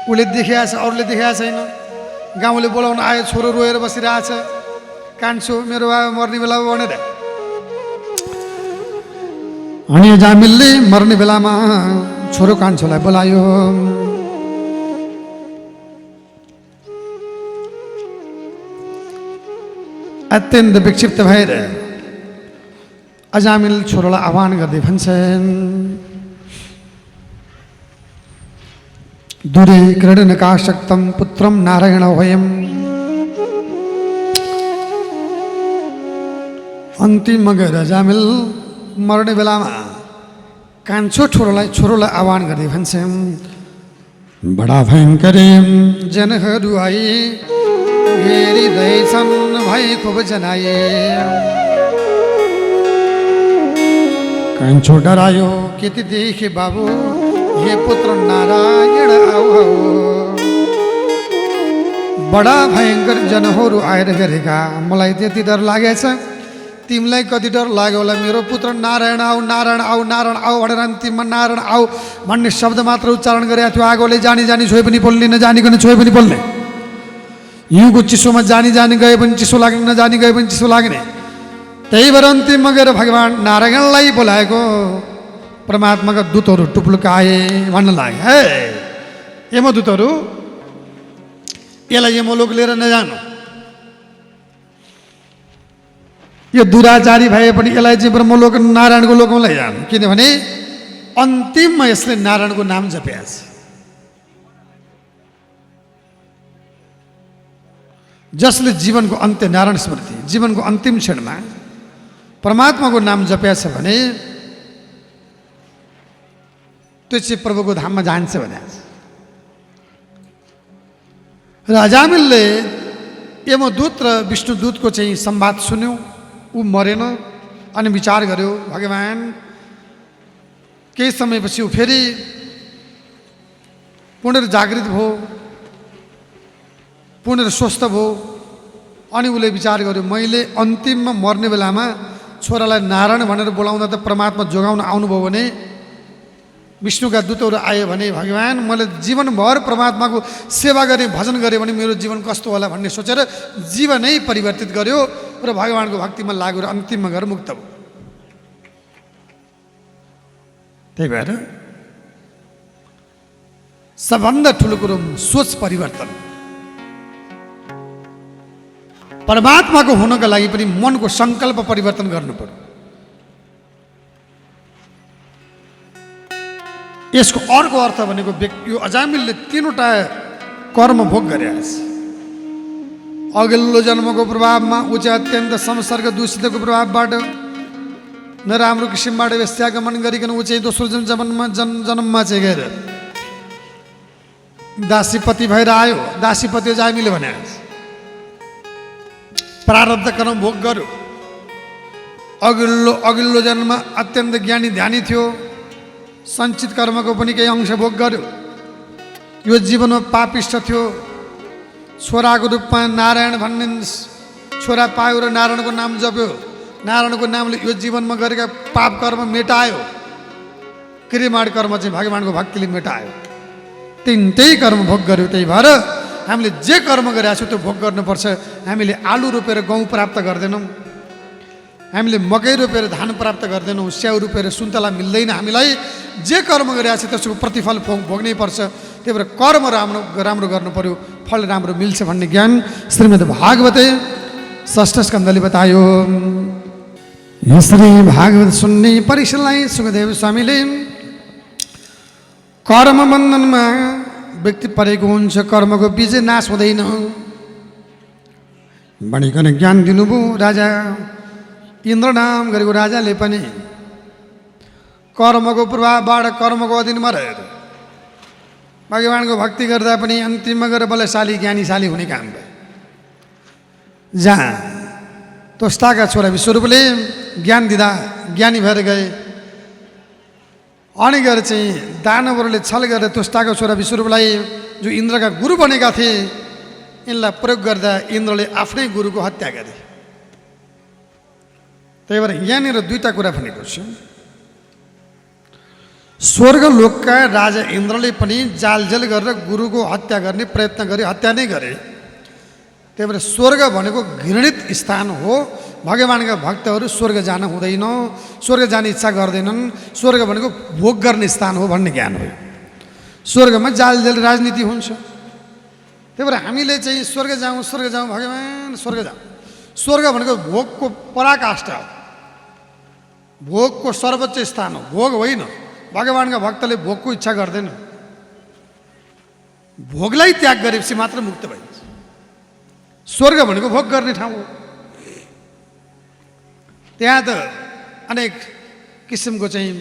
उसले देखाएको छ, अरूले देखाएको छैन। गाउँले बोलाउन आयो, छोरो रोएर बसिरहेछ, कान्छो मेरो बाबा मर्ने बेला भनेर। अनि अजामिलले मर्ने बेलामा छोरो कान्छोलाई बोलायो। अत्यन्त विक्षिप्त भएर अजामिल छोरोलाई आह्वान गर्दै भन्छन्, दूरे क्रीडनकाशक्तं पुत्रं नारायण वयम्। अन्तिममा गएर अजामिल मर्ने बेलामा कान्छो छोरोलाई आह्वान गर्दै भन्छन्, बडा भयङ्कर जनहरू आए, हेरिँदैछन् भई खुब जनाए। कान्छो डरायो केटी देखे बाबु हे पुत्र नारायण आऊ आऊ बडा भयङ्कर जनहरू आएर गरेका मलाई त्यति डर लागेछ तिमीलाई कति डर लाग्यो होला मेरो पुत्र नारायण आऊ नारायण आऊ नारायण आऊ भनेर अन्तिममा नारायण आऊ भन्ने शब्द मात्र उच्चारण गरेका थियो आगोले जानी जानी छोए पनि बोल्ने नजानिकन छोए पनि बोल्ने हिउँको चिसोमा जानी जानी गए पनि चिसो लाग्ने नजानी गए पनि चिसो लाग्ने त्यही भएर अन्तिममा गएर भगवान् नारायणलाई बोलाएको परमात्माका दूतहरू टुप्लुकाए भन्न लागे हे यमदूतहरू यसलाई यमलोक लिएर नजानु यो दुराचारी भए पनि यसलाई चाहिँ ब्रह्मलोक नारायणको लोकमा लैजानु किनभने अन्तिममा यसले नारायणको नाम जपेछ जसले जीवनको अन्त्य नारायण स्मृति जीवनको अन्तिम क्षणमा परमात्माको नाम जपेछ भने त्यो चाहिँ प्रभुको धाममा जान्छ भने र अजामिलले यमदूत र विष्णुदूतको चाहिँ संवाद सुन्यो ऊ मरेन अनि विचार गर्यो भगवान् केही समयपछि ऊ फेरि पुनर्जागृत भयो पुनर्स्वस्थ भयो अनि उसले विचार गर्यो मैले अन्तिममा मर्ने बेलामा छोरालाई नारायण भनेर बोलाउँदा त परमात्मा जोगाउन आउनुभयो भने विष्णुका दूतहरू आयो भने भगवान् मैले जीवनभर परमात्माको सेवा गरेँ भजन गरेँ भने मेरो जीवन कस्तो होला भन्ने सोचेर जीवनै परिवर्तित गर्यो र भगवान्को भक्तिमा लाग्यो र अन्तिममा गएर मुक्त भयो त्यही भएर सबभन्दा ठुलो कुरो सोच परिवर्तन परमात्माको हुनको लागि पनि मनको सङ्कल्प परिवर्तन गर्नु पर्यो यसको अर्को अर्थ भनेको व्यक्ति यो अजामिलले तीनवटा कर्म भोग गरेछ अघिल्लो जन्मको प्रभावमा ऊ चाहिँ अत्यन्त संसर्ग दूषितको प्रभावबाट नराम्रो किसिमबाट वेश्यागमन गरिकन ऊ चाहिँ दोस्रो जन्ममा चाहिँ गएर दासीपति भएर आयो दासीपति अजामिलले भने प्रारब्ध कर्म भोग गर्यो अघिल्लो जन्ममा अत्यन्त ज्ञानी ध्यानी थियो सञ्चित कर्मको पनि केही अंश भोग गर्यो यो जीवनमा पापिष्ट थियो छोराको रूपमा नारायण भन्ने छोरा पायो र नारायणको नाम जप्यो नारायणको नामले यो जीवनमा गरेका पाप कर्म मेटायो क्रियामाण कर्म चाहिँ भगवान्को भक्तिले मेटायो तिनटै कर्म भोग गर्यो त्यही भएर हामीले जे कर्म गरेका छौँ त्यो भोग गर्नुपर्छ हामीले आलु रोपेर गहुँ प्राप्त गर्दैनौँ हामीले मकै रोपेर धान प्राप्त गर्दैनौँ स्याउ रोपेर सुन्तला मिल्दैन हामीलाई जे कर्म गरेका छ त्यसको प्रतिफल भोग्नै पर्छ त्यही भएर कर्म राम्रो गर्नु पर्यो फल राम्रो मिल्छ भन्ने ज्ञान श्रीमद् भागवते षष्ठ स्कन्धले बतायो श्री भागवत सुन्ने परिषदलाई सुखदेव स्वामीले कर्म बन्धनमा व्यक्ति परेको हुन्छ कर्मको बीज नाश हुँदैन भनिकन ज्ञान दिनुभयो राजा इन्द्र नाम गरेको राजाले पनि कर्मको प्रभावबाट कर्मको अधीनमा रहेर भगवान्को भक्ति गर्दा पनि अन्तिममा गएर बलशाली ज्ञानीशाली हुने काम भयो जहाँ त्वष्टाका छोरा विश्वरूपले ज्ञान दिँदा ज्ञानी भएर गए अनि गएर चाहिँ दानवहरूले छल गरेर त्वष्टाको छोरा विश्वरूपलाई जो इन्द्रका गुरु बनेका थिए यिनलाई प्रयोग गर्दा इन्द्रले आफ्नै गुरुको हत्या गरे त्यही भएर यहाँनिर दुईवटा कुरा भनेको छु स्वर्गलोकका राजा इन्द्रले पनि जालजेल गरेर गुरुको हत्या गर्ने प्रयत्न गरे हत्या नै गरे त्यही भएर स्वर्ग भनेको घृणित स्थान हो भगवान्का भक्तहरू स्वर्ग जान हुँदैन स्वर्ग जाने इच्छा गर्दैनन् स्वर्ग भनेको भोग गर्ने स्थान हो भन्ने ज्ञान हो स्वर्गमा जालजेल राजनीति हुन्छ त्यही भएर हामीले चाहिँ स्वर्ग जाउँ भगवान् स्वर्ग जाउँ स्वर्ग भनेको भोगको पराकाष्ठा हो भोगको सर्वोच्च स्थान हो भोग होइन भगवान्का भक्तले भोगको इच्छा गर्दैन भोगलाई त्याग गरेपछि मात्र मुक्त भइन्छ स्वर्ग भनेको भोग गर्ने ठाउँ हो त्यहाँ त अनेक किसिमको चाहिँ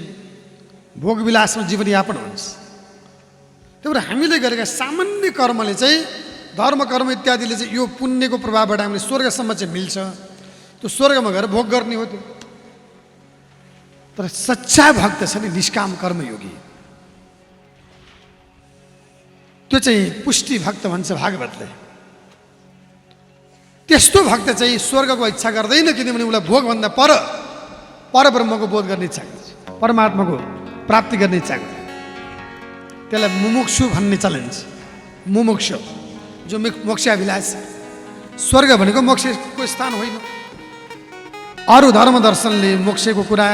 भोगविलासमा जीवनयापन हुन्छ त्यही भएर हामीले गरेका सामान्य कर्मले चाहिँ धर्म कर्म इत्यादिले चाहिँ यो पुण्यको प्रभावबाट हामीले स्वर्गसम्म चाहिँ मिल्छ त्यो स्वर्गमा गएर भोग गर्ने हो त्यो तर सच्चा भक्त छ नि निष्काम कर्मयोगी, त्यो चाहिँ पुष्टि भक्त भन्छ भागवतले। त्यस्तो भक्त चाहिँ स्वर्गको इच्छा गर्दैन, किनभने उसलाई भोगभन्दा परब्रह्मको बोध गर्ने इच्छा गर्छ, परमात्माको प्राप्ति गर्ने इच्छा गर्छ। त्यसलाई मुमुक्षु भन्ने चलन छ। मुमुक्षु जो मोक्षाभिलाष छ। स्वर्ग भनेको मोक्षको स्थान होइन। अरू धर्म दर्शनले मोक्षको कुरा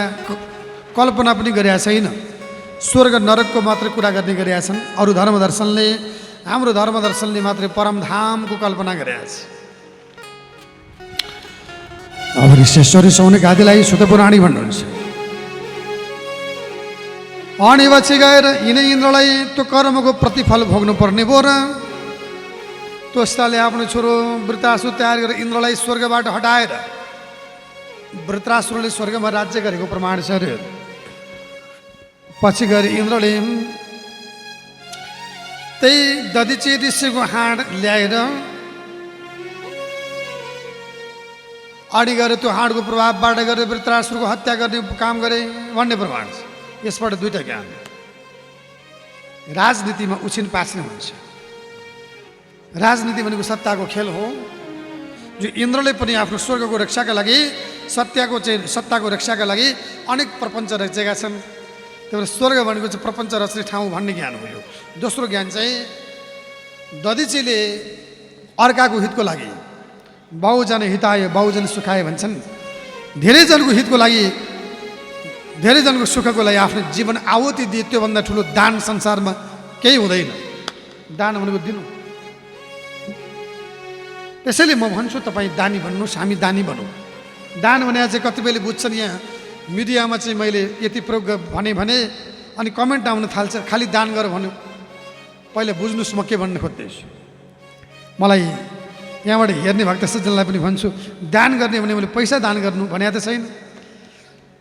कल्पना पनि गरेका छैन, स्वर्ग नरकको मात्र कुरा गर्ने गरेका छन्। अरू धर्म दर्शनले, हाम्रो धर्म दर्शनले मात्रै परमधामको कल्पना गरेका छ। अब ऋषेश्वरी सौनक आदिलाई सुतपुराणी भन्नुहुन्छ। अनि पछि गएर यिनै इन्द्रलाई त्यो कर्मको प्रतिफल भोग्नु पर्ने भयो र त्वष्टाले आफ्नो छोरो वृत्रासुर तयार गरेर इन्द्रलाई स्वर्गबाट हटाएर वृत्रासुरले स्वर्गमा राज्य गरेको प्रमाण छ अरे। पछि गएर इन्द्रले त्यही दधिची ऋषिको हाड ल्याएर अनि गएर त्यो हाडको प्रभावबाट गरेर वृत्रासुरको हत्या गर्ने काम गरे भन्ने प्रमाण छ। यसबाट दुईटा ज्ञान, राजनीतिमा उछिन पाच्ने हुन्छ। राजनीति भनेको सत्ताको खेल हो। जो इन्द्रले पनि आफ्नो स्वर्गको रक्षाका लागि, सत्ताको रक्षाका लागि अनेक प्रपञ्च रचेका छन्। त्यही भएर स्वर्ग भनेको चाहिँ प्रपञ्च रच्ने ठाउँ भन्ने ज्ञान हो यो। दोस्रो ज्ञान चाहिँ दधिचीले अर्काको हितको लागि, बहुजन हिताय बहुजन सुखाय भन्छन्। धेरैजनको हितको लागि, धेरैजनको सुखको लागि आफ्नो जीवन आहुति दिए, त्योभन्दा ठुलो दान संसारमा केही हुँदैन। दान भनेको दिनु। त्यसैले म भन्छु तपाईँ दानी भन्नुहोस्, हामी दानी बनौँ। दान भने चाहिँ कतिपयले बुझ्छन्, यहाँ मिडियामा चाहिँ मैले यति प्रयोग भने अनि कमेन्ट आउन थाल्छ, खालि दान गर भन्यो। पहिला बुझ्नुहोस् म के भन्न खोज्दैछु। मलाई यहाँबाट हेर्ने भक्त सज्जनलाई पनि भन्छु, दान गर्ने भने मैले पैसा दान गर्नु भने त छैन।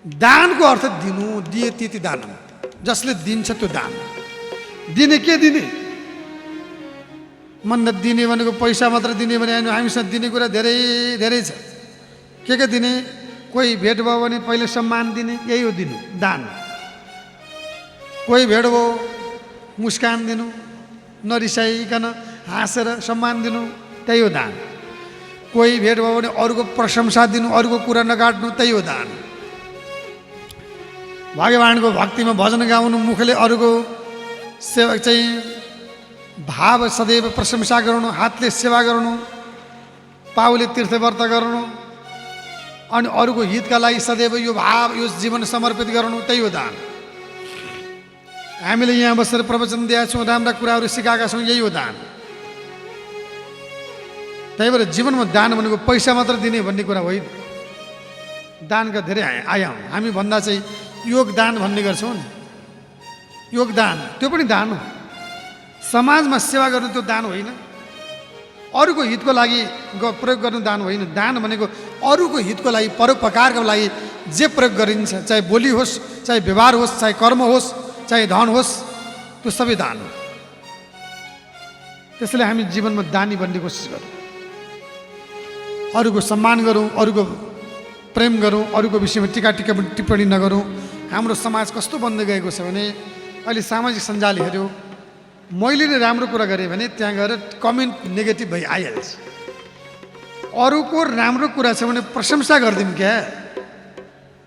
दानको अर्थ दिनु, दिए त्यति दान हो। जसले दिन्छ त्यो दान। दिने के दिने? मन दिने भनेको पैसा मात्र दिने भने हामीसँग दिने कुरा धेरै धेरै छ। के दिने? कोही भेट भयो भने पहिले सम्मान दिने, यही हो दिनु, दान। कोही भेट भयो मुस्कान दिनु, नरिसाइकन हाँसेर सम्मान दिनु, त्यही हो दान। कोही भेट भयो भने अरूको प्रशंसा दिनु, अरूको कुरा नकाट्नु, त्यही हो दान। भगवानको भक्तिमा भजन गाउनु, मुखले अरूको सेवा चाहिँ भाव सदैव प्रशंसा गर्नु, हातले सेवा गर्नु, पाउले तीर्थव्रत गर्नु, अनि अरूको हितका लागि सदैव यो भाव, यो जीवन समर्पित गर्नु, त्यही हो दान। हामीले यहाँ बसेर प्रवचन दिएका छौँ, राम्रा कुराहरू सिकाएका छौँ, यही हो दान। त्यही भएर जीवनमा दान भनेको पैसा मात्र दिने भन्ने कुरा होइन। दानका धेरै आयाम। हामी भन्दा चाहिँ योगदान भन्ने गर्छौँ नि, योगदान त्यो पनि दान हो। समाजमा सेवा गर्नु त्यो दान होइन। अरूको हितको लागि प्रयोग गर्नु दान होइन। दान भनेको अरूको हितको लागि, परोपकारको लागि जे प्रयोग गरिन्छ, चाहे बोली होस्, चाहे व्यवहार होस्, चाहे कर्म होस्, चाहे धन होस्, त्यो सबै दान हो। त्यसैले हामी जीवनमा दानी बन्ने कोसिस गरौँ। अरूको सम्मान गरौँ, अरूको प्रेम गरौँ, अरूको विषयमा टिका टिप्पणी नगरौँ। हाम्रो समाज कस्तो बन्दै गएको छ भने अहिले सामाजिक सञ्जाल हेऱ्यो, मैले नै राम्रो कुरा गरेँ भने त्यहाँ गएर कमेन्ट नेगेटिभ भइ आइहाल्छ। अरूको राम्रो कुरा छ भने प्रशंसा गरिदिउँ क्या।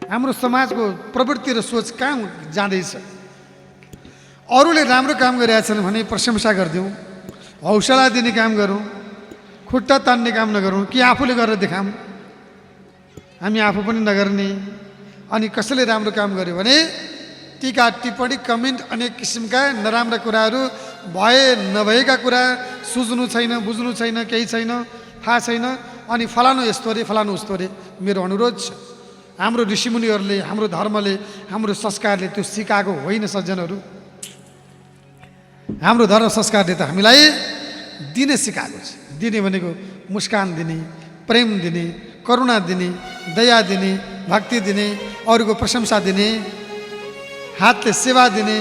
हाम्रो समाजको प्रवृत्ति र सोच कहाँ जाँदैछ? अरूले राम्रो काम गरिरहेका छन् भने प्रशंसा गरिदिउँ, हौसला दिने काम गरौँ, खुट्टा तान्ने काम नगरौँ कि आफूले गरेर देखाऊँ। हामी आफू पनि नगर्ने। अनि कसैले राम्रो काम गर्यो भने टीका टिप्पणी कमेन्ट अनेक किसिमका नराम्रा कुराहरू, भए नभएका कुरा, सुझ्नु छैन, बुझ्नु छैन, केही छैन, थाहा छैन, अनि फलानु यस्तो अरे, फलानु उस्तो अरे। मेरो अनुरोध छ, हाम्रो ऋषिमुनिहरूले, हाम्रो धर्मले, हाम्रो संस्कारले त्यो सिकाएको होइन सज्जनहरू। हाम्रो धर्म संस्कारले त हामीलाई दिने सिकाएको छ। दिने भनेको मुस्कान दिने, प्रेम दिने, करुणा दिने, दया दिने, भक्ति दिने, अरूको प्रशंसा दिने, हातले सेवा दिने,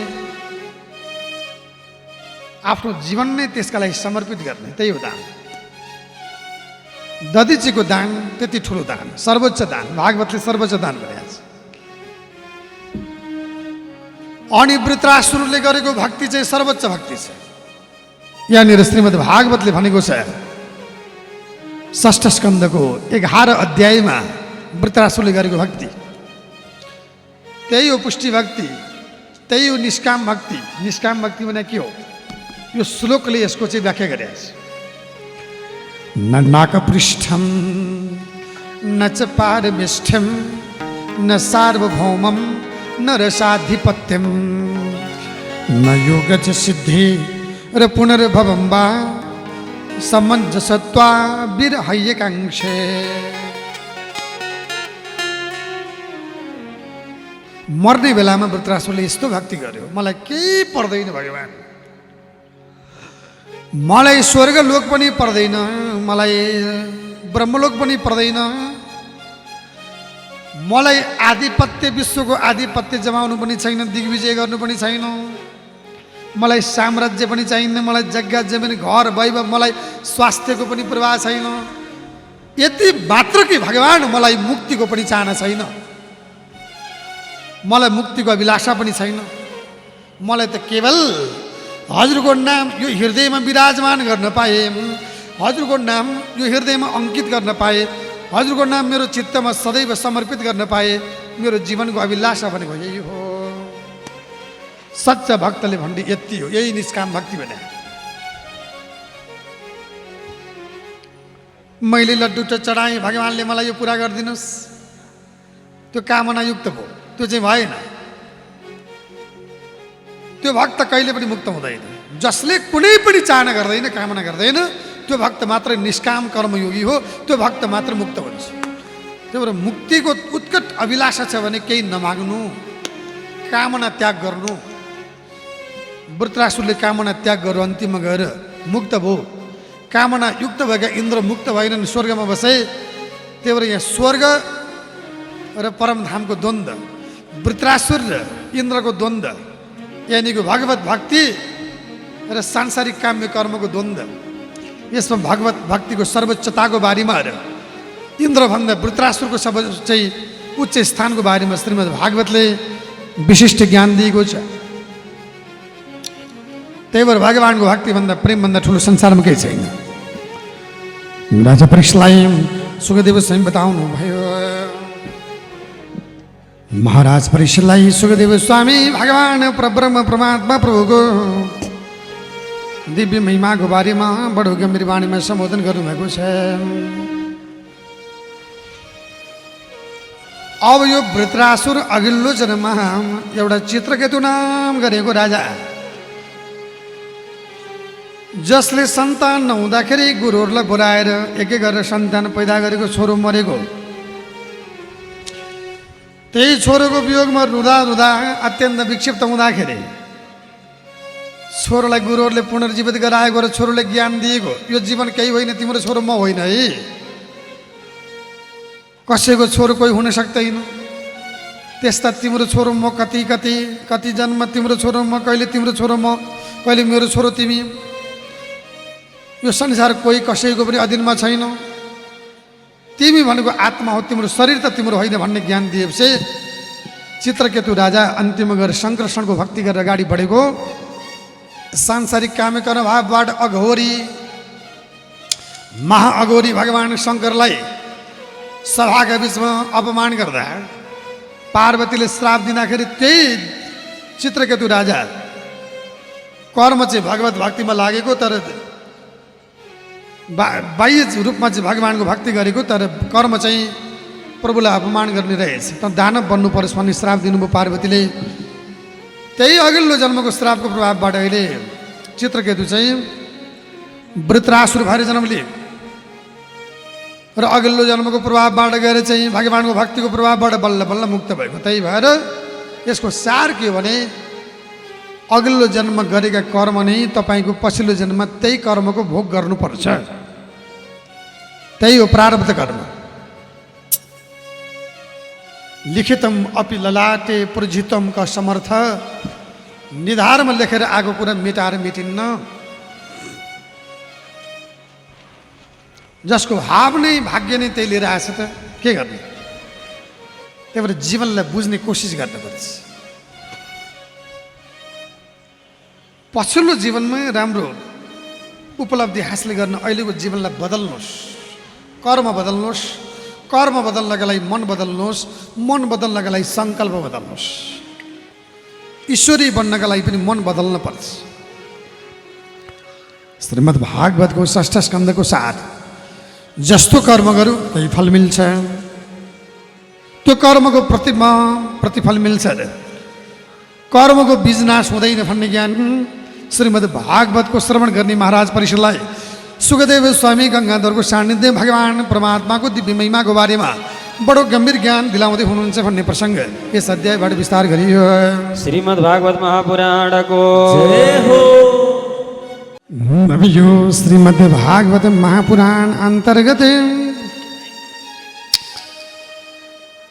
आफ्नो जीवन नै त्यसका लागि समर्पित गर्ने, त्यही हो दान। दधिचीको दान त्यति ठुलो दान, सर्वोच्च दान। भागवतले सर्वोच्च दान भनेको छ। अनि वृत्रासुरले गरेको भक्ति चाहिँ सर्वोच्च भक्ति छ। यहाँनिर श्रीमद् भागवतले भनेको छ, षष्ठ स्कन्धको 11 अध्यायमा वृत्रासुरले गरेको भक्ति, त्यही हो पुष्टि भक्ति, त्यही हो निष्काम भक्ति। निष्काम भक्ति भने के हो? यो श्लोकले यसको चाहिँ व्याख्या गरेको छ। न नाकपृष्ठम न च पारमेष्ठ्यम न सार्वभौमम न रसाधिपत्यम न योगज सिद्धि र पुनर्भवं वा समञ्जसत्वा विरहय्यकांक्षे। मर्ने बेलामा वृत्रासुरले यस्तो भक्ति गर्यो, मलाई केही पर्दैन भगवान्, मलाई स्वर्गलोक पनि पर्दैन, मलाई ब्रह्मलोक पनि पर्दैन, मलाई आधिपत्य विश्वको आधिपत्य जमाउनु पनि छैन, दिग्विजय गर्नु पनि छैन, मलाई साम्राज्य पनि चाहिन्न, मलाई जग्गा जमिन घर वैभव, मलाई स्वास्थ्यको पनि प्रवाह छैन, यति मात्र कि भगवान् मलाई मुक्तिको पनि चाहना छैन, मलाई मुक्तिको अभिलाषा पनि छैन, मलाई त केवल हजुरको नाम यो हृदयमा विराजमान गर्न पाए, हजुरको नाम यो हृदयमा अङ्कित गर्न पाए, हजुरको नाम मेरो चित्तमा सदैव समर्पित गर्न पाए, मेरो जीवनको अभिलाषा भनेको यही हो। सच्चा भक्तले भन्ने यति हो, यही निष्काम भक्ति भने। मैले लड्डु त चढाएँ, भगवान्ले मलाई यो पुरा गरिदिनुहोस्, त्यो कामनायुक्त भयो, त्यो चाहिँ भएन। त्यो भक्त कहिले पनि मुक्त हुँदैन। जसले कुनै पनि चाहना गर्दैन, कामना गर्दैन, त्यो भक्त मात्र निष्काम कर्मयोगी हो, त्यो भक्त मात्र मुक्त हुन्छ। त्यही भएर मुक्तिको उत्कट अभिलाषा छ भने केही नमाग्नु, कामना त्याग गर्नु। वृत्रासुरले कामना त्याग गरेर अन्तिममा गएर मुक्त भयो। कामना युक्त भएका इन्द्र मुक्त भएनन्, स्वर्गमा बसे। त्यही भएर यहाँ स्वर्ग र परमधामको द्वन्द्व, वृत्रासुर र इन्द्रको द्वन्द्व, यानिको भगवत भक्ति र सांसारिक काम्य कर्मको द्वन्द्व, यसमा भगवत भक्तिको सर्वोच्चताको बारेमा र इन्द्रभन्दा वृत्रासुरको चाहिँ उच्च स्थानको बारेमा श्रीमद् भागवतले विशिष्ट ज्ञान दिएको छ। त्यही भएर भगवान्को भक्तिभन्दा प्रेमभन्दा ठुलो संसारमा केही छैन। राजा परीक्षलाई सुखदेव स्वयं बताउनु भयो। महाराज परीक्षलाई सुखदेव स्वामी भगवान परब्रह्म परमात्मा प्रभुको दिव्य महिमाको बारेमा बडो गम्भीर वाणीमा सम्बोधन गर्नुभएको छ। अब यो वृत्रासुर अघिल्लो जन्ममा एउटा चित्रकेतु नाम गरेको राजा, जसले सन्तान नहुँदाखेरि गुरुहरूलाई बोलाएर एक एक गरेर सन्तान पैदा गरेको छोरो मरेको, त्यही छोरोको वियोगमा रुँदा रुँदा अत्यन्त विक्षिप्त हुँदाखेरि छोरोलाई गुरुहरूले पुनर्जीवित गराएको र छोरोले ज्ञान दिएको, यो जीवन केही होइन, तिम्रो छोरो म होइन है, कसैको छोरो कोही हुन सक्दैन, त्यस्ता तिम्रो छोरो म, कति कति कति जन्म तिम्रो छोरो म, कहिले तिम्रो छोरो म, कहिले मेरो छोरो तिमी, यो संसार कोही कसैको पनि अधीनमा छैन, तिमी भनेको आत्मा हो, तिम्रो शरीर त तिम्रो होइन भन्ने ज्ञान दिएपछि चित्रकेतु राजा अन्तिम गएर शङ्करषणको भक्ति गरेर अगाडि बढेको। सांसारिक कामकर्म भावबाट अघोरी महाअघोरी भगवान् शङ्करलाई सभाका बिचमा अपमान गर्दा पार्वतीले श्राप दिँदाखेरि त्यही चित्रकेतु राजा कर्म चाहिँ भगवत भक्तिमा लागेको, तर बाह्य रूपमा चाहिँ भगवान्को भक्ति गरेको, तर कर्म चाहिँ प्रभुलाई अपमान गर्ने रहेछ। त दानव बन्नु पर्छ भन्ने श्राप दिनुभयो पार्वतीले। त्यही अघिल्लो जन्मको श्रापको प्रभावबाट अहिले चित्रकेतु चाहिँ वृत्रासुर भएर जन्म लिए र अघिल्लो जन्मको प्रभावबाट गएर चाहिँ भगवान्को भक्तिको प्रभावबाट बल्ल बल्ल मुक्त भएको। त्यही भएर यसको सार के हो भने अघिल्लो जन्म गरेका कर्म नै तपाईँको पछिल्लो जन्ममा त्यही कर्मको भोग गर्नुपर्छ। त्यही हो प्रारब्ध कर्म। लिखितम अपि ललाटे पूर्जितम का समर्थ, निधारमा लेखेर आएको कुरा मेटाएर मेटिन्न। जसको भाव नै भाग्य नै त्यही लिएर आएछ त के गर्ने। त्यही भएर जीवनलाई बुझ्ने कोसिस गर्नुपर्छ। पछिल्लो जीवनमा राम्रो उपलब्धि हासिल गर्न अहिलेको जीवनलाई बदल्नुहोस्, कर्म बदल्नुहोस्, कर्म बदल्नका लागि मन बदल्नुहोस्, मन बदल्नका लागि सङ्कल्प बदल्नुहोस्। ईश्वरी बन्नका लागि पनि मन बदल्न पर्छ। श्रीमद् भागवतको 6 स्कन्धको 7 जस्तो कर्म गरौँ त्यही फल मिल्छ, त्यो कर्मको प्रतिफल मिल्छ, कर्मको बीज नाश हुँदैन भन्ने ज्ञान श्रीमद् भागवतको श्रवण गर्ने महाराज परिषदलाई सुखदेव स्वामी गङ्गाधरको सान्निध्य भगवान परमात्माको दिव्य महिमाको बारेमा बडो गम्भीर ज्ञान दिलाउँदै हुनुहुन्छ भन्ने प्रसङ्ग यस अध्यायबाट विस्तार गरियो। श्रीमद् भागवत महापुराणको जय हो। अब यो श्रीमद् भागवत महापुराण अन्तर्गत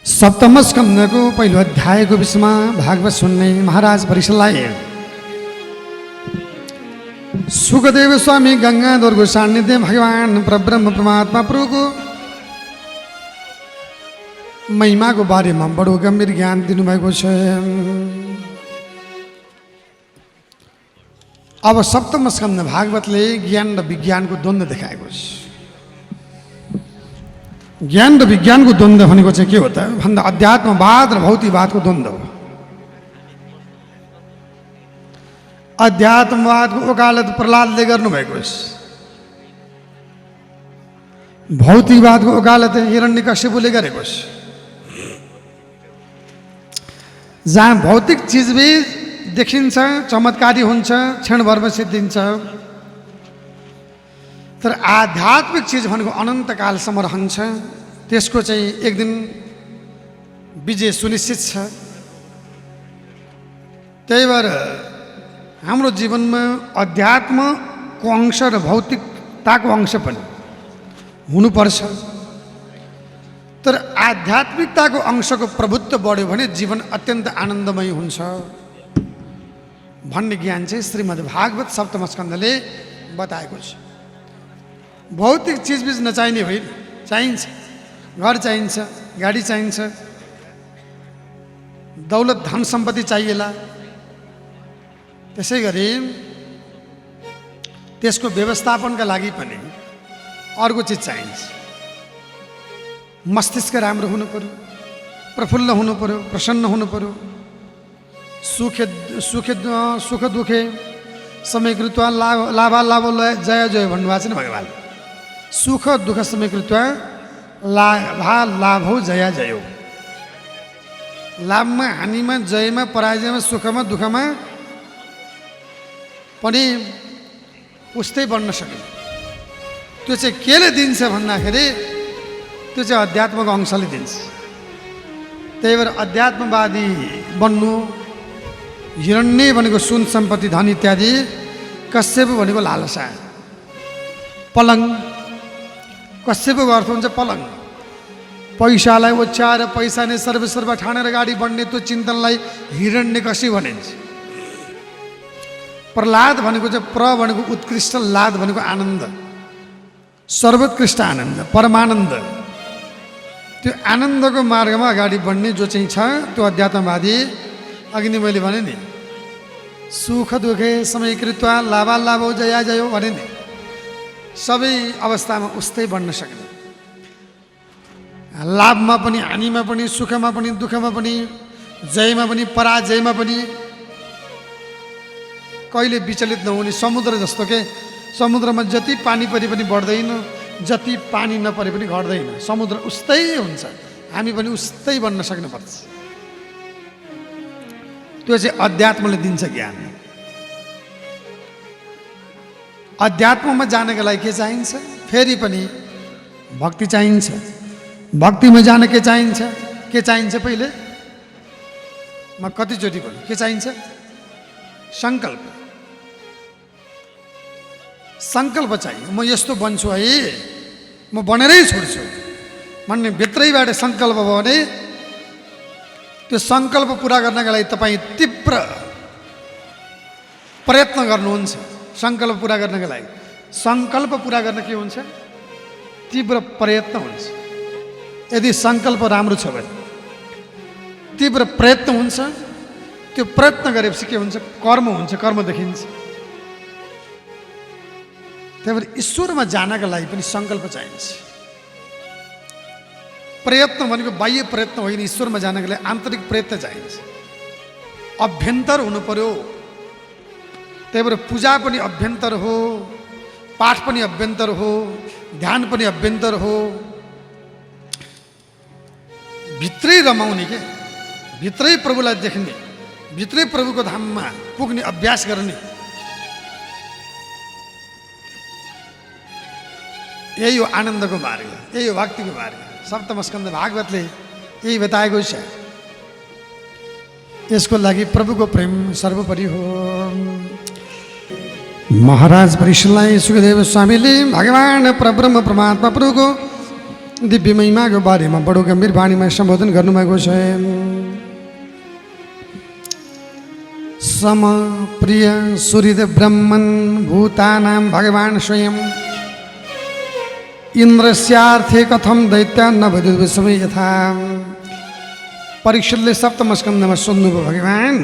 सप्तम स्कन्धको पहिलो अध्यायको विषयमा भागवत सुन्ने महाराज परिषदलाई सुखदेव स्वामी गङ्गाधरको सान्निध्य भगवान परब्रह्म परमात्मा प्रभुको महिमाको बारेमा बडो गम्भीर ज्ञान दिनुभएको छ। अब सप्तम स्कन्ध भागवतले ज्ञान र विज्ञानको द्वन्द्व देखाएको छ। ज्ञान र विज्ञानको द्वन्द्व भनेको चाहिँ के हो त भन्दा अध्यात्मवाद र भौतिकवादको द्वन्द्व हो। अध्यात्मवादको वकालत प्रहलादले गर्नुभएको छ, भौतिकवादको वकालत हिरण्यकश्यपले गरेको छ। जहाँ भौतिक चिजबिज देखिन्छ, चमत्कारी हुन्छ, क्षणभरमा सिद्धिन्छ, तर आध्यात्मिक चिज भनेको अनन्तकालसम्म रहन्छ, त्यसको चाहिँ एक दिन विजय सुनिश्चित छ। त्यही भएर हाम्रो जीवनमा अध्यात्मको अंश र भौतिकताको अंश पनि हुनुपर्छ, तर आध्यात्मिकताको अंशको प्रभुत्व बढ्यो भने जीवन अत्यन्त आनन्दमय हुन्छ भन्ने ज्ञान चाहिँ श्रीमद् भागवत सप्तम स्कन्धले बताएको छ। भौतिक चिजबिज नचाहिने होइन, चाहिन्छ, घर चाहिन्छ, गाडी चाहिन्छ, दौलत धन सम्पत्ति चाहिएला, त्यसै गरी त्यसको व्यवस्थापनका लागि पनि अर्को चिज चाहिन्छ। मस्तिष्क राम्रो हुनु पर्यो, प्रफुल्ल हुनु पर्यो, प्रसन्न हुनु पर्यो, सुख दुखे समय कृत्वा लाभालाभ जय जय भन्नुभएको छ नि भगवान्। सुख दुःख समय कृत्वा लाभो जय जयो। लाभमा हानिमा जयमा पराजयमा सुखमा दुःखमा पनि उस्तै बन्न सक्यो। त्यो चाहिँ केले दिन्छ भन्दाखेरि त्यो चाहिँ अध्यात्मको अंशले दिन्छ। त्यही भएर अध्यात्मवादी बन्नु, हिरण्य भनेको सुन सम्पत्ति धन इत्यादि, कश्यप भनेको लालसा, पलङ, कश्यपको अर्थ हुन्छ पलङ। पैसालाई ओछ्याएर पैसा नै सर्वसर्व ठानेर गाडी बढ्ने त्यो चिन्तनलाई हिरण्यकश्यप भनिन्छ। प्रहलाद भनेको चाहिँ भनेको उत्कृष्ट, लाद भनेको आनन्द, सर्वोत्कृष्ट आनन्द, परमानन्द। त्यो आनन्दको मार्गमा अगाडि बढ्ने जो चाहिँ छ त्यो अध्यात्मवादी। अघि नै मैले भने नि सुख दुखे समय कृत्वा लाभालाभ जया जयो भने नि सबै अवस्थामा उस्तै बन्न सक्ने, लाभमा पनि हानिमा पनि सुखमा पनि दुःखमा पनि जयमा पनि पराजयमा पनि कहिले विचलित नहुने। समुद्र जस्तो के, समुद्रमा जति पानी परे पनि बढ्दैन, जति पानी नपरे पनि घट्दैन। समुद्र उस्तै हुन्छ, हामी पनि उस्तै बन्न सक्नुपर्छ। त्यो चाहिँ अध्यात्मले दिन्छ ज्ञान। अध्यात्ममा जानका लागि के चाहिन्छ? फेरि पनि भक्ति चाहिन्छ। भक्तिमा जान के चाहिन्छ? के चाहिन्छ? पहिले म कतिचोटि भन्नु के चाहिन्छ? सङ्कल्प। सङ्कल्प चाहियो। म यस्तो बन्छु है, म बनेरै छोड्छु भन्ने भित्रैबाट सङ्कल्प भयो भने त्यो सङ्कल्प पुरा गर्नका लागि तपाईँ तीव्र प्रयत्न गर्नुहुन्छ। सङ्कल्प पुरा गर्नका लागि सङ्कल्प पुरा गर्न के हुन्छ? तीव्र प्रयत्न हुन्छ। यदि सङ्कल्प राम्रो छ भने तीव्र प्रयत्न हुन्छ। त्यो प्रयत्न गरेपछि के हुन्छ? कर्म हुन्छ, कर्म देखिन्छ। त्यही भएर ईश्वरमा जानका लागि पनि सङ्कल्प चाहिन्छ। प्रयत्न भनेको बाह्य प्रयत्न होइन, ईश्वरमा जानका लागि आन्तरिक प्रयत्न चाहिन्छ, अभ्यन्तर हुनु पर्यो। त्यही भएर पूजा पनि अभ्यन्तर हो, पाठ पनि अभ्यन्तर हो, ध्यान पनि अभ्यन्तर हो। भित्रै रमाउने के, भित्रै प्रभुलाई देख्ने, भित्रै प्रभुको धाममा पुग्ने अभ्यास गर्ने, यही हो आनन्दको मार्ग, यही हो भक्तिको मार्ग। सप्तम स्कन्द भागवतले यही बताएको छ। यसको लागि प्रभुको प्रेम सर्वोपरि हो। महाराज परीक्षितलाई सुखदेव स्वामीले भगवान परब्रह्म परमात्मा प्रभुको दिव्य महिमाको बारेमा बडो गम्भीर वाणीमा सम्बोधन गर्नुभएको छ। सम प्रिय सूर्यदेव ब्रह्मन् भूतानां भगवान् स्वयं इन्द्रस्यार्थे कथम दैत्य न विदुर्विषमे यथा। परीक्षितले सप्तम स्कन्धमा सोध्नुभयो, भगवान्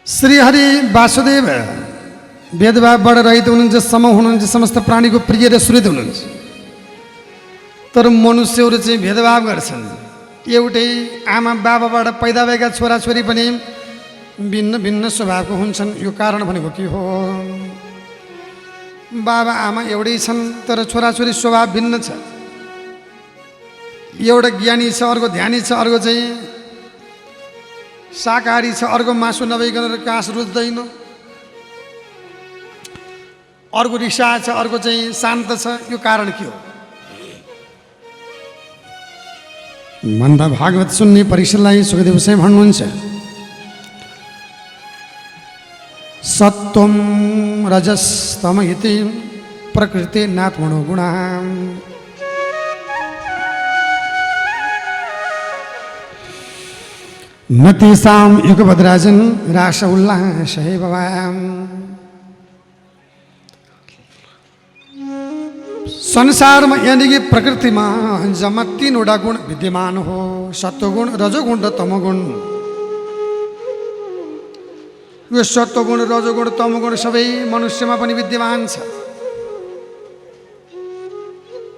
श्रीहरि वासुदेव भेदभावबाट रहित हुनुहुन्छ, सम हुनुहुन्छ, समस्त प्राणीको प्रिय र सुहृद हुनुहुन्छ। तर मनुष्यहरू चाहिँ भेदभाव गर्छन्। एउटै आमा बाबाबाट पैदा भएका छोराछोरी पनि भिन्न भिन्न स्वभावको हुन्छन्। यो कारण भनेको के हो? बाबा आमा एउटै छन्, तर छोराछोरी स्वभाव भिन्न छ। एउटा ज्ञानी छ, अर्को ध्यानी छ, अर्को चाहिँ शाकाहारी छ, अर्को मासु नभइकन काँस रुच्दैन, अर्को रिसा छ, अर्को चाहिँ शान्त छ। यो कारण के हो भन्दा भागवत सुन्ने परीक्षितलाई सुखदेव स्वयं भन्नुहुन्छ, सत्वं रजस्तम इति प्रकृति नात्मनो गुणा। न तेषां युगपद्राजन् रास उल्लासहे भवाम्। संसारमा यानि कि प्रकृतिमा जम्मा तीनवटा गुण विद्यमान हो, सत्वगुण, रजोगुण र तमोगुण। यो सत्वगुण, रजोगुण, तमोगुण सबै मनुष्यमा पनि विद्यमान छ।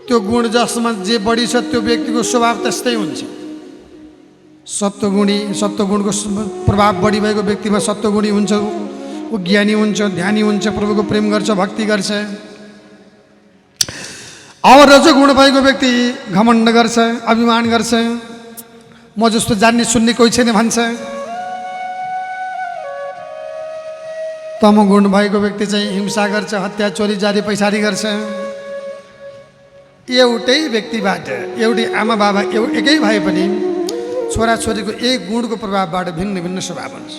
त्यो गुण जसमा जे बढी छ त्यो व्यक्तिको स्वभाव त्यस्तै हुन्छ। सत्वगुणको प्रभाव बढी भएको व्यक्तिमा सत्वगुणी हुन्छ, ऊ ज्ञानी हुन्छ, ध्यानी हुन्छ, प्रभुको प्रेम गर्छ, भक्ति गर्छ। अब रजोगुण भएको व्यक्ति घमण्ड गर्छ, अभिमान गर्छ, म जस्तो जान्ने सुन्ने कोही छैन भन्छ। तमोगुण भएको व्यक्ति चाहिँ हिंसा गर्छ, हत्या, चोरी, जारी, पैसारी गर्छ। एउटै व्यक्तिबाट, एउटै आमा बाबा एकै भए पनि छोराछोरीको एक गुणको प्रभावबाट भिन्न भिन्न स्वभाव हुन्छ।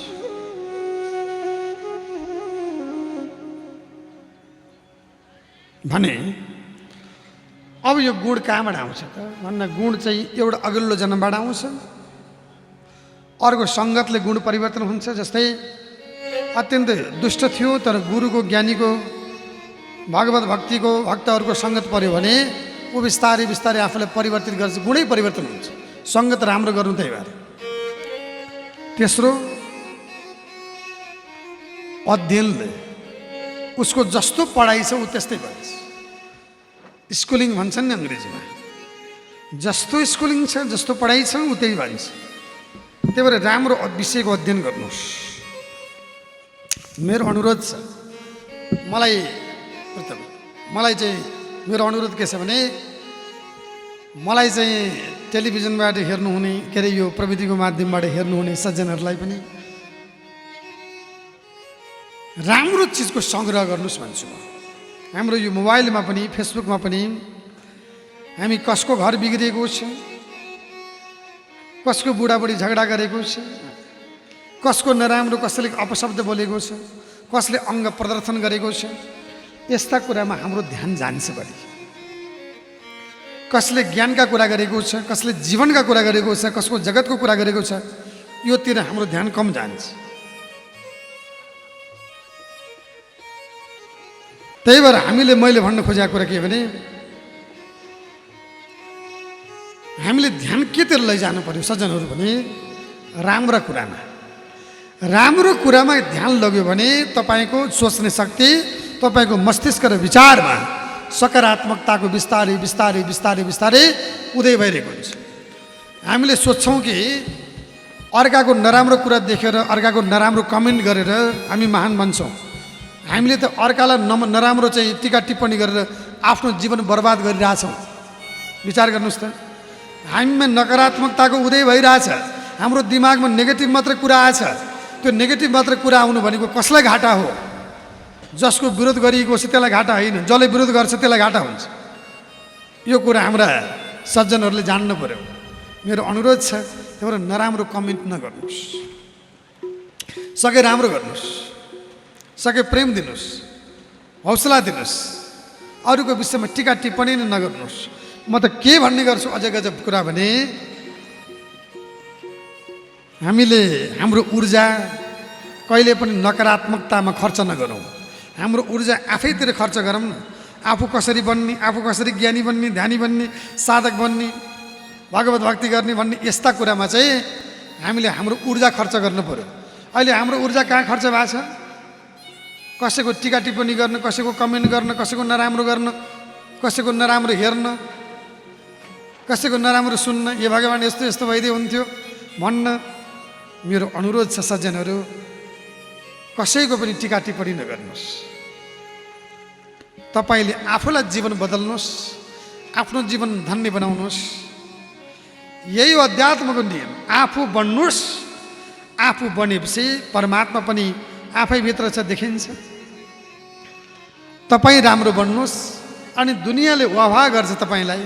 भने अब यो गुण कहाँबाट आउँछ त भन्दा गुण चाहिँ एउटा अघिल्लो जन्मबाट आउँछ, अर्को सङ्गतले गुण परिवर्तन हुन्छ। जस्तै अत्यन्त दुष्ट थियो तर गुरुको, ज्ञानीको, भागवत भक्तिको भक्तहरूको सङ्गत पर्यो भने ऊ बिस्तारै बिस्तारै आफूलाई परिवर्तित गर्छ, गुणै परिवर्तन हुन्छ। सङ्गत राम्रो गर्नु त्यही भएर। तेस्रो, अध्ययनले उसको जस्तो पढाइ छ ऊ त्यस्तै गर्छ। स्कुलिङ भन्छन् नि अङ्ग्रेजीमा, जस्तो स्कुलिङ छ, जस्तो पढाइ छ ऊ त्यही भन्छ। त्यही भएर राम्रो विषयको अध्ययन गर्नुहोस्। मेरो अनुरोध छ, मलाई चाहिँ मेरो अनुरोध के छ भने, मलाई चाहिँ टेलिभिजनबाट हेर्नुहुने, के अरे यो प्रविधिको माध्यमबाट हेर्नुहुने सज्जनहरूलाई पनि राम्रो चिजको सङ्ग्रह गर्नुहोस् भन्छु म। हाम्रो यो मोबाइलमा पनि, फेसबुकमा पनि हामी कसको घर बिग्रिएको छ, कसको बुढाबुढी झगडा गरेको छ, कसको नराम्रो, कसैले अपशब्द बोलेको छ, कसले अङ्ग प्रदर्शन गरेको छ, यस्ता कुरामा हाम्रो ध्यान जान्छ बढी। कसले ज्ञानका कुरा गरेको छ, कसले जीवनका कुरा गरेको छ, कसको जगतको कुरा गरेको छ, योतिर हाम्रो ध्यान कम जान्छ। त्यही भएर मैले भन्न खोजेको कुरा के भने, हामीले ध्यान केतिर लैजानु पर्यो सज्जनहरू भने, राम्रा कुरामा, राम्रो कुरामा ध्यान लग्यो भने तपाईँको सोच्ने शक्ति, तपाईँको मस्तिष्क र विचारमा सकारात्मकताको बिस्तारै बिस्तारै बिस्तारै बिस्तारै उदय भइरहेको हुन्छ। हामीले सोच्छौँ कि अर्काको नराम्रो कुरा देखेर, अर्काको नराम्रो कमेन्ट गरेर हामी महान बन्छौँ। हामीले त अर्कालाई नराम्रो चाहिँ टिका टिप्पणी गरेर आफ्नो जीवन बर्बाद गरिरहेछौँ। विचार गर्नुहोस् त, हामीमा नकारात्मकताको उदय भइरहेछ। हाम्रो दिमागमा नेगेटिभ मात्र कुरा आएछ। त्यो नेगेटिभ मात्र कुरा आउनु भनेको कसलाई घाटा हो? जसको विरोध गरिएको छ त्यसलाई घाटा होइन, जसले विरोध गर्छ त्यसलाई घाटा हुन्छ। यो कुरा हाम्रा सज्जनहरूले जान्नु पर्यो। मेरो अनुरोध छ, त्यहाँबाट नराम्रो कमेन्ट नगर्नुहोस्, सके राम्रो गर्नुहोस्, सके प्रेम दिनुहोस्, हौसला दिनुहोस्, अरूको विषयमा टिका टिप्पणी नै नगर्नुहोस्। म त के भन्ने गर्छु अझै गजब कुरा भने, हामीले हाम्रो ऊर्जा कहिले पनि नकारात्मकतामा खर्च नगरौँ। हाम्रो ऊर्जा आफैतिर खर्च गरौँ न। आफू कसरी बन्ने, आफू कसरी ज्ञानी बन्ने, ध्यानी बन्ने, साधक बन्ने, भगवत भक्ति गर्ने भन्ने यस्ता कुरामा चाहिँ हामीले हाम्रो ऊर्जा खर्च गर्नु पर्यो। अहिले हाम्रो ऊर्जा कहाँ खर्च भएको छ? कसैको टिका टिप्पणी गर्न, कसैको कमेन्ट गर्न, कसैको नराम्रो गर्न, कसैको नराम्रो हेर्न, कसैको नराम्रो सुन्न, ए भगवान् यस्तो यस्तो भइदियो हुन्थ्यो भन्न। मेरो अनुरोध छ सज्जनहरू, कसैको पनि टिका टिप्पणी नगर्नुहोस्। तपाईँले आफूलाई जीवन बदल्नुहोस्, आफ्नो जीवन धन्य बनाउनुहोस्। यही हो अध्यात्मको नियम। आफू बन्नुहोस्, आफू बनेपछि परमात्मा पनि आफैभित्र छ, देखिन्छ। तपाईँ राम्रो बन्नुहोस् अनि दुनियाँले वाह गर्छ तपाईँलाई।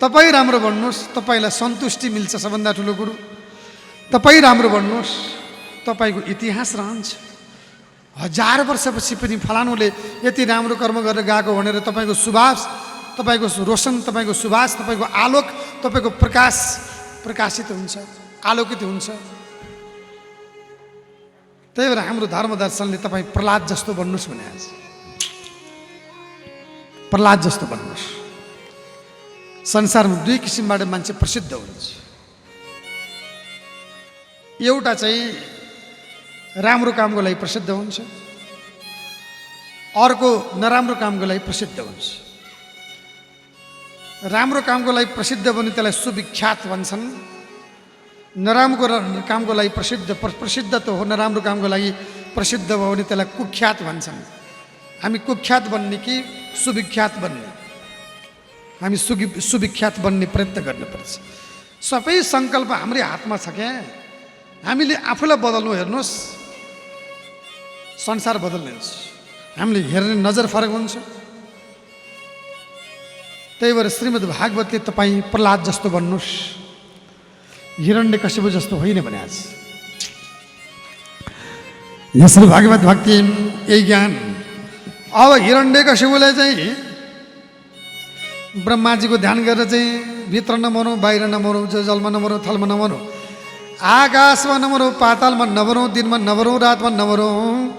तपाईँ राम्रो बन्नुहोस्, तपाईँलाई सन्तुष्टि मिल्छ, सबभन्दा ठुलो कुरो। तपाईँ राम्रो बन्नुहोस्, तपाईँको इतिहास रहन्छ। 1000 वर्षपछि पनि फलानुले यति राम्रो कर्म गरेर गएको भनेर तपाईँको सुभाष, तपाईँको रोशन, तपाईँको सुभाष, तपाईँको आलोक, तपाईँको प्रकाश प्रकाशित हुन्छ, आलोकित हुन्छ। त्यही भएर हाम्रो धर्म दर्शनले तपाईँ प्रहलाद जस्तो बन्नुहोस् भने, आज प्रहलाद जस्तो बन्नुहोस्। संसारमा 2 किसिमबाट मान्छे प्रसिद्ध हुन्छ। एउटा चाहिँ राम्रो कामको लागि प्रसिद्ध हुन्छ, अर्को नराम्रो कामको लागि प्रसिद्ध हुन्छ। राम्रो कामको लागि प्रसिद्ध भने त्यसलाई सुविख्यात भन्छन्। नराम्रो कामको लागि प्रसिद्ध त हो, नराम्रो कामको लागि प्रसिद्ध भयो भने त्यसलाई कुख्यात भन्छन्। हामी कुख्यात बन्ने कि सुविख्यात बन्ने? हामी सुविख्यात बन्ने प्रयत्न गर्नुपर्छ। सबै सङ्कल्प हाम्रै हातमा छ क्या। हामीले आफूलाई बदल्नु, हेर्नुहोस्, संसार बदल्ने हुन्छ। हामीले हेर्ने नजर फरक हुन्छ। त्यही भएर श्रीमद् भागवतले तपाईँ प्रहलाद जस्तो बन्नुहोस्, हिरण्यकशिपु जस्तो होइन भने। आज यसरी भागवत भक्ति, यही ज्ञान। अब हिरण्यकशिपुलाई चाहिँ ब्रह्माजीको ध्यान गरेर चाहिँ भित्र नमरौँ, बाहिर नमरौँ, जलमा नमरौँ, थलमा नमरौँ, आकाशमा नमरौँ, पातालमा नमरौँ, दिनमा नमरौँ, रातमा नमरौँ,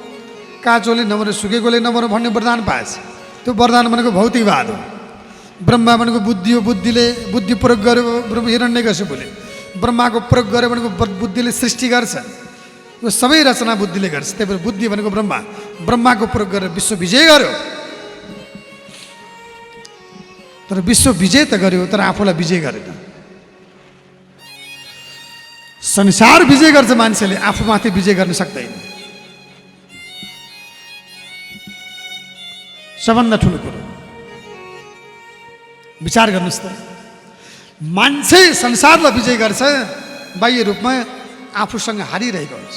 काँचोले नमरौँ, सुकेकोले नमरौँ भन्ने वरदान पाएछ। त्यो वरदान भनेको भौतिकवाद हो। ब्रह्मा भनेको बुद्धि हो, बुद्धि प्रयोग गर्यो हिरण्यकशिपुले। ब्रह्माको प्रयोग गर्यो भनेको बुद्धिले सृष्टि गर्छ। यो सबै रचना बुद्धिले गर्छ। त्यही भएर बुद्धि भनेको ब्रह्मा, ब्रह्माको प्रयोग गरेर विश्व विजय गर्यो। तर विश्व विजय त गर्यो, तर आफूलाई विजय गरेन। संसार विजय गर्छ मान्छेले, आफूमाथि विजय गर्न सक्दैन। सबभन्दा ठुलो कुरो विचार गर्नुहोस् त, मान्छे संसारलाई विजय गर्छ बाह्य रूपमा, आफूसँग हारिरहेको हुन्छ।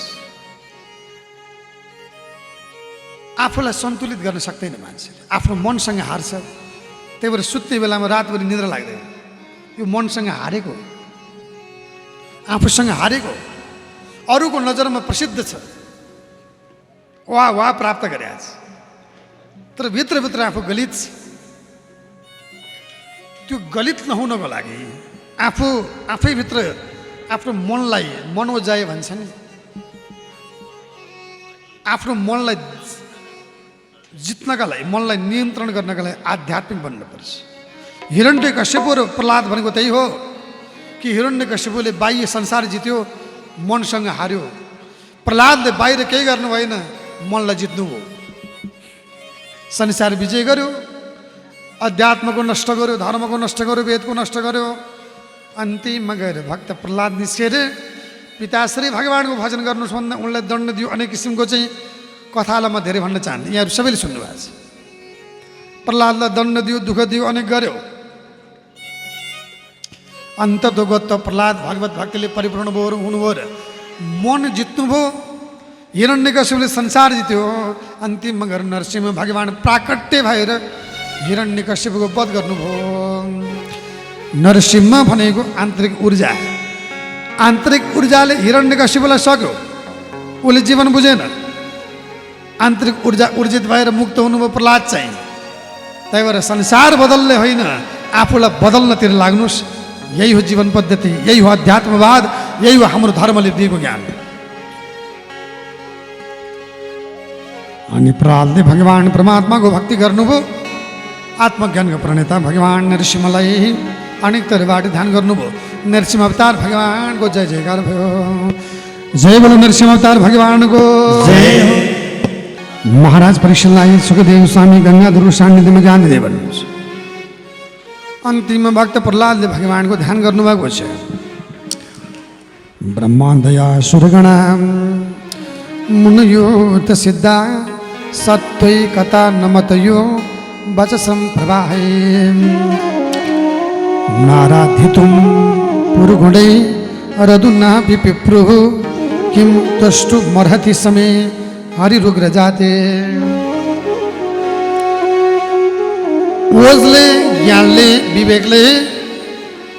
आफूलाई सन्तुलित गर्न सक्दैन मान्छेले, आफ्नो मनसँग हार्छ। त्यही भएर सुत्ने बेलामा रातभरि निद्रा लाग्दैन। यो मनसँग हारेको, आफूसँग हारेको, अरूको नजरमा प्रसिद्ध छ, वाह प्राप्त गरे आज, तर भित्रभित्र आफू गलित छ। त्यो गलित नहुनको लागि आफैभित्र आफ्नो मनलाई मनोजय भन्छ नि, आफ्नो मनलाई जित्नका लागि, मनलाई नियन्त्रण गर्नका लागि आध्यात्मिक बन्नुपर्छ। हिरण्यकशिपु र प्रहलाद भनेको त्यही हो कि हिरण्यकशिपुले बाह्य संसार जित्यो, मनसँग हार्यो। प्रहलादले बाहिर केही गर्नु भएन, मनलाई जित्नुभयो। संसार विजय गर्यो, अध्यात्मको नष्ट गर्यो, धर्मको नष्ट गर्यो, वेदको नष्ट गर्यो। अन्तिममा गएर भक्त प्रहलाद निस्केर पिताश्री भगवानको भजन गर्नुहोस् भन्दा उनलाई दण्ड दियो। अनेक किसिमको चाहिँ कथालाई म धेरै भन्न चाहन्छु, यहाँहरू सबैले सुन्नुभएको छ। प्रहलादलाई दण्ड दियो, दुःख दियो, अनेक गर्यो। अन्ततोगत प्रहलाद भगवत भक्तिले परिपूर्ण हुनुभयो र मन जित्नुभयो। हिरण्यकश्यपले संसार जित्यो। अन्तिममा गएर नरसिंह भगवान प्राकट्य भएर हिरण्यकश्यपको वध गर्नुभयो। नरसिंह भनेको आन्तरिक ऊर्जा, आन्तरिक ऊर्जाले हिरण्यकश्यपलाई सक्यो। उसले जीवन बुझेन, आन्तरिक ऊर्जा ऊर्जित भएर मुक्त हुनुभयो प्रहलाद चाहिँ। त्यही भएर संसार बदल्ने होइन, आफूलाई बदल्नतिर लाग्नुहोस्। यही हो जीवन पद्धति, यही हो अध्यात्मवाद, यही हो हाम्रो धर्मले दिएको ज्ञान। अनि प्रहलादले भगवान परमात्माको भक्ति गर्नुभयो। आत्मज्ञानको प्रणेता भगवान नरसिंहलाई अनेक थरीबाट ध्यान गर्नुभयो। नरसिंह अवतार भगवानको जय जयकार भयो। जय बोलो नरसिंह अवतार भगवानको जय हो। महाराज परीक्षितलाई सुखदेव स्वामी गंगाधर सान्निध्यमा जाँदै भन्नुहुन्छ। अन्तिम भक्त प्रहलादले भगवानको ध्यान गर्नुभएको छ। ब्रह्मादया सुरगणा मुनयो त सिद्धा सत्वै कथा नमतयो वचसं प्रवाहे नाराधितुं पुरुगुणै रदुना विपिप्रु किं तष्टु मर्हति समे हरिरुग्र जाते। ओजले, ज्ञानले, विवेकले,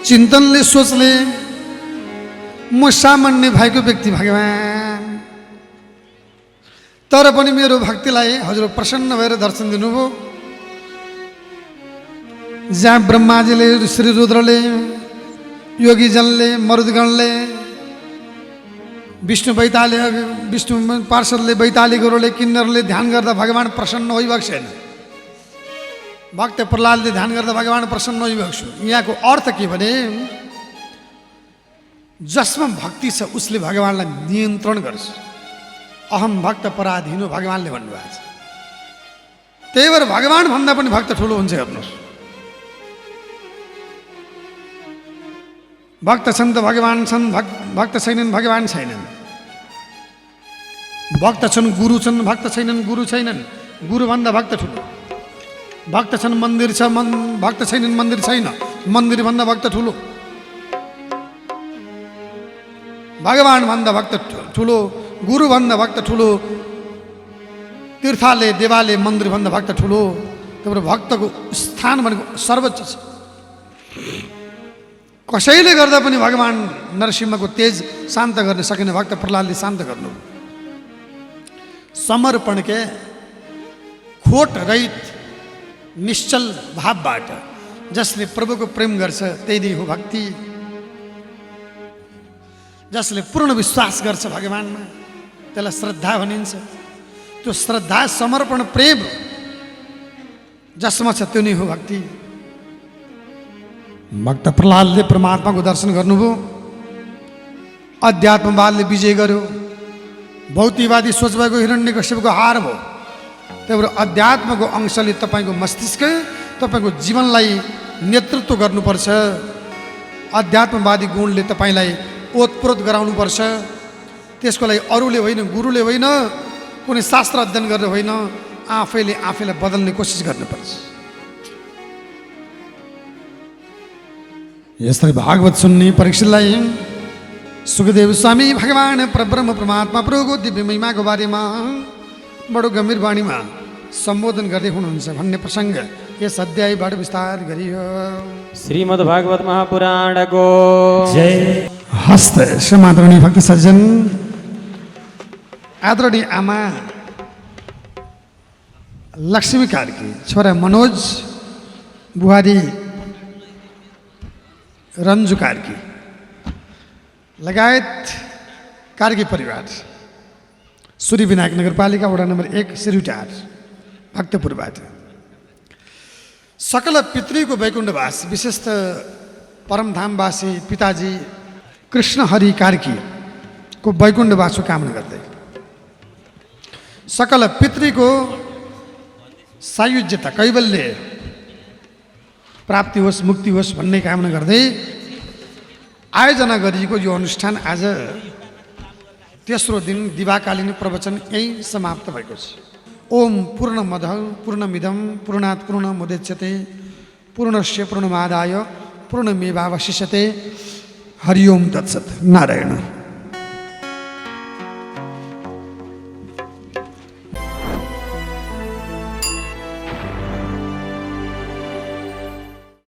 चिन्तनले, सोचले म सामान्य भएको व्यक्ति भगवान, तर पनि मेरो भक्तिलाई हजुर प्रसन्न भएर दर्शन दिनुभयो। जहाँ ब्रह्माजीले, श्री रुद्रले, योगीजनले, मरुदगणले, विष्णु बैताले, विष्णु पार्षदले, बैताली गुरुले, किन्नरले ध्यान गर्दा भगवान प्रसन्न होइरहेको छैन। भक्त प्रहलादले ध्यान गर्दा भगवान प्रसन्न होइरहेको छु। यहाँको अर्थ के भने जसमा भक्ति छ उसले भगवानलाई नियन्त्रण गर्छ। अहम भक्त पराधीनो भगवानले भन्नुभएको छ। त्यही भएर भगवान भन्दा पनि भक्त ठुलो हुन्छ। हेर्नुहोस्, भक्त छन् त भगवान छन्, भक्त छैनन् भगवान छैनन्। भक्त छन् गुरु छन्, भक्त छैनन् गुरु छैनन्। गुरुभन्दा भक्त ठुलो। भक्त छन् मन्दिर छ, भक्त छैनन् मन्दिर छैन। मन्दिरभन्दा भक्त ठुलो। भगवान भन्दा भक्त ठुलो, गुरुभन्दा भक्त ठुलो, तीर्थालय देवालय मन्दिरभन्दा भक्त ठुलो। त्यही भक्तको स्थान भनेको सर्वोच्च छ। कसैले गर्दा पनि भगवान नरसिंहको तेज शान्त गर्न सकेन। भक्त प्रहलादले शान्त गर्नु। समर्पण के खोट रहित निश्चल भावबाट जसले प्रभुको प्रेम गर्छ त्यही नै हो भक्ति। जसले पूर्ण विश्वास गर्छ भगवानमा त्यसलाई श्रद्धा भनिन्छ। त्यो श्रद्धा, समर्पण, प्रेम जसमा छ त्यो नै हो भक्ति। भक्त प्रहलादले परमात्माको दर्शन गर्नुभयो। अध्यात्मवादले विजय गर्यो। भौतिकवादी सोच भएको हिरण्यकश्यपको हार भयो। त्यही भएर अध्यात्मको अंशले तपाईँको मस्तिष्क, तपाईँको जीवनलाई नेतृत्व गर्नुपर्छ। अध्यात्मवादी गुणले तपाईँलाई ओतप्रोत गराउनुपर्छ। त्यसको लागि अरूले होइन, गुरुले होइन, कुनै शास्त्र अध्ययन गरेर होइन, आफैलाई बदल्ने कोसिस गर्नुपर्छ। यसरी भागवत सुन्ने परीक्षितलाई सुखदेव स्वामी भगवान परब्रह्म परमात्मा प्रभुको दिव्य महिमाको बारेमा बडो गम्भीर वाणीमा सम्बोधन गर्दै हुनुहुन्छ भन्ने प्रसङ्ग यस अध्यायबाट विस्तार गरियो। श्रीमद् भागवत महापुराणको जय। हस्त समादरणीय भक्त सज्जन, आदरणीय आमा लक्ष्मी कार्की, छोरा मनोज, बुहारी रन्जु कार्की लगायत कार्की परिवार, सूर्य विनायक नगरपालिका वडा नम्बर 1 सिरुटार भक्तपुरबाट सकल पितृको वैकुण्ठवास, विशेषतः परमधामवासी पिताजी कृष्ण हरि कार्कीको वैकुण्ठवासको कामना गर्दै सकल पितृको सायुज्यता कैवल्य प्राप्ति होस् मुक्ति होस् भन्ने कामना गर्दै आयोजना गरिएको यो अनुष्ठान आज तेस्रो दिन दिवाकालीन प्रवचन यही समाप्त भएको छ। ओम पूर्णमदः पूर्णमिदं पूर्णात् पूर्णमुदच्यते पूर्णस्य पूर्णमादाय पूर्णमेवावशिष्यते। हरि ओम तत्सत्। नारायण।